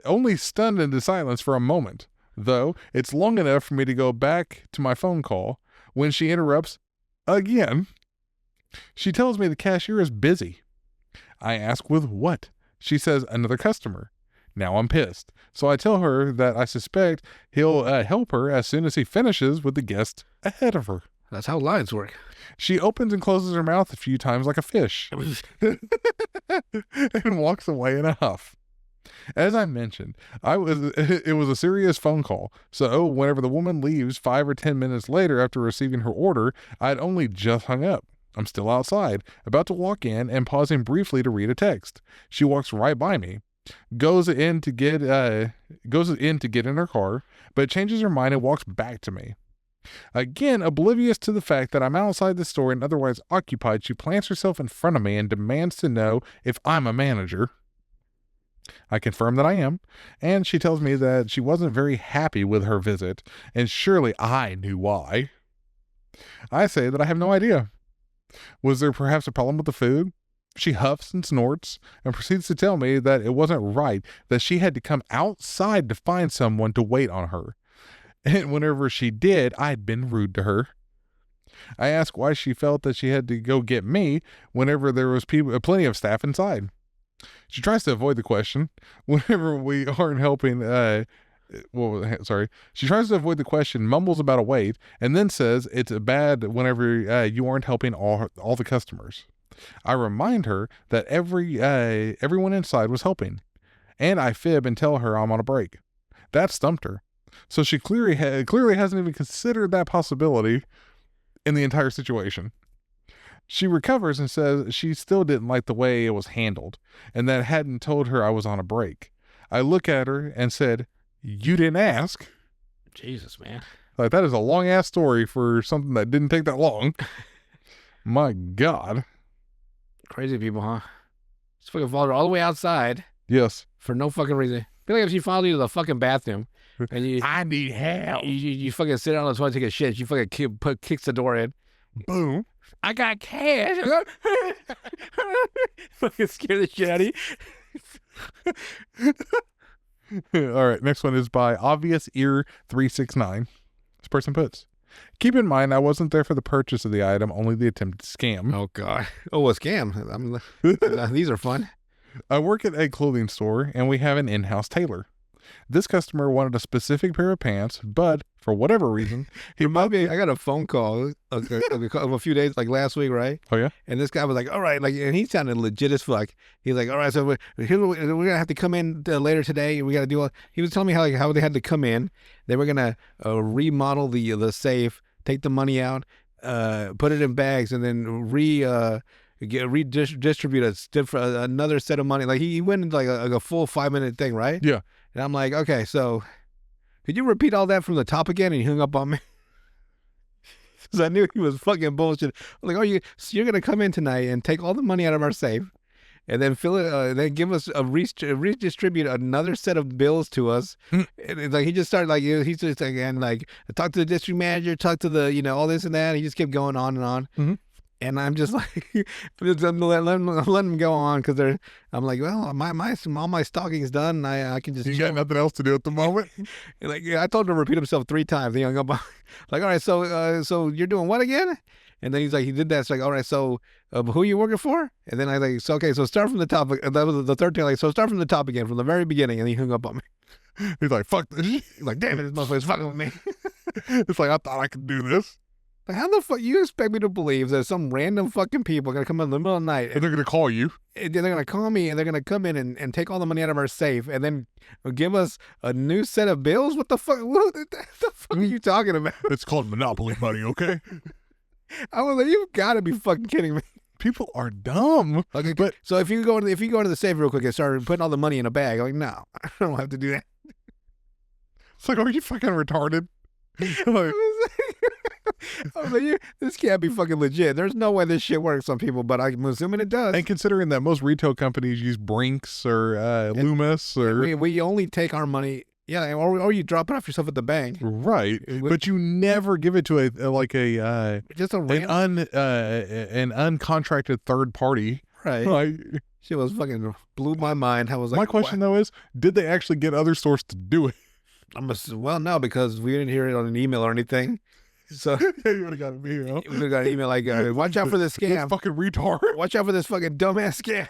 only stunned into silence for a moment, though it's long enough for me to go back to my phone call when she interrupts again. She tells me the cashier is busy. I ask with what? She says another customer. Now I'm pissed, so I tell her that I suspect he'll help her as soon as he finishes with the guest ahead of her. That's how lines work. She opens and closes her mouth a few times like a fish and walks away in a huff. As I mentioned, it was a serious phone call, so whenever the woman leaves 5 or 10 minutes later after receiving her order, I'd only just hung up. I'm still outside, about to walk in and pausing briefly to read a text. She walks right by me, goes in to get in her car, but changes her mind and walks back to me. Again, oblivious to the fact that I'm outside the store and otherwise occupied, she plants herself in front of me and demands to know if I'm a manager. I confirm that I am, and she tells me that she wasn't very happy with her visit, and surely I knew why. I say that I have no idea. Was there perhaps a problem with the food? She huffs and snorts and proceeds to tell me that it wasn't right, that she had to come outside to find someone to wait on her. And whenever she did, I'd been rude to her. I asked why she felt that she had to go get me whenever there was plenty of staff inside. She tries to avoid the question whenever we aren't helping. She tries to avoid the question, mumbles about a wait, and then says it's bad whenever you aren't helping all the customers. I remind her that everyone inside was helping, and I fib and tell her I'm on a break. That stumped her. So she clearly hasn't even considered that possibility in the entire situation. She recovers and says she still didn't like the way it was handled, and that hadn't told her I was on a break. I look at her and said, "You didn't ask." Jesus, man. Like, that is a long ass story for something that didn't take that long. My God. Crazy people, huh? Just fucking followed her all the way outside Yes. for no fucking reason. Feel like if she followed you to the fucking bathroom and you I need help. you fucking sit down on the toilet and take a shit, she fucking kicks the door in. Boom. I got cash. Fucking scare the shit out of you. All right. Next one is by Obvious Ear 369. This person puts, keep in mind, I wasn't there for the purchase of the item, only the attempted scam. Oh, God. Oh, a scam. These are fun. I work at a clothing store and we have an in-house tailor. This customer wanted a specific pair of pants, but for whatever reason, I got a phone call a few days, like last week, right? Oh, yeah? And this guy was like, all right, like, and he sounded legit as fuck. He's like, all right, so we're going to have to come in later today. We got to do all, he was telling me how they had to come in. They were going to remodel the safe, take the money out, put it in bags, and then redistribute another set of money. Like he went into like a full 5-minute thing, right? Yeah. And I'm like, okay, so could you repeat all that from the top again? And he hung up on me. Because I knew he was fucking bullshit. I'm like, so you're going to come in tonight and take all the money out of our safe and then fill it, then give us redistribute another set of bills to us. And it's like, he just started like, he's just like, and like, talk to the district manager, talk to the, all this and that. He just kept going on and on. Mm-hmm. And I'm just like, let them go on because I'm like, well, all my stocking's done. I can just. You got nothing else to do at the moment. Like, I told him to repeat himself 3 times. He hung up. Like, all right, so you're doing what again? And then he's like, he did that. It's like, all right, so who are you working for? And then I like, so okay, so start from the top. That was the third time. Like, so start from the top again, from the very beginning. And he hung up on me. He's like, fuck this. He's like, damn it, this motherfucker's fucking with me. It's like, I thought I could do this. Like, how the fuck you expect me to believe that some random fucking people are gonna come in the middle of the night And they're going to call you. and they're gonna call me and they're gonna come in and take all the money out of our safe and then give us a new set of bills? What the fuck? What the fuck are you talking about? It's called Monopoly money, okay? I was like, you've got to be fucking kidding me. People are dumb. Okay, but so if you go into the safe real quick and start putting all the money in a bag, I'm like, no, I don't have to do that. It's like, are you fucking retarded? Like, I was like, this can't be fucking legit. There's no way this shit works on people, but I'm assuming it does. and considering that most retail companies use Brinks or Loomis or We only take our money, yeah, or you drop it off yourself at the bank. right, but you never give it to Just a an random, an uncontracted third party. right? Like, Shit was fucking blew my mind. I was like, my question though is, did they actually get other stores to do it? well, no, because we didn't hear it on an email or anything. So Yeah, you would have got an email. we got an email like, watch out for this This scam. fucking retard. Watch out for this fucking dumbass scam.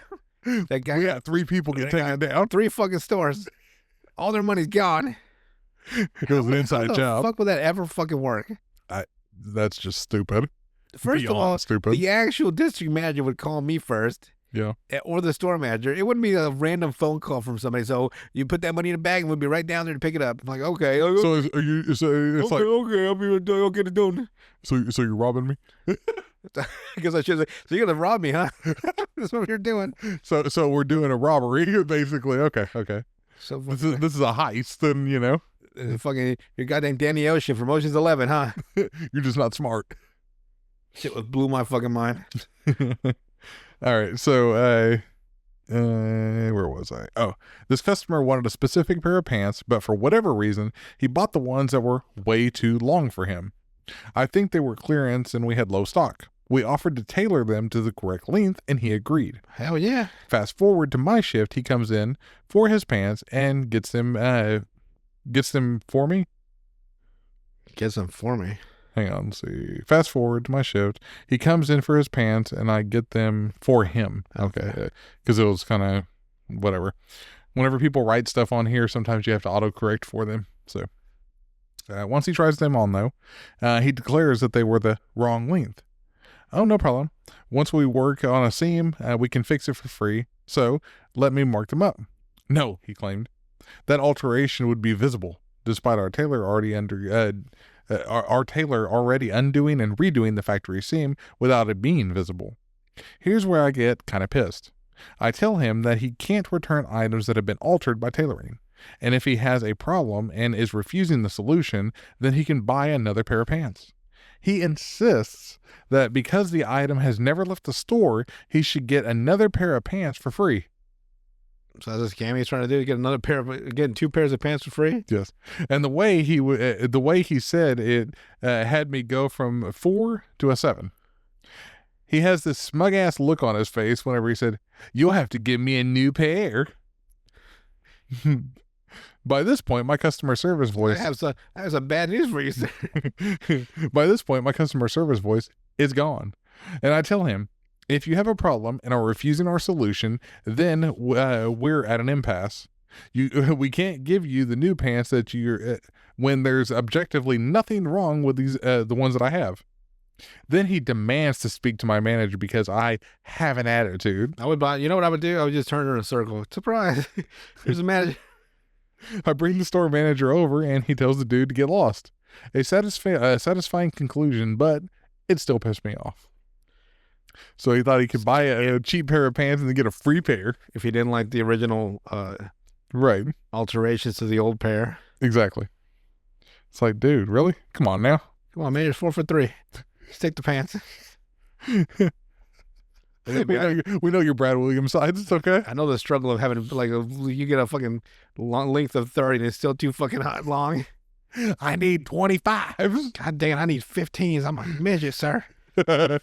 That guy We had 3 people get taken down. 3 fucking stores. All their money's gone. It was an inside How the job. fuck would that ever fucking work? That's just stupid. First of Beyond all, stupid. the actual district manager would call me first. Yeah. Or the store manager. It wouldn't be a random phone call from somebody. So you put that money in a bag and we'll be right down there to pick it up. I'm like, okay. So are you? So it's okay, like, okay, I'll get it done. so you're robbing me. I guess I should say, so you're gonna rob me, huh? That's what you're doing. So we're doing a robbery, basically. Okay. So This is a heist, then fucking your goddamn Danny Ocean from Ocean's 11, huh? you're just not smart. Shit blew my fucking mind. All right, so where was I? Oh, this customer wanted a specific pair of pants, but for whatever reason, he bought the ones that were way too long for him. I think they were clearance and we had low stock. We offered to tailor them to the correct length and he agreed. Hell yeah. Fast forward to my shift, he comes in for his pants and gets them for me. Gets them for me. Hang on, let's see. Fast forward to my shift. He comes in for his pants and I get them for him. Okay. Because it was kind of whatever. Whenever people write stuff on here, sometimes you have to autocorrect for them. So once he tries them on, though, he declares that they were the wrong length. Oh, no problem. Once we work on a seam, we can fix it for free. So let me mark them up. No, he claimed. That alteration would be visible, despite our tailor already undoing and redoing the factory seam without it being visible. Here's where I get kind of pissed. I tell him that he can't return items that have been altered by tailoring. And if he has a problem and is refusing the solution, then he can buy another pair of pants. He insists that because the item has never left the store, he should get another pair of pants for free. So that's a scam he's trying to do, getting 2 pairs of pants for free? Yes. And the way he said it had me go from 4 to a 7. He has this smug-ass look on his face whenever he said, "You'll have to give me a new pair." By this point, my customer service voice... I have some bad news for you, sir. By this point, my customer service voice is gone. And I tell him, if you have a problem and are refusing our solution, then we're at an impasse. We can't give you the new pants that you're... when there's objectively nothing wrong with these the ones that I have. Then he demands to speak to my manager because I have an attitude. You know what I would do? I would just turn her in a circle. Surprise. There's a manager. I bring the store manager over and he tells the dude to get lost. A satisfying conclusion, but it still pissed me off. So he thought he could buy a cheap pair of pants and then get a free pair. If he didn't like the original right alterations to the old pair. Exactly. It's like, dude, really? Come on now. Come on, man, you're 4 for 3. Just take the pants. we know you're Brad Williams size. It's okay. I know the struggle of having you get a fucking long length of 30 and it's still too fucking long. I need 25s. God dang it, I need 15s. I'm a midget, sir. None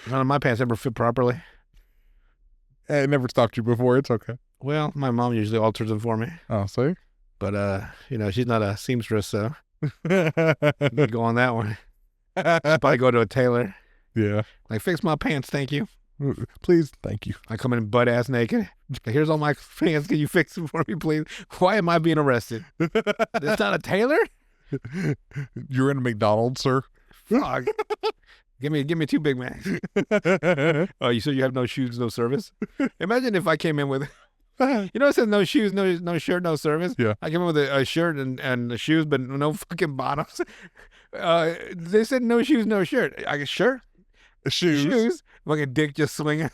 of my pants ever fit properly. It never stopped you before. It's okay. Well, my mom usually alters them for me. Oh, see? But she's not a seamstress, so go on that one. She'll probably go to a tailor. Yeah. Like, fix my pants, thank you. Please, thank you. I come in butt ass naked. Here's all my pants. Can you fix them for me, please? Why am I being arrested? That's not a tailor? You're in a McDonald's, sir. Fuck. Give me 2 Big Macs. Oh, you said you have no shoes, no service? Imagine if I came in with, it says no shoes, no shirt, no service. Yeah. I came in with a shirt and the shoes, but no fucking bottoms. They said no shoes, no shirt. I guess shirt, shoes. Fucking dick just swinging.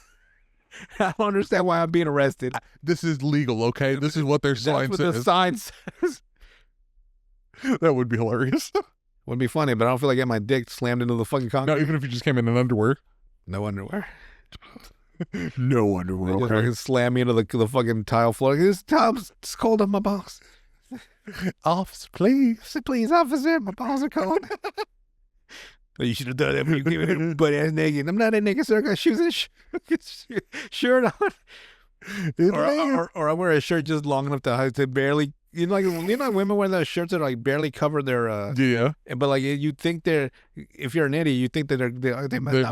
I don't understand why I'm being arrested. This is legal, okay? This is what their sign says. That's what the sign says. That would be hilarious. Would be funny, but I don't feel like getting my dick slammed into the fucking concrete. No, even if you just came in underwear. No underwear. No underwear, Just okay? fucking slam me into the fucking tile floor. This tile's cold on my balls. Officer, please. Please, officer, my balls are cold. You should have done that when you came in butt ass naked. I'm not that naked, sir. I got shoes and shirt on. Or I wear a shirt just long enough to barely, women wear those shirts that like barely cover their yeah. But like you think if you're an idiot, you think that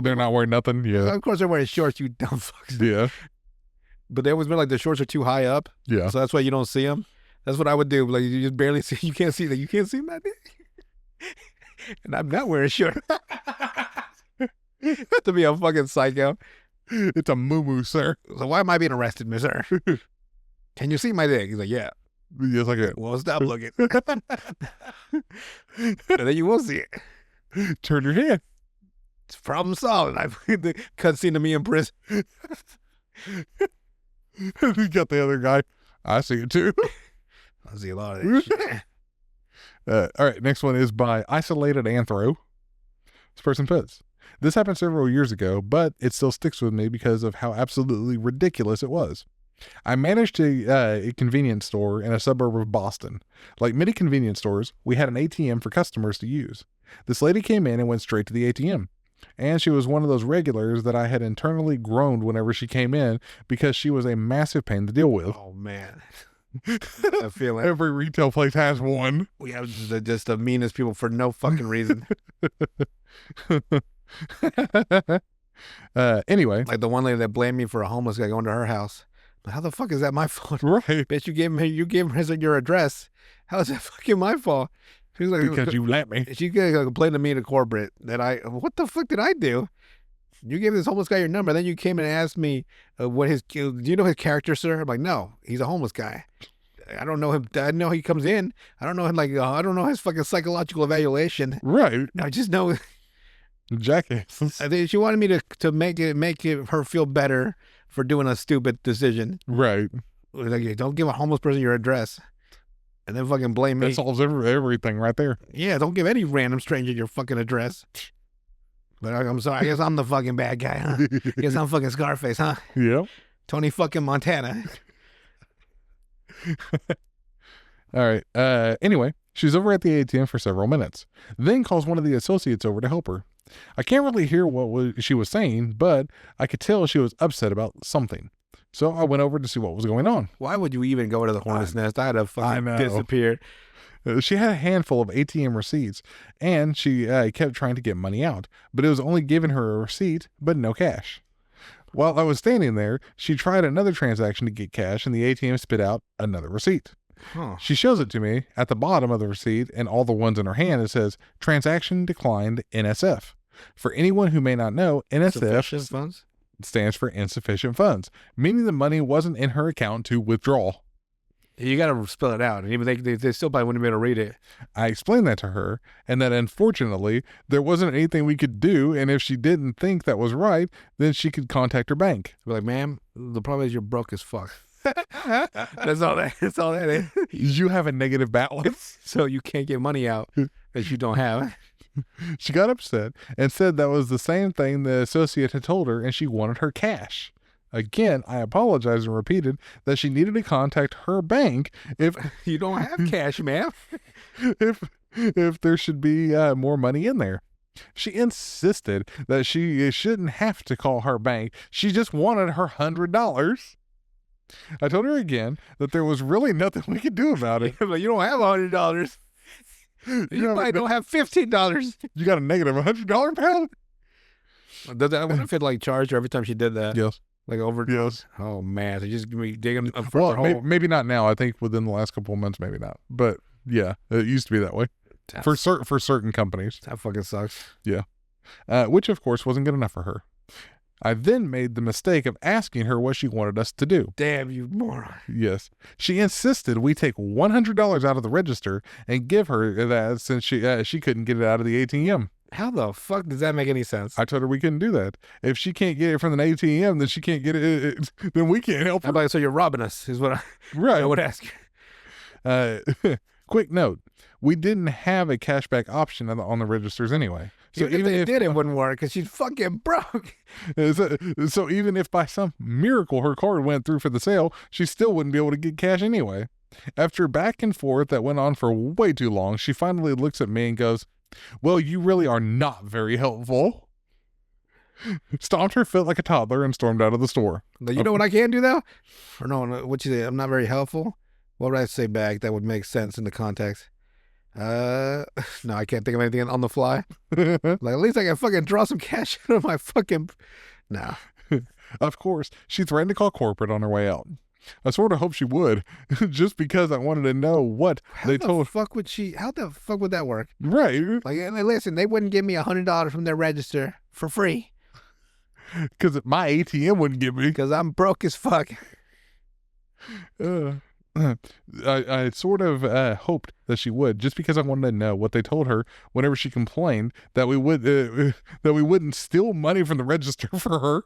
they're not wearing nothing. Yeah. Of course they're wearing shorts, you dumb fucks. Yeah. But they always wear like the shorts are too high up. Yeah. So that's why you don't see them. That's what I would do. Like you just barely see. You can't see that. You can't see my dick. And I'm not wearing a shirt. To be a fucking psycho. It's a moo-moo, sir. So why am I being arrested, mister? Can you see my dick? He's like, yeah. Yes, I can. Well, stop looking. And then you will see it. Turn your head. It's problem solved. I've the cutscene of me in prison. You got the other guy. I see it too. I see a lot of that shit. All right, next one is by Isolated Anthro. This person puts, this happened several years ago, but it still sticks with me because of how absolutely ridiculous it was. I managed a convenience store in a suburb of Boston. Like many convenience stores, we had an ATM for customers to use. This lady came in and went straight to the ATM. And she was one of those regulars that I had internally groaned whenever she came in because she was a massive pain to deal with. Oh, man. I feel like Every retail place has one. we have just the meanest people for no fucking reason. Anyway. Like the one lady that blamed me for a homeless guy going to her house. But how the fuck is that my fault? Right. Bitch, you gave him your address. How is that fucking my fault? She's like, Because you let me. She complained to me to corporate that what the fuck did I do? You gave this homeless guy your number, then you came and asked me do you know his character, sir? I'm like, no, he's a homeless guy. I don't know him. I know he comes in. I don't know him. Like, I don't know his fucking psychological evaluation. Right. I just know. Jackasses. I think she wanted me to make her feel better for doing a stupid decision. Right. Like, don't give a homeless person your address, and then fucking blame me. That solves everything right there. Yeah, don't give any random stranger your fucking address. But I'm sorry. I guess I'm the fucking bad guy, huh? I guess I'm fucking Scarface, huh? Yep. Tony fucking Montana. All right. Anyway, she's over at the ATM for several minutes, then calls one of the associates over to help her. I can't really hear what she was saying, but I could tell she was upset about something. So I went over to see what was going on. Why would you even go to the hornet's nest? I'd have fucking disappeared. She had a handful of ATM receipts, and she kept trying to get money out, but it was only giving her a receipt, but no cash. While I was standing there, she tried another transaction to get cash, and the ATM spit out another receipt. Huh. She shows it to me. At the bottom of the receipt and all the ones in her hand, it says, "Transaction declined, NSF." For anyone who may not know, NSF funds? stands for insufficient funds, meaning the money wasn't in her account to withdraw. You got to spell it out. And even they still probably wouldn't be able to read it. I explained that to her, and that unfortunately, there wasn't anything we could do, and if she didn't think that was right, then she could contact her bank. We're like, ma'am, the problem is you're broke as fuck. That's all that is. You have a negative balance. So you can't get money out that you don't have. She got upset and said that was the same thing the associate had told her, and she wanted her cash. Again, I apologized and repeated that she needed to contact her bank if you don't have cash, ma'am. if there should be more money in there. She insisted that she shouldn't have to call her bank. She just wanted her $100. I told her again that there was really nothing we could do about it. But you don't have $100. You might don't have $15. You got a negative $100 balance? Does that? I wonder if it like charged her every time she did that. Yes. Like over. Yes. Oh man, so just give me digging a further hole. Maybe not now. I think within the last couple of months, maybe not. But yeah, it used to be that way for certain companies. That fucking sucks. Yeah. Which of course wasn't good enough for her. I then made the mistake of asking her what she wanted us to do. Damn you moron. Yes. She insisted we take $100 out of the register and give her that since she couldn't get it out of the ATM. How the fuck does that make any sense? I told her we couldn't do that. If she can't get it from an ATM, then she can't get it. Then we can't help her. I'm like, so you're robbing us, is what Right. I would ask. Quick note: we didn't have a cashback option on the registers anyway. So even if it wouldn't work because she's fucking broke. So even if by some miracle her card went through for the sale, she still wouldn't be able to get cash anyway. After back and forth that went on for way too long, she finally looks at me and goes, "Well, you really are not very helpful." Stomped her foot like a toddler and stormed out of the store. You know what I can do though? Or no, what you say? I'm not very helpful. What would I say back that would make sense in the context? No, I can't think of anything on the fly. Like at least I can fucking draw some cash out of my fucking. No. Of course, she threatened to call corporate on her way out. I sort of hoped she would, just because I wanted to know what they told. How the fuck would that work? Right. Like, listen, they wouldn't give me $100 from their register for free. Because my ATM wouldn't give me. Because I'm broke as fuck. I sort of hoped that she would, just because I wanted to know what they told her whenever she complained that we wouldn't steal money from the register for her.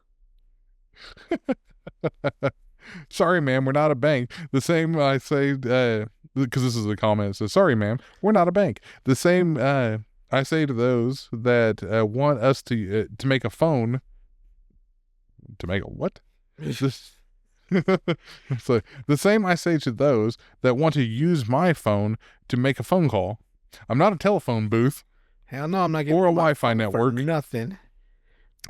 Sorry, ma'am, we're not a bank. The same I say, because this is a comment. It says, "Sorry, ma'am, we're not a bank." The same I say to those that want us to make a phone. To make a what? So the same I say to those that want to use my phone to make a phone call. I'm not a telephone booth Hell no, I'm not getting or a my Wi-Fi phone for network. nothing.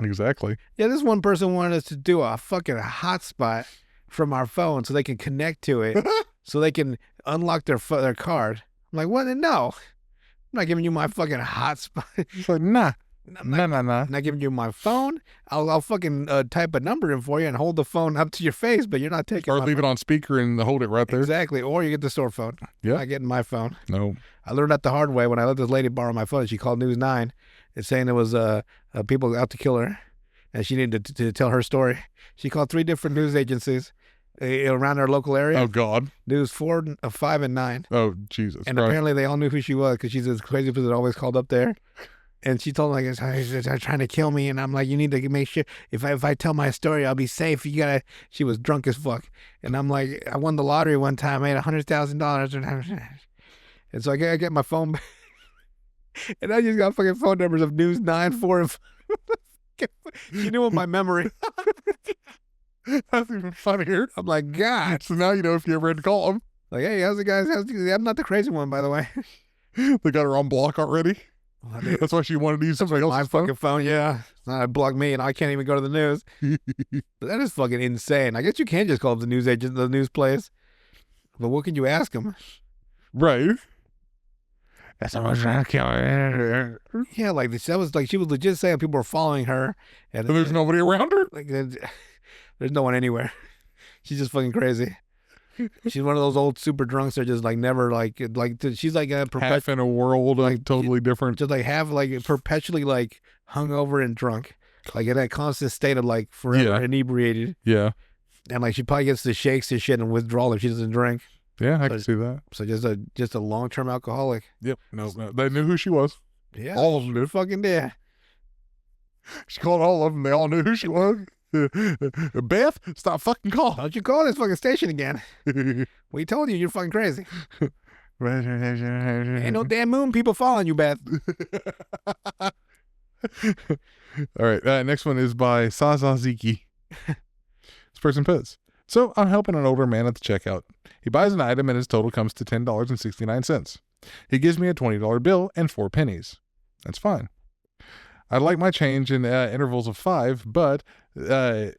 Exactly. Yeah, this one person wanted us to do a fucking hotspot from our phone so they can connect to it, so they can unlock their card. I'm like, what? No, I'm not giving you my fucking hotspot. It's like, nah. I'm not giving you my phone. I'll fucking type a number in for you and hold the phone up to your face, but you're not taking Or my leave it on speaker and hold it right there. Exactly. Or you get the store phone. Yeah. Not getting my phone. No. I learned that the hard way when I let this lady borrow my phone. She called News 9. It's saying there was people out to kill her, and she needed to tell her story. She called 3 different news agencies around our local area. Oh, God. News 4, 5, and 9. Oh, Jesus. And Christ. apparently they all knew who she was because she's this crazy person that always called up there. And she told them, like, they're trying to kill me. And I'm like, you need to make sure, if I tell my story, I'll be safe. You gotta, she was drunk as fuck. And I'm like, I won the lottery one time, made $100,000. And so I get my phone back. And I just got fucking phone numbers of News 9, 4, and 5. She knew in my memory. That's even funnier. I'm like, God. So now you know if you ever had to call them. Like, hey, how's it, guys? I'm not the crazy one, by the way. They got her on block already. That's why she wanted to use somebody else's My fucking phone, yeah. It blocked me, and I can't even go to the news. But that is fucking insane. I guess you can just call up the news agent, the news place. But what can you ask them? Right. That's someone trying to kill me. Yeah, like that was like she was legit saying people were following her, and And there's nobody around her? like there's no one anywhere. She's just fucking crazy. She's one of those old super drunks that are just like never like she's like a Half perpetual, in a world like totally different. just like have like perpetually like hungover and drunk, like in that constant state of like forever Yeah. inebriated. Yeah. And like she probably gets the shakes and shit and withdrawal if she doesn't drink. Yeah, I can see that. So just a long-term alcoholic. Yep. No, they knew who she was. Yeah, All of them did. fucking did. She called all of them. They all knew who she was. Beth, stop fucking calling. Don't you call this fucking station again? We told you you're fucking crazy. Ain't no damn moon people following you, Beth. All right. Next one is by Sazaziki. This person puts, so I'm helping an older man at the checkout. He buys an item and his total comes to $10.69. He gives me a $20 bill and 4 pennies. That's fine. I'd like my change in intervals of 5, but then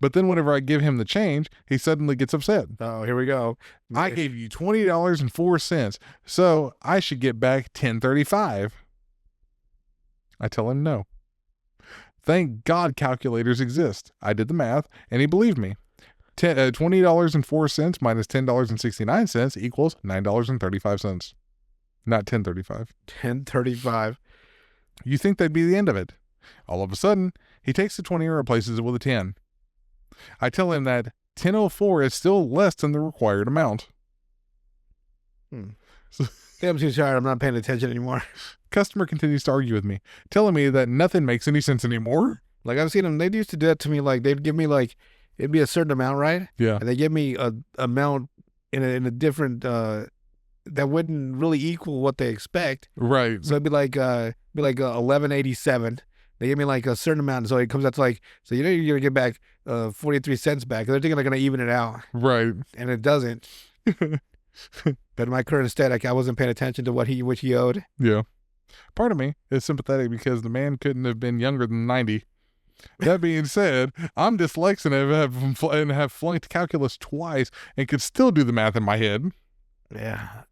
whenever I give him the change, he suddenly gets upset. Oh, here we go. I gave you $20.04, so I should get back $10.35. I tell him no. Thank God calculators exist. I did the math, and he believed me. $20.04 minus $10.69 equals $9.35. Not $10.35. $10.35. You think that'd be the end of it. All of a sudden, he takes the 20 and replaces it with a 10. I tell him that 10.04 is still less than the required amount. I'm too tired. I'm not paying attention anymore. Customer continues to argue with me, telling me that nothing makes any sense anymore. Like I've seen them. They used to do that to me. Like they'd give me like it'd be a certain amount, right? Yeah. And they give me a amount in a different that wouldn't really equal what they expect. Right. So it'd be like 11.87. They give me like a certain amount, so it comes out to like, so you know you're gonna get back 43 cents back. They're thinking they're gonna even it out, Right. and it doesn't. But in my current state, like I wasn't paying attention to what he owed. Yeah. Part of me is sympathetic because the man couldn't have been younger than 90. That being said, I'm dyslexic and have flunked calculus twice and could still do the math in my head. Yeah.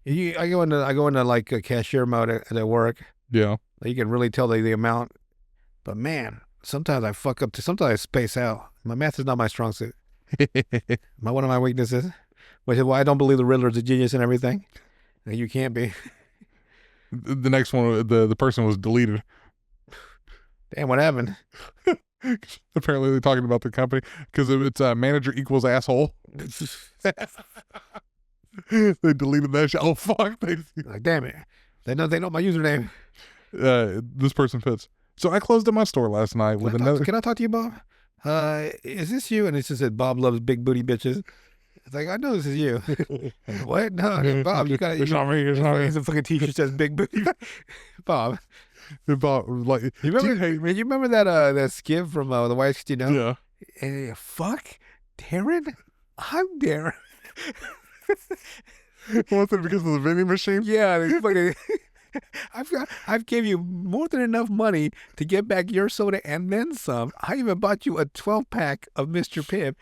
I go into like a cashier mode at work. Yeah. You can really tell the amount. But man, sometimes I fuck up. Sometimes I space out. My math is not my strong suit. One of my weaknesses, which is why I don't believe the Riddler's a genius and everything. You can't be. The next one, the person was deleted. Damn, what happened? Apparently they're talking about the company because it's manager equals asshole. They deleted that shit. Oh, fuck. Like, damn it. They know my username. This person puts, so I closed up my store last night with another. Can I talk to you, Bob? Is this you? And it just said, Bob loves big booty bitches. It's like, I know this is you. What? No, Bob, you got it. It's not me. It's not me. The fucking t-shirt says big booty. Bob. Bob, like, You remember that skit from The White, you know? Yeah. And fuck Darren? I'm Darren. Was it because of the vending machine? Yeah, they fucking. I've gave you more than enough money to get back your soda and then some. I even bought you a 12-pack of Mr. Pibb.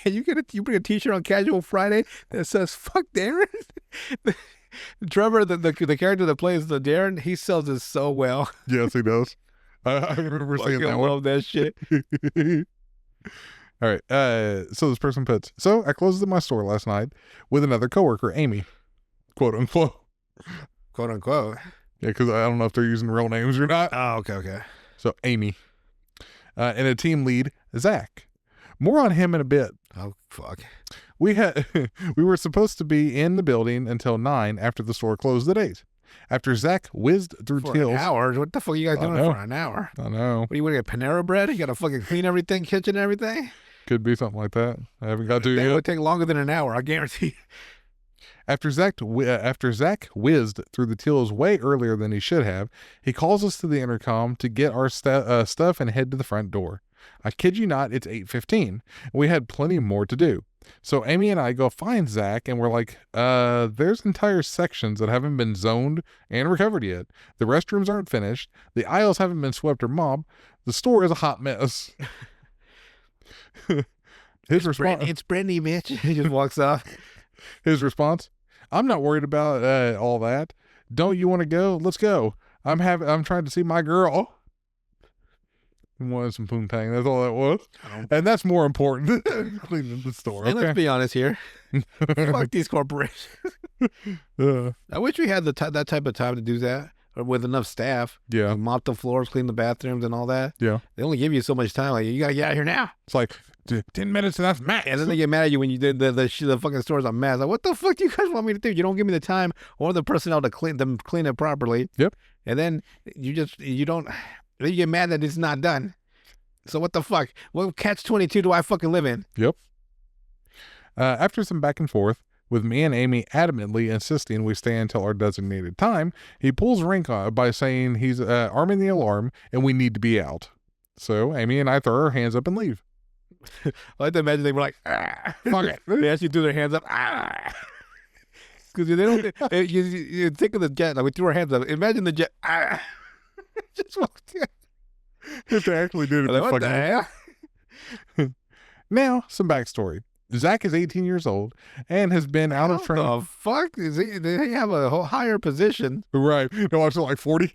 And you bring a T-shirt on Casual Friday that says "Fuck Darren." Trevor, the character that plays the Darren, he sells this so well. Yes, he does. I remember seeing that I one. love that shit. All right. So this person puts, so I closed at my store last night with another coworker, Amy, quote unquote. Quote unquote. Yeah, because I don't know if they're using real names or not. Oh, okay. So Amy. And a team lead, Zach. More on him in a bit. Oh, fuck. We were supposed to be in the building until 9 after the store closed at 8. After Zach whizzed through For tills. an hour? What the fuck are you guys doing for an hour? I know. What are you going to get, Panera Bread? You got to fucking clean everything, kitchen, everything? Could be something like that. I haven't got to That yet. would take longer than an hour, I guarantee. After Zach whizzed through the tills way earlier than he should have, he calls us to the intercom to get our stuff and head to the front door. I kid you not, it's 8:15. We had plenty more to do. So Amy and I go find Zach, and we're like, there's entire sections that haven't been zoned and recovered yet. The restrooms aren't finished. The aisles haven't been swept or mopped. The store is a hot mess. His response, It's Brittany, bitch. He just walks off. his response, I'm not worried about all that. Don't you want to go? Let's go. I'm trying to see my girl. Wanted some poontang. That's all that was. And that's more important than cleaning the store. And Okay. let's be honest here. Fuck these corporations. I wish we had that type of time to do that, or with enough staff. Yeah. Mop the floors, clean the bathrooms, and all that. Yeah. They only give you so much time. Like, you gotta get out of here now. It's like 10 minutes and that's max. And then they get mad at you when you did the fucking store's a mess. Like, what the fuck do you guys want me to do? You don't give me the time or the personnel to clean it properly. Yep. And then you don't. Then you get mad that it's not done. So what the fuck? What catch-22 do I fucking live in? Yep. After some back and forth, with me and Amy adamantly insisting we stay until our designated time, he pulls rank by saying he's arming the alarm and we need to be out. So Amy and I throw our hands up and leave. I like to imagine they were like, ah. Fuck it. They actually threw their hands up, ah. Because they don't. You think of the jet, like we threw our hands up. Imagine the jet, ah. Just walked in. If they actually did it. Like, what the hell? Now, some backstory. Zach is 18 years old and has been out of training. The fuck? They have a whole higher position. Right. No, I'm still like 40.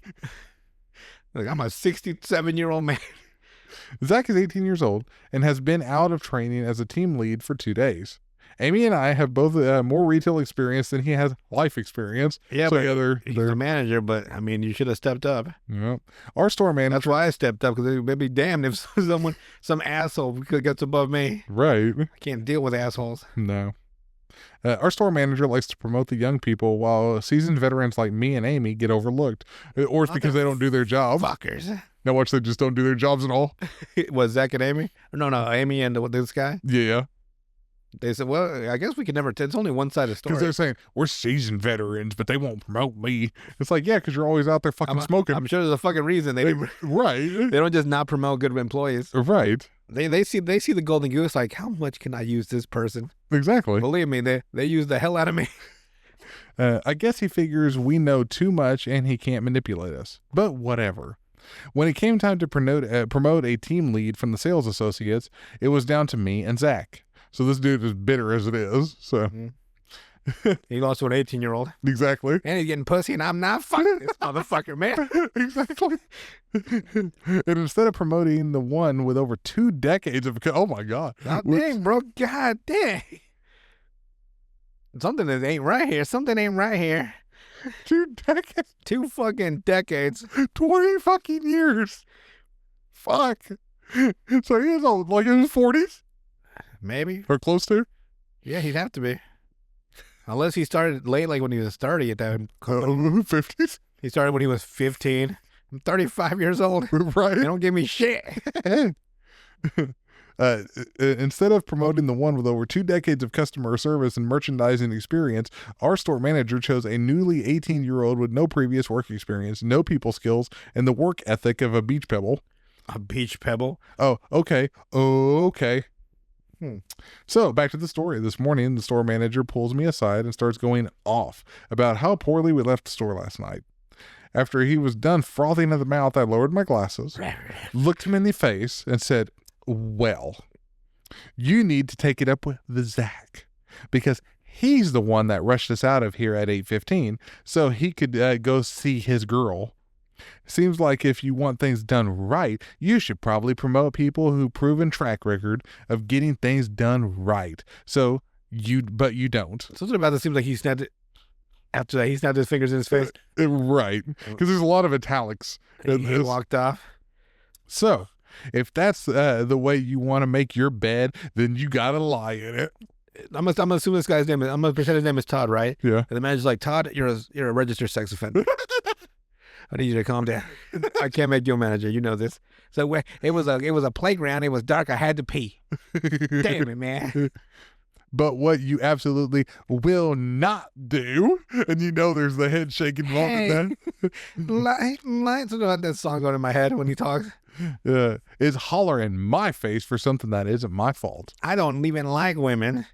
Like, I'm a 67-year-old man. Zach is 18 years old and has been out of training as a team lead for 2 days. Amy and I have both more retail experience than he has life experience. Yeah, so but he's the manager, but I mean, you should have stepped up. Yeah. Our store manager. That's why I stepped up, because they'd be damned if some asshole gets above me. Right. I can't deal with assholes. No. Our store manager likes to promote the young people while seasoned veterans like me and Amy get overlooked. Or it's because they don't do their job. Fuckers. Now watch, they just don't do their jobs at all. Was Zach and Amy? No, Amy and this guy? Yeah. They said, well, I guess we can never it's only one side of the story. Because they're saying, we're seasoned veterans, but they won't promote me. It's like, yeah, because you're always out there fucking smoking. I'm sure there's a fucking reason. Right. They don't just not promote good employees. Right. They see the golden goose, like, how much can I use this person? Exactly. Believe me, they use the hell out of me. I guess he figures we know too much and he can't manipulate us. But whatever. When it came time to promote a team lead from the sales associates, it was down to me and Zach. So this dude is bitter as it is. So He lost to an 18-year-old. exactly. And he's getting pussy, and I'm not fucking this motherfucker, man. Exactly. And instead of promoting the one with over 2 decades of, oh my God. God dang, bro. God dang. Something that ain't right here. Something ain't right here. 2 decades. 2 fucking decades. 20 fucking years. Fuck. So he is old, like in his 40s? Maybe. Or close to? Yeah, he'd have to be. Unless he started late, like when he was 30 at that. 50s? He started when he was 15. I'm 35 years old. Right. They don't give me shit. Instead of promoting the one with over 2 decades of customer service and merchandising experience, our store manager chose a newly 18-year-old with no previous work experience, no people skills, and the work ethic of a beach pebble. A beach pebble? Oh, okay. Oh, okay. So back to the story. This morning, the store manager pulls me aside and starts going off about how poorly we left the store last night. After he was done frothing at the mouth, I lowered my glasses, looked him in the face, and said, well, you need to take it up with the Zach, because he's the one that rushed us out of here at 8:15 so he could go see his girl. Seems like if you want things done right, you should probably promote people who proven track record of getting things done right. But you don't. Something about this seems like he snapped it. After that, he snapped his fingers in his face. Right. Because there's a lot of italics. He walked off. So, if that's the way you want to make your bed, then you got to lie in it. I'm gonna assume this guy's name. I'm gonna pretend his name is Todd, right? Yeah. And the manager's like, Todd, you're a registered sex offender. I need you to calm down. I can't make you a manager. You know this. So it was a playground. It was dark. I had to pee. Damn it, man. But what you absolutely will not do, and you know there's the head shaking moment Lights. That song going in my head when he talks. Is holler in my face for something that isn't my fault. I don't even like women.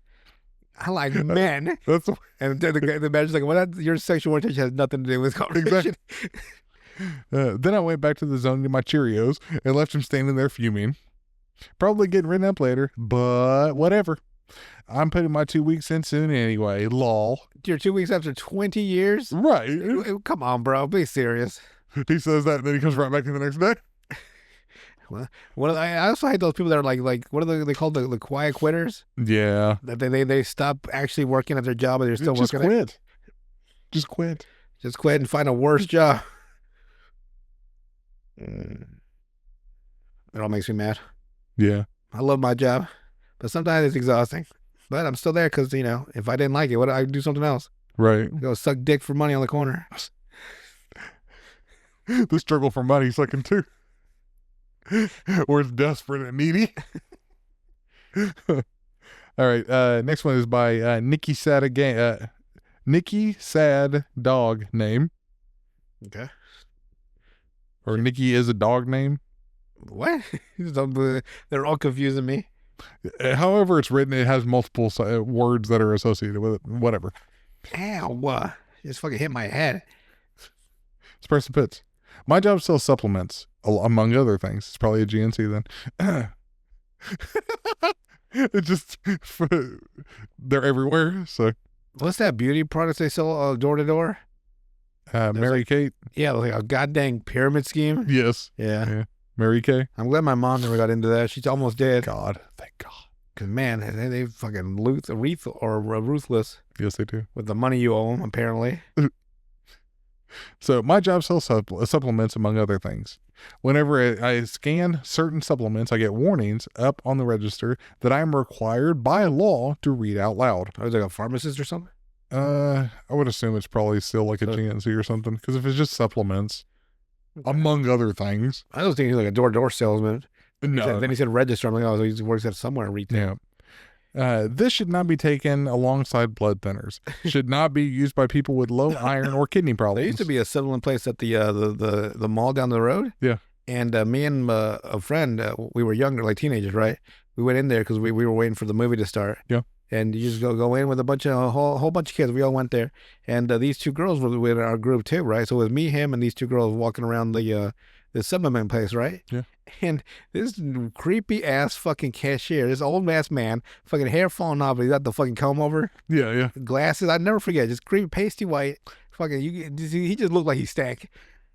I like men. And the manager's like, well, your sexual orientation has nothing to do with conversation. Exactly. Then I went back to the zone to my Cheerios and left him standing there fuming. Probably getting written up later, but whatever. I'm putting my 2 weeks in soon anyway. Lol. You're 2 weeks after 20 years? Right. Come on, bro. Be serious. He says that and then he comes right back in the next day. Well, I also hate those people that are like what are they called? The quiet quitters? Yeah. That they stop actually working at their job, but they're still Just working. quit. Just quit. Just quit and find a worse job. It all makes me mad. Yeah. I love my job, but sometimes it's exhausting. But I'm still there because, if I didn't like it, I'd do something else. Right. Go suck dick for money on the corner. The struggle for money sucking too. Or it's desperate and needy. All right. Next one is by Nikki Sad Nikki Sad Dog Name. Okay. Or Nikki is a dog name. What? They're all confusing me. However it's written, it has multiple words that are associated with it. Whatever. Ow. Just fucking hit my head. It's Press the Pits. My job sells supplements, among other things. It's probably a GNC then. It just, they're everywhere. So, what's that beauty products they sell door to door? Mary Kate. Yeah, like a goddamn pyramid scheme. Yes. Yeah. Mary Kay. I'm glad my mom never got into that. She's almost dead. God, thank God. Because, man, they fucking ruthless. Yes, they do. With the money you owe them, apparently. So my job sells supplements, among other things. Whenever I scan certain supplements, I get warnings up on the register that I am required by law to read out loud. I was like a pharmacist or something? I would assume it's probably still like a GNC or something. Because if it's just supplements, among other things. I was thinking like a door-to-door salesman. No. Then he said register. I'm like, oh, so he works at somewhere in retail. Yeah. This should not be taken alongside blood thinners. Should not be used by people with low iron or kidney problems. There used to be a supplement place at the mall down the road. Yeah. And me and a friend, we were younger, like teenagers, right? We went in there because we were waiting for the movie to start. Yeah. And you just go in with a whole bunch of kids. We all went there, and these two girls were with our group too, right? So it was me, him, and these two girls walking around the supplement place, right? Yeah. And this creepy ass fucking cashier, this old ass man, fucking hair falling off, but he got the fucking comb over. Yeah. Glasses, I'd never forget, just creepy, pasty white. Fucking, he just looked like he stank.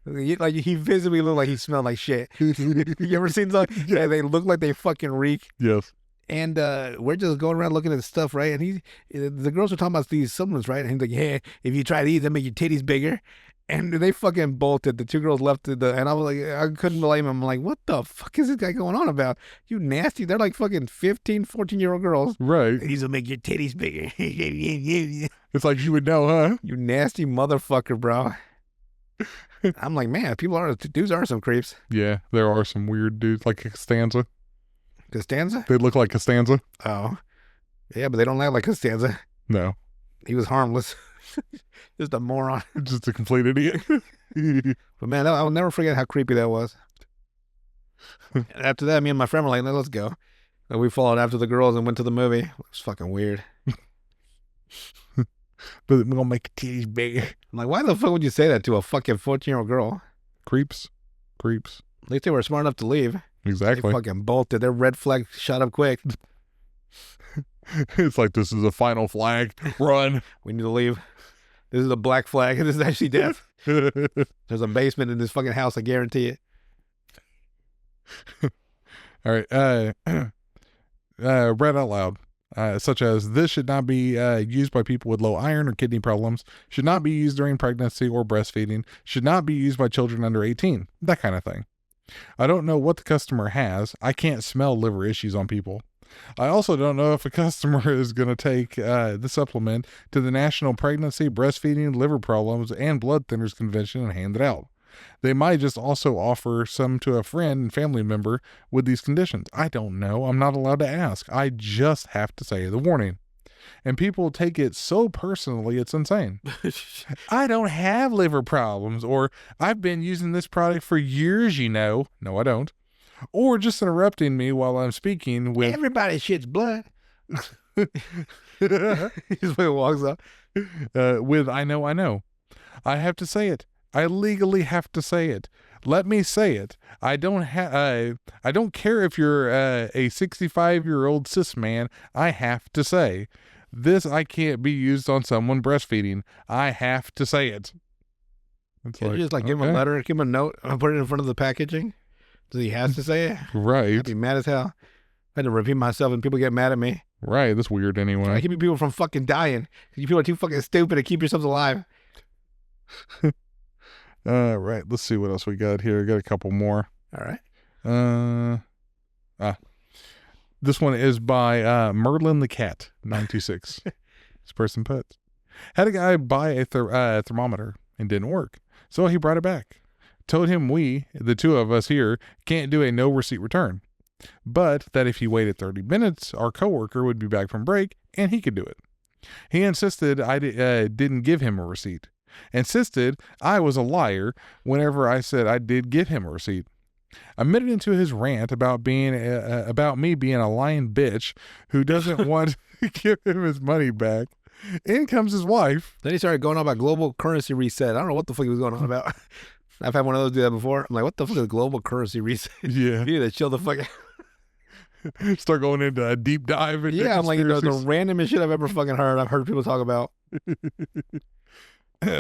Like he visibly looked like he smelled like shit. You ever seen those? Yeah, they look like they fucking reek. Yes. And we're just going around looking at stuff, right? And the girls were talking about these supplements, right? And he's like, yeah, if you try these, they'll make your titties bigger. And they fucking bolted. The two girls left and I was like, I couldn't blame him. I'm like, what the fuck is this guy going on about? You nasty. They're like fucking 15, 14-year-old girls. Right. These will make your titties bigger. It's like you would know, huh? You nasty motherfucker, bro. I'm like, man, dudes are some creeps. Yeah, there are some weird dudes like Costanza. Costanza? They look like Costanza. Oh. Yeah, but they don't act like Costanza. No. He was harmless. Just a moron. Just a complete idiot. But man, I'll never forget how creepy that was. After that, me and my friend were like, let's go. And we followed after the girls and went to the movie. It was fucking weird. But we're gonna make the titties bigger. I'm like, why the fuck would you say that to a fucking 14-year-old girl? Creeps. At least they were smart enough to leave. Exactly. They fucking bolted. Their red flag shot up quick. It's like, this is a final flag. Run. We need to leave. This is a black flag. This is actually death. There's a basement in this fucking house. I guarantee it. All right. Read out loud. Such as, this should not be used by people with low iron or kidney problems, should not be used during pregnancy or breastfeeding, should not be used by children under 18, that kind of thing. I don't know what the customer has. I can't smell liver issues on people. I also don't know if a customer is going to take the supplement to the National Pregnancy, Breastfeeding, Liver Problems, and Blood Thinners Convention and hand it out. They might just also offer some to a friend and family member with these conditions. I don't know. I'm not allowed to ask. I just have to say the warning. And people take it so personally, it's insane. I don't have liver problems, or I've been using this product for years, you know. No, I don't. Or just interrupting me while I'm speaking with... Everybody shits blood. He just walks up. With, I know. I have to say it. I legally have to say it. Let me say it. I don't care if you're a 65-year-old cis man. I have to say this. I can't be used on someone breastfeeding. I have to say it. It's like, just like give him a letter, give him a note, put it in front of the packaging. So he has to say it. Right. I'd be mad as hell. I had to repeat myself and people get mad at me. Right. That's weird anyway. I keep people from fucking dying. You people are too fucking stupid to keep yourselves alive. Right. Let's see what else we got here. I got a couple more. All right. This one is by Merlin the Cat 926. This person puts, had a guy buy a thermometer and didn't work, so he brought it back. Told him we, the two of us here, can't do a no receipt return, but that if he waited 30 minutes, our coworker would be back from break and he could do it. He insisted I didn't give him a receipt. Insisted I was a liar whenever I said I did give him a receipt. A minute into his rant about me being a lying bitch who doesn't want to give him his money back, in comes his wife. Then he started going on about global currency reset. I don't know what the fuck he was going on about. I've had one of those do that before. I'm like, what the fuck is global currency reset? Yeah. You need to chill the fuck out. Start going into a deep dive. Yeah, I'm like, the randomest shit I've ever fucking heard. I've heard people talk about.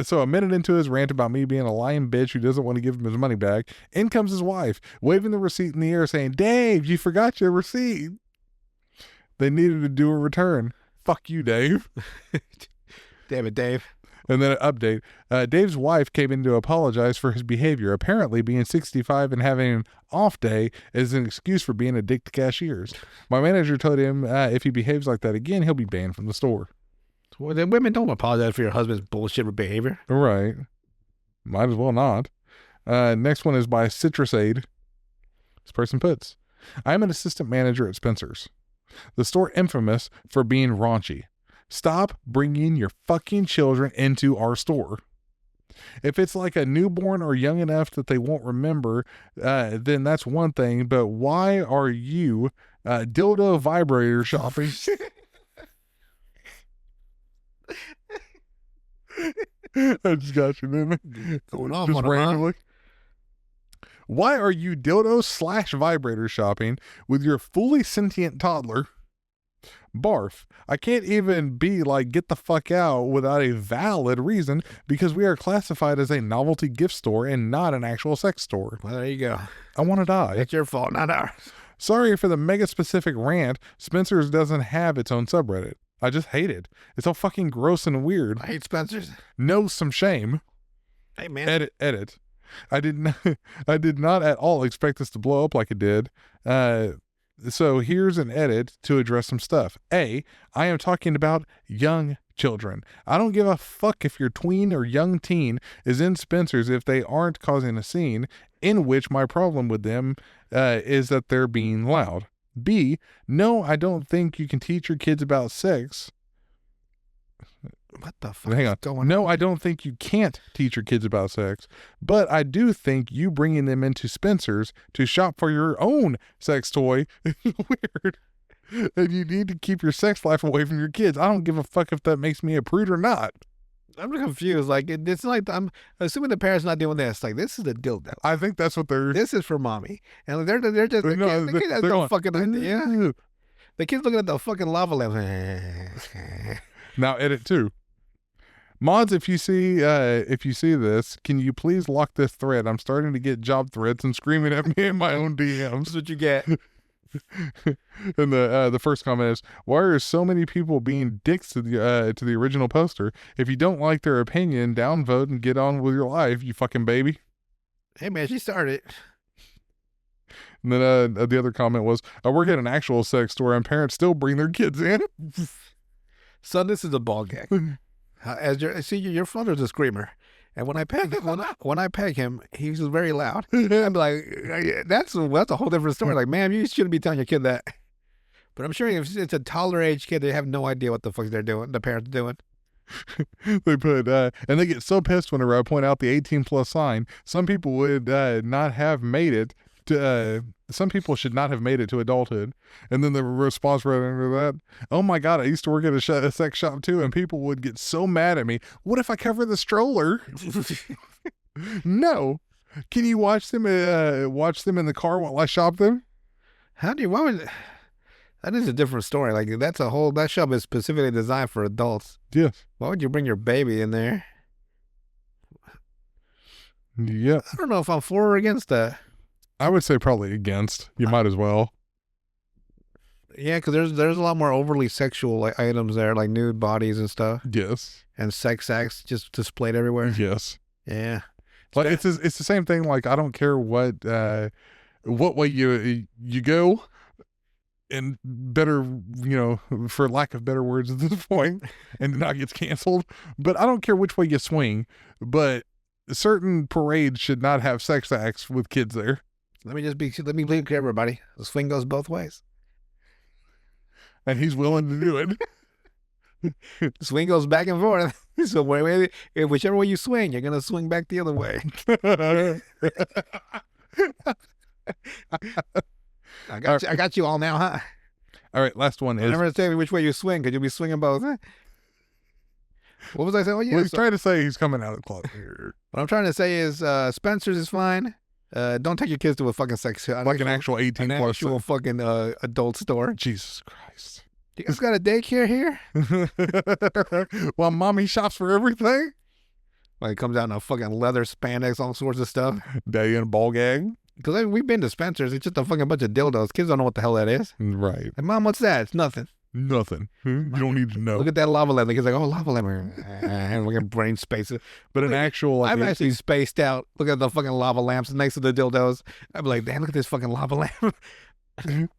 So a minute into his rant about me being a lying bitch who doesn't want to give him his money back, in comes his wife, waving the receipt in the air saying, Dave, you forgot your receipt. They needed to do a return. Fuck you, Dave. Damn it, Dave. And then an update. Dave's wife came in to apologize for his behavior. Apparently being 65 and having an off day is an excuse for being a dick to cashiers. My manager told him if he behaves like that again, he'll be banned from the store. Well, then women don't apologize for your husband's bullshit behavior. Right. Might as well not. Next one is by Citrusaid. This person puts, I'm an assistant manager at Spencer's, the store infamous for being raunchy. Stop bringing your fucking children into our store. If it's like a newborn or young enough that they won't remember, then that's one thing. But why are you dildo vibrator shopping? I just got you, didn't I? Going off just on randomly. Why are you dildo / vibrator shopping with your fully sentient toddler? Barf. I can't even be like, get the fuck out without a valid reason because we are classified as a novelty gift store and not an actual sex store. Well, there you go. I want to die. It's your fault, not ours. Sorry for the mega specific rant. Spencer's doesn't have not its own subreddit. I just hate it. It's all fucking gross and weird. I hate Spencer's. Know some shame. Hey, man. Edit. I did not at all expect this to blow up like it did. So here's an edit to address some stuff. A, I am talking about young children. I don't give a fuck if your tween or young teen is in Spencer's if they aren't causing a scene, in which my problem with them is that they're being loud. B, no, I don't think you can teach your kids about sex. What the fuck Hang is on. going No, on? I don't think you can't teach your kids about sex, but I do think you bringing them into Spencer's to shop for your own sex toy is weird. And you need to keep your sex life away from your kids. I don't give a fuck if that makes me a prude or not. I'm confused. Like it's like I'm assuming the parents not doing this. Like this is a dildo. I think that's what they're. This is for mommy, and they're just the No, kid, the kid has they're no going, fucking idea. The kid's looking at the fucking lava lamp. Now edit too. Mods, if you see this, can you please lock this thread? I'm starting to get job threats and screaming at me in my own DMs. That's what you get. And the first comment is, why are so many people being dicks to the original poster? If you don't like their opinion, downvote and get on with your life, you fucking baby. Hey man, she started. And then the other comment was, I work at an actual sex store and parents still bring their kids in. Son, this is a ball gag. Your father's a screamer, and when I peg him, he's very loud. I'm like, that's a whole different story. Like, ma'am, you shouldn't be telling your kid that. But I'm sure if it's a toddler age kid, they have no idea what the fuck they're doing. The parents are doing. They put and they get so pissed whenever I point out the 18+ sign. Some people would not have made it to. Some people should not have made it to adulthood. And then the response right under that, oh my God, I used to work at a sex shop too, and people would get so mad at me. What if I cover the stroller? No. Can you watch them in the car while I shop them? That is a different story. Like that shop is specifically designed for adults. Yes. Why would you bring your baby in there? Yeah. I don't know if I'm for or against that. I would say probably against. You might as well. Yeah, because there's a lot more overly sexual items there, like nude bodies and stuff. Yes. And sex acts just displayed everywhere. Yes. Yeah. Like it's the same thing. Like I don't care what way you go, and better, for lack of better words at this point, and not gets canceled. But I don't care which way you swing. But certain parades should not have sex acts with kids there. Let me be clear, everybody. The swing goes both ways. And he's willing to do it. The swing goes back and forth. So whichever way you swing, you're gonna swing back the other way. I got you all now, huh? All right, last one is. Never tell me which way you swing, because you'll be swinging both. What was I saying? Oh, yeah. Well, he's trying to say he's coming out of the closet here. What I'm trying to say is Spencer's is fine. Don't take your kids to a fucking sex like an actual 18 an plus actual fucking adult store. Jesus Christ. You guys got a daycare here? Well, mommy shops for everything. Like it comes out in a fucking leather spandex, all sorts of stuff. Daddy in a ball gag. Because we've been to Spencer's. It's just a fucking bunch of dildos. Kids don't know what the hell that is. Right. And Mom, what's that? It's nothing. Nothing. You don't need to know. Look at that lava lamp. The kid's like, oh, lava lamp. And we got brain spaces. But an actual... I've actually spaced out. Look at the fucking lava lamps next to the dildos. I'm like, damn, look at this fucking lava lamp.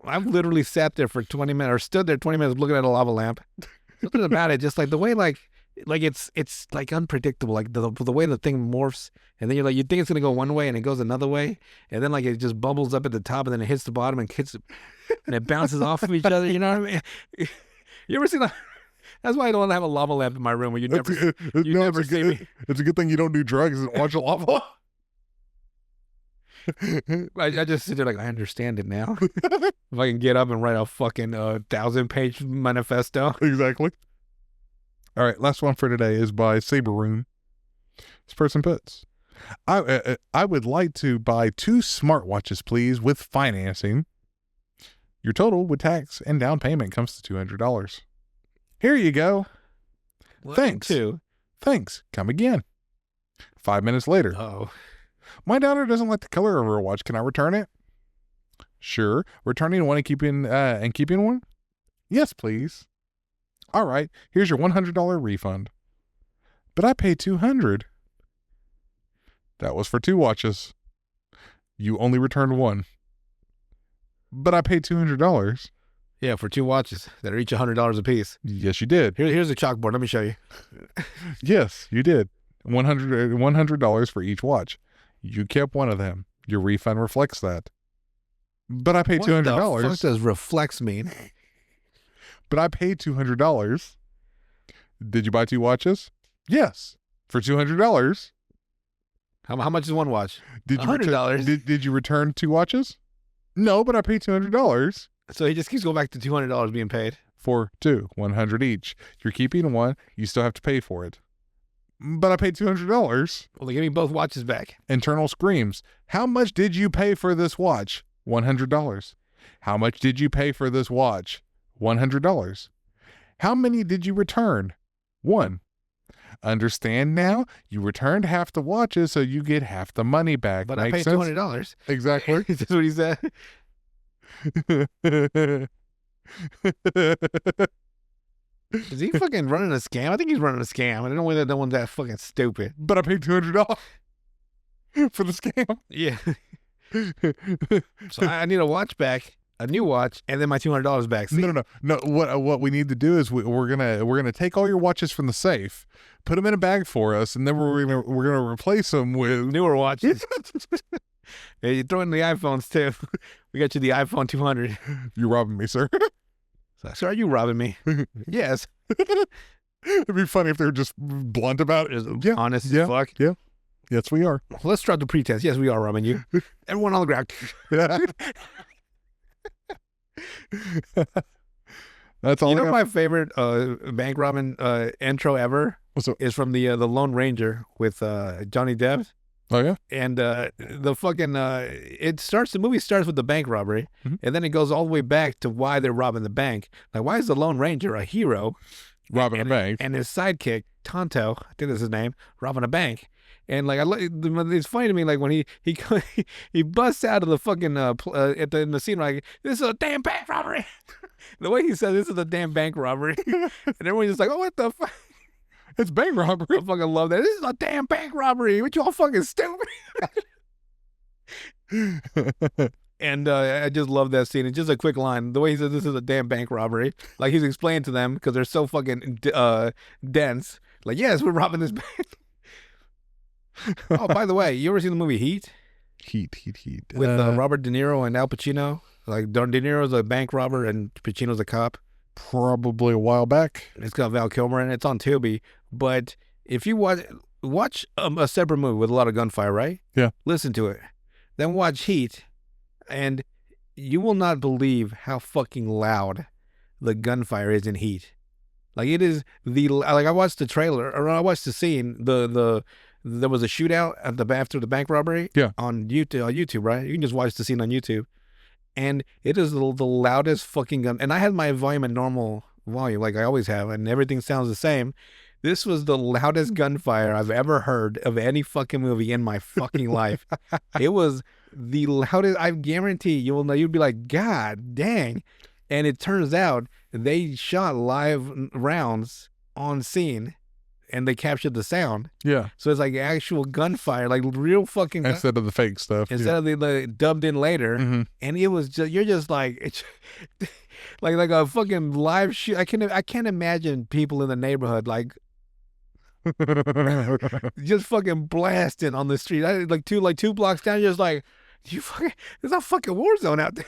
I've literally sat there for 20 minutes or stood there 20 minutes looking at a lava lamp. Something about it, just like the way like it's like unpredictable, like the way the thing morphs, and then you're like, you think it's gonna go one way and it goes another way, and then like it just bubbles up at the top and then it hits the bottom and and it bounces off of each other. You know what I mean? You ever seen that? That's why I don't want to have a lava lamp in my room where you never see me. It's a good thing you don't do drugs and watch a lava. I just sit there like, I understand it now. If I can get up and write a fucking 1,000-page manifesto. Exactly. All right, last one for today is by Saberoon. This person puts, I would like to buy 2 smartwatches, please, with financing. Your total with tax and down payment comes to $200. Here you go. What? Thanks. 2? Thanks. Come again. 5 minutes later. Oh. My daughter doesn't like the color of her watch. Can I return it? Sure. Returning one and keeping one? Yes, please. All right. Here's your $100 refund. But I paid $200. That was for 2 watches. You only returned one. But I paid $200. Yeah, for 2 watches that are each $100 a piece. Yes, you did. Here's a chalkboard. Let me show you. Yes, you did. $100 for each watch. You kept one of them. Your refund reflects that. But I paid $200. What the fuck does reflects mean? But I paid $200. Did you buy 2 watches? Yes, for $200. How much is one watch? Did you $100. Did you return 2 watches? No, but I paid $200. So he just keeps going back to $200 being paid. For 2, 100 each. You're keeping one, you still have to pay for it. But I paid $200. Well, they give me both watches back. Internal screams. How much did you pay for this watch? $100. How much did you pay for this watch? $100. How many did you return? 1. Understand now? You returned half the watches, so you get half the money back. But Make I paid sense? $200. Exactly. That's what he said. Is he fucking running a scam? I think he's running a scam. I don't know whether that one's that fucking stupid. But I paid $200 for the scam. Yeah. So I need a watch back, a new watch, and then my $200 back. See? No. What we need to do is we're gonna take all your watches from the safe, put them in a bag for us, and then we're gonna replace them with Newer watches. Yeah, you throw in the iPhones too. We got you the iPhone 200. You're robbing me, sir. So are you robbing me? Yes. It'd be funny if they were just blunt about it. Yeah, Honest yeah, as fuck. yeah. Yes, we are. Let's drop the pretense. Yes, we are robbing you. Everyone on the ground. That's all. You I know got. my favorite bank robbing intro ever What's up? is from the Lone Ranger with Johnny Depp. Oh yeah. And the fucking the movie starts with the bank robbery, Mhm. and then it goes all the way back to why they're robbing the bank. Like, why is the Lone Ranger a hero Robbing a bank. and his sidekick Tonto, I think that's his name, robbing a bank? And like, it's funny to me, like when he busts out of the fucking in the scene, like, this is a damn bank robbery. The way he said this is a damn bank robbery, and everyone's just like, oh, what the fuck? It's bank robbery. I fucking love that. This is a damn bank robbery. What, you all fucking stupid? And I just love that scene. It's just a quick line. The way he says this is a damn bank robbery. Like, he's explaining to them because they're so fucking dense. Like, yes, we're robbing this bank. Oh, by the way, you ever seen the movie Heat? Heat. With Robert De Niro and Al Pacino? Like, De Niro's a bank robber and Pacino's a cop. Probably a while back. It's got Val Kilmer and it's on Tubi. But if you watch a separate movie with a lot of gunfire, right? Yeah. Listen to it. Then watch Heat, and you will not believe how fucking loud the gunfire is in Heat. Like, it is like, I watched the trailer, or I watched the scene. There was a shootout after the bank robbery. Yeah. On YouTube, right? You can just watch the scene on YouTube, and it is the loudest fucking gun. And I had my volume at normal volume, like I always have, and everything sounds the same. This was the loudest gunfire I've ever heard of any fucking movie in my fucking life. It was the loudest. I guarantee you'll know. You'd be like, God dang. And it turns out they shot live rounds on scene and they captured the sound. Yeah. So it's like actual gunfire, like real fucking Instead of the fake stuff. instead of the dubbed in later. Mhm. And it was just, you're just like, it's like a fucking live shoot. I can't imagine people in the neighborhood like just fucking blasting on the street. Like two blocks down, you're just like, there's a fucking war zone out there.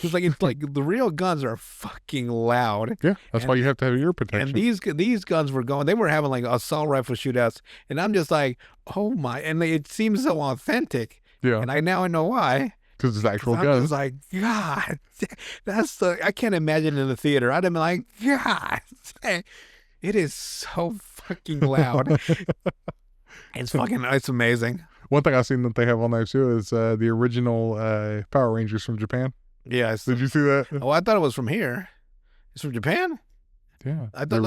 It's like the real guns are fucking loud. Yeah, that's why you have to have ear protection. And these guns they were having like assault rifle shootouts, and I'm just like, oh my, and it seems so authentic. Yeah, And I know why. because it's actual I'm guns. just like, God, I can't imagine in the theater. I'd have been like, God, it is so fucking loud. It's amazing. One thing I've seen that they have on there too is the original Power Rangers from Japan. Yeah. Did you see that? Oh, I thought it was from here. It's from Japan? Yeah. I thought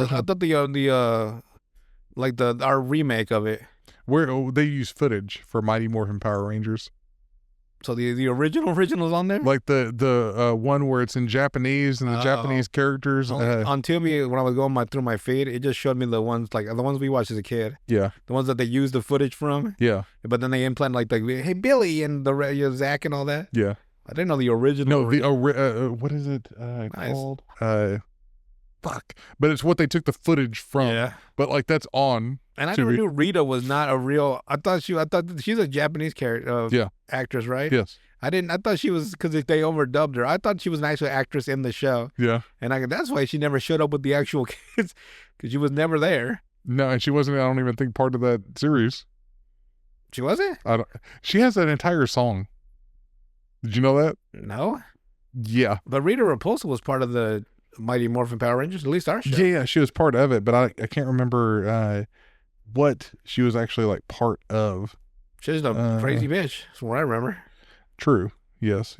our remake of it. Where they use footage for Mighty Morphin Power Rangers. So the original's on there? Like the one where it's in Japanese and the Japanese characters. On Tubi, when I was going through my feed, it just showed me the ones we watched as a kid. Yeah. The ones that they used the footage from. Yeah. But then they implant like hey Billy and Zach and all that. Yeah. I didn't know the original. No, what is it called? Fuck. But it's what they took the footage from. Yeah. But like that's on. And I never knew Rita was not a real. I thought she's a Japanese character. Yeah. Actress, right? Yes. I thought she was, because they overdubbed her. I thought she was an actual actress in the show. Yeah. And that's why she never showed up with the actual kids, because she was never there. No, and she wasn't. I don't even think part of that series. She wasn't? She has an entire song. Did you know that? No. Yeah. But Rita Repulsa was part of the Mighty Morphin Power Rangers, at least our show. Yeah, she was part of it, but I can't remember what she was actually like part of. She's a crazy bitch. That's what I remember. True. Yes.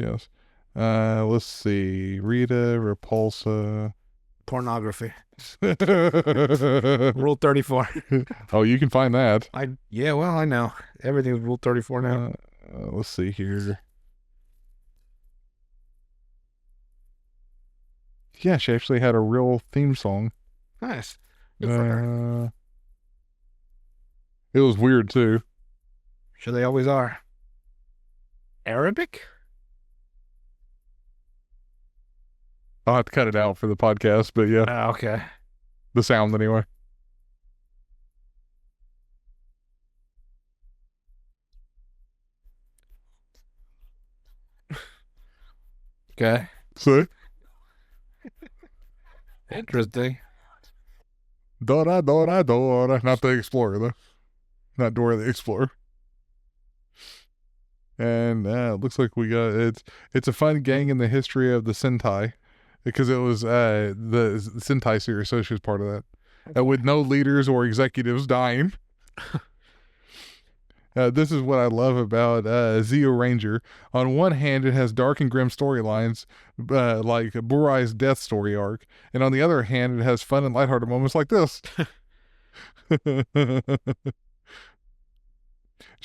Let's see. Rita Repulsa. Pornography. Rule 34. Oh, you can find that. Yeah, well, I know. Everything's Rule 34 now. Let's see here. Yeah, she actually had a real theme song. Nice. Good for her. It was weird too. Sure they always are. Arabic? I'll have to cut it out for the podcast, but yeah, Oh, okay. the sound anyway. Okay. So, Interesting. Dora, Dora, Dora. Not the Explorer, though. Not Dora the Explorer. And it looks like we got it's a fun gang in the history of the Sentai, because it was the Sentai series, so she was part of that. With no leaders or executives dying. This is what I love about Zeo Ranger. On one hand, it has dark and grim storylines, like Burai's death story arc, and on the other hand, it has fun and lighthearted moments like this.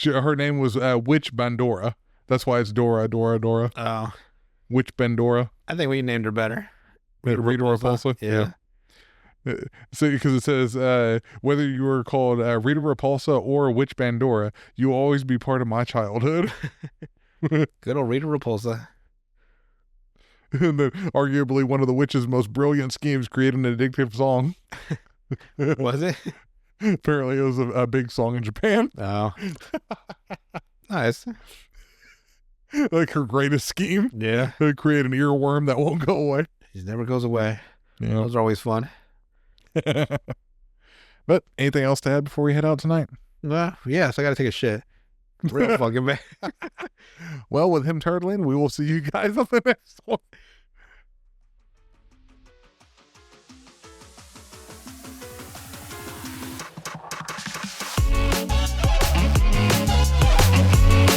Her name was Witch Bandora. That's why it's Dora. Oh. Witch Bandora. I think we named her better. Rita Repulsa. Yeah. So, because it says, whether you were called Rita Repulsa or Witch Bandora, you will always be part of my childhood. Good old Rita Repulsa. And then, arguably, one of the witch's most brilliant schemes created an addictive song. Was it? Apparently, it was a big song in Japan. Oh. Nice. Like her greatest scheme. Yeah. To create an earworm that won't go away. It never goes away. Yeah. Those are always fun. But anything else to add before we head out tonight? Yes, I got to take a shit. Real fucking bad. Well, with him turtling, we will see you guys on the next one.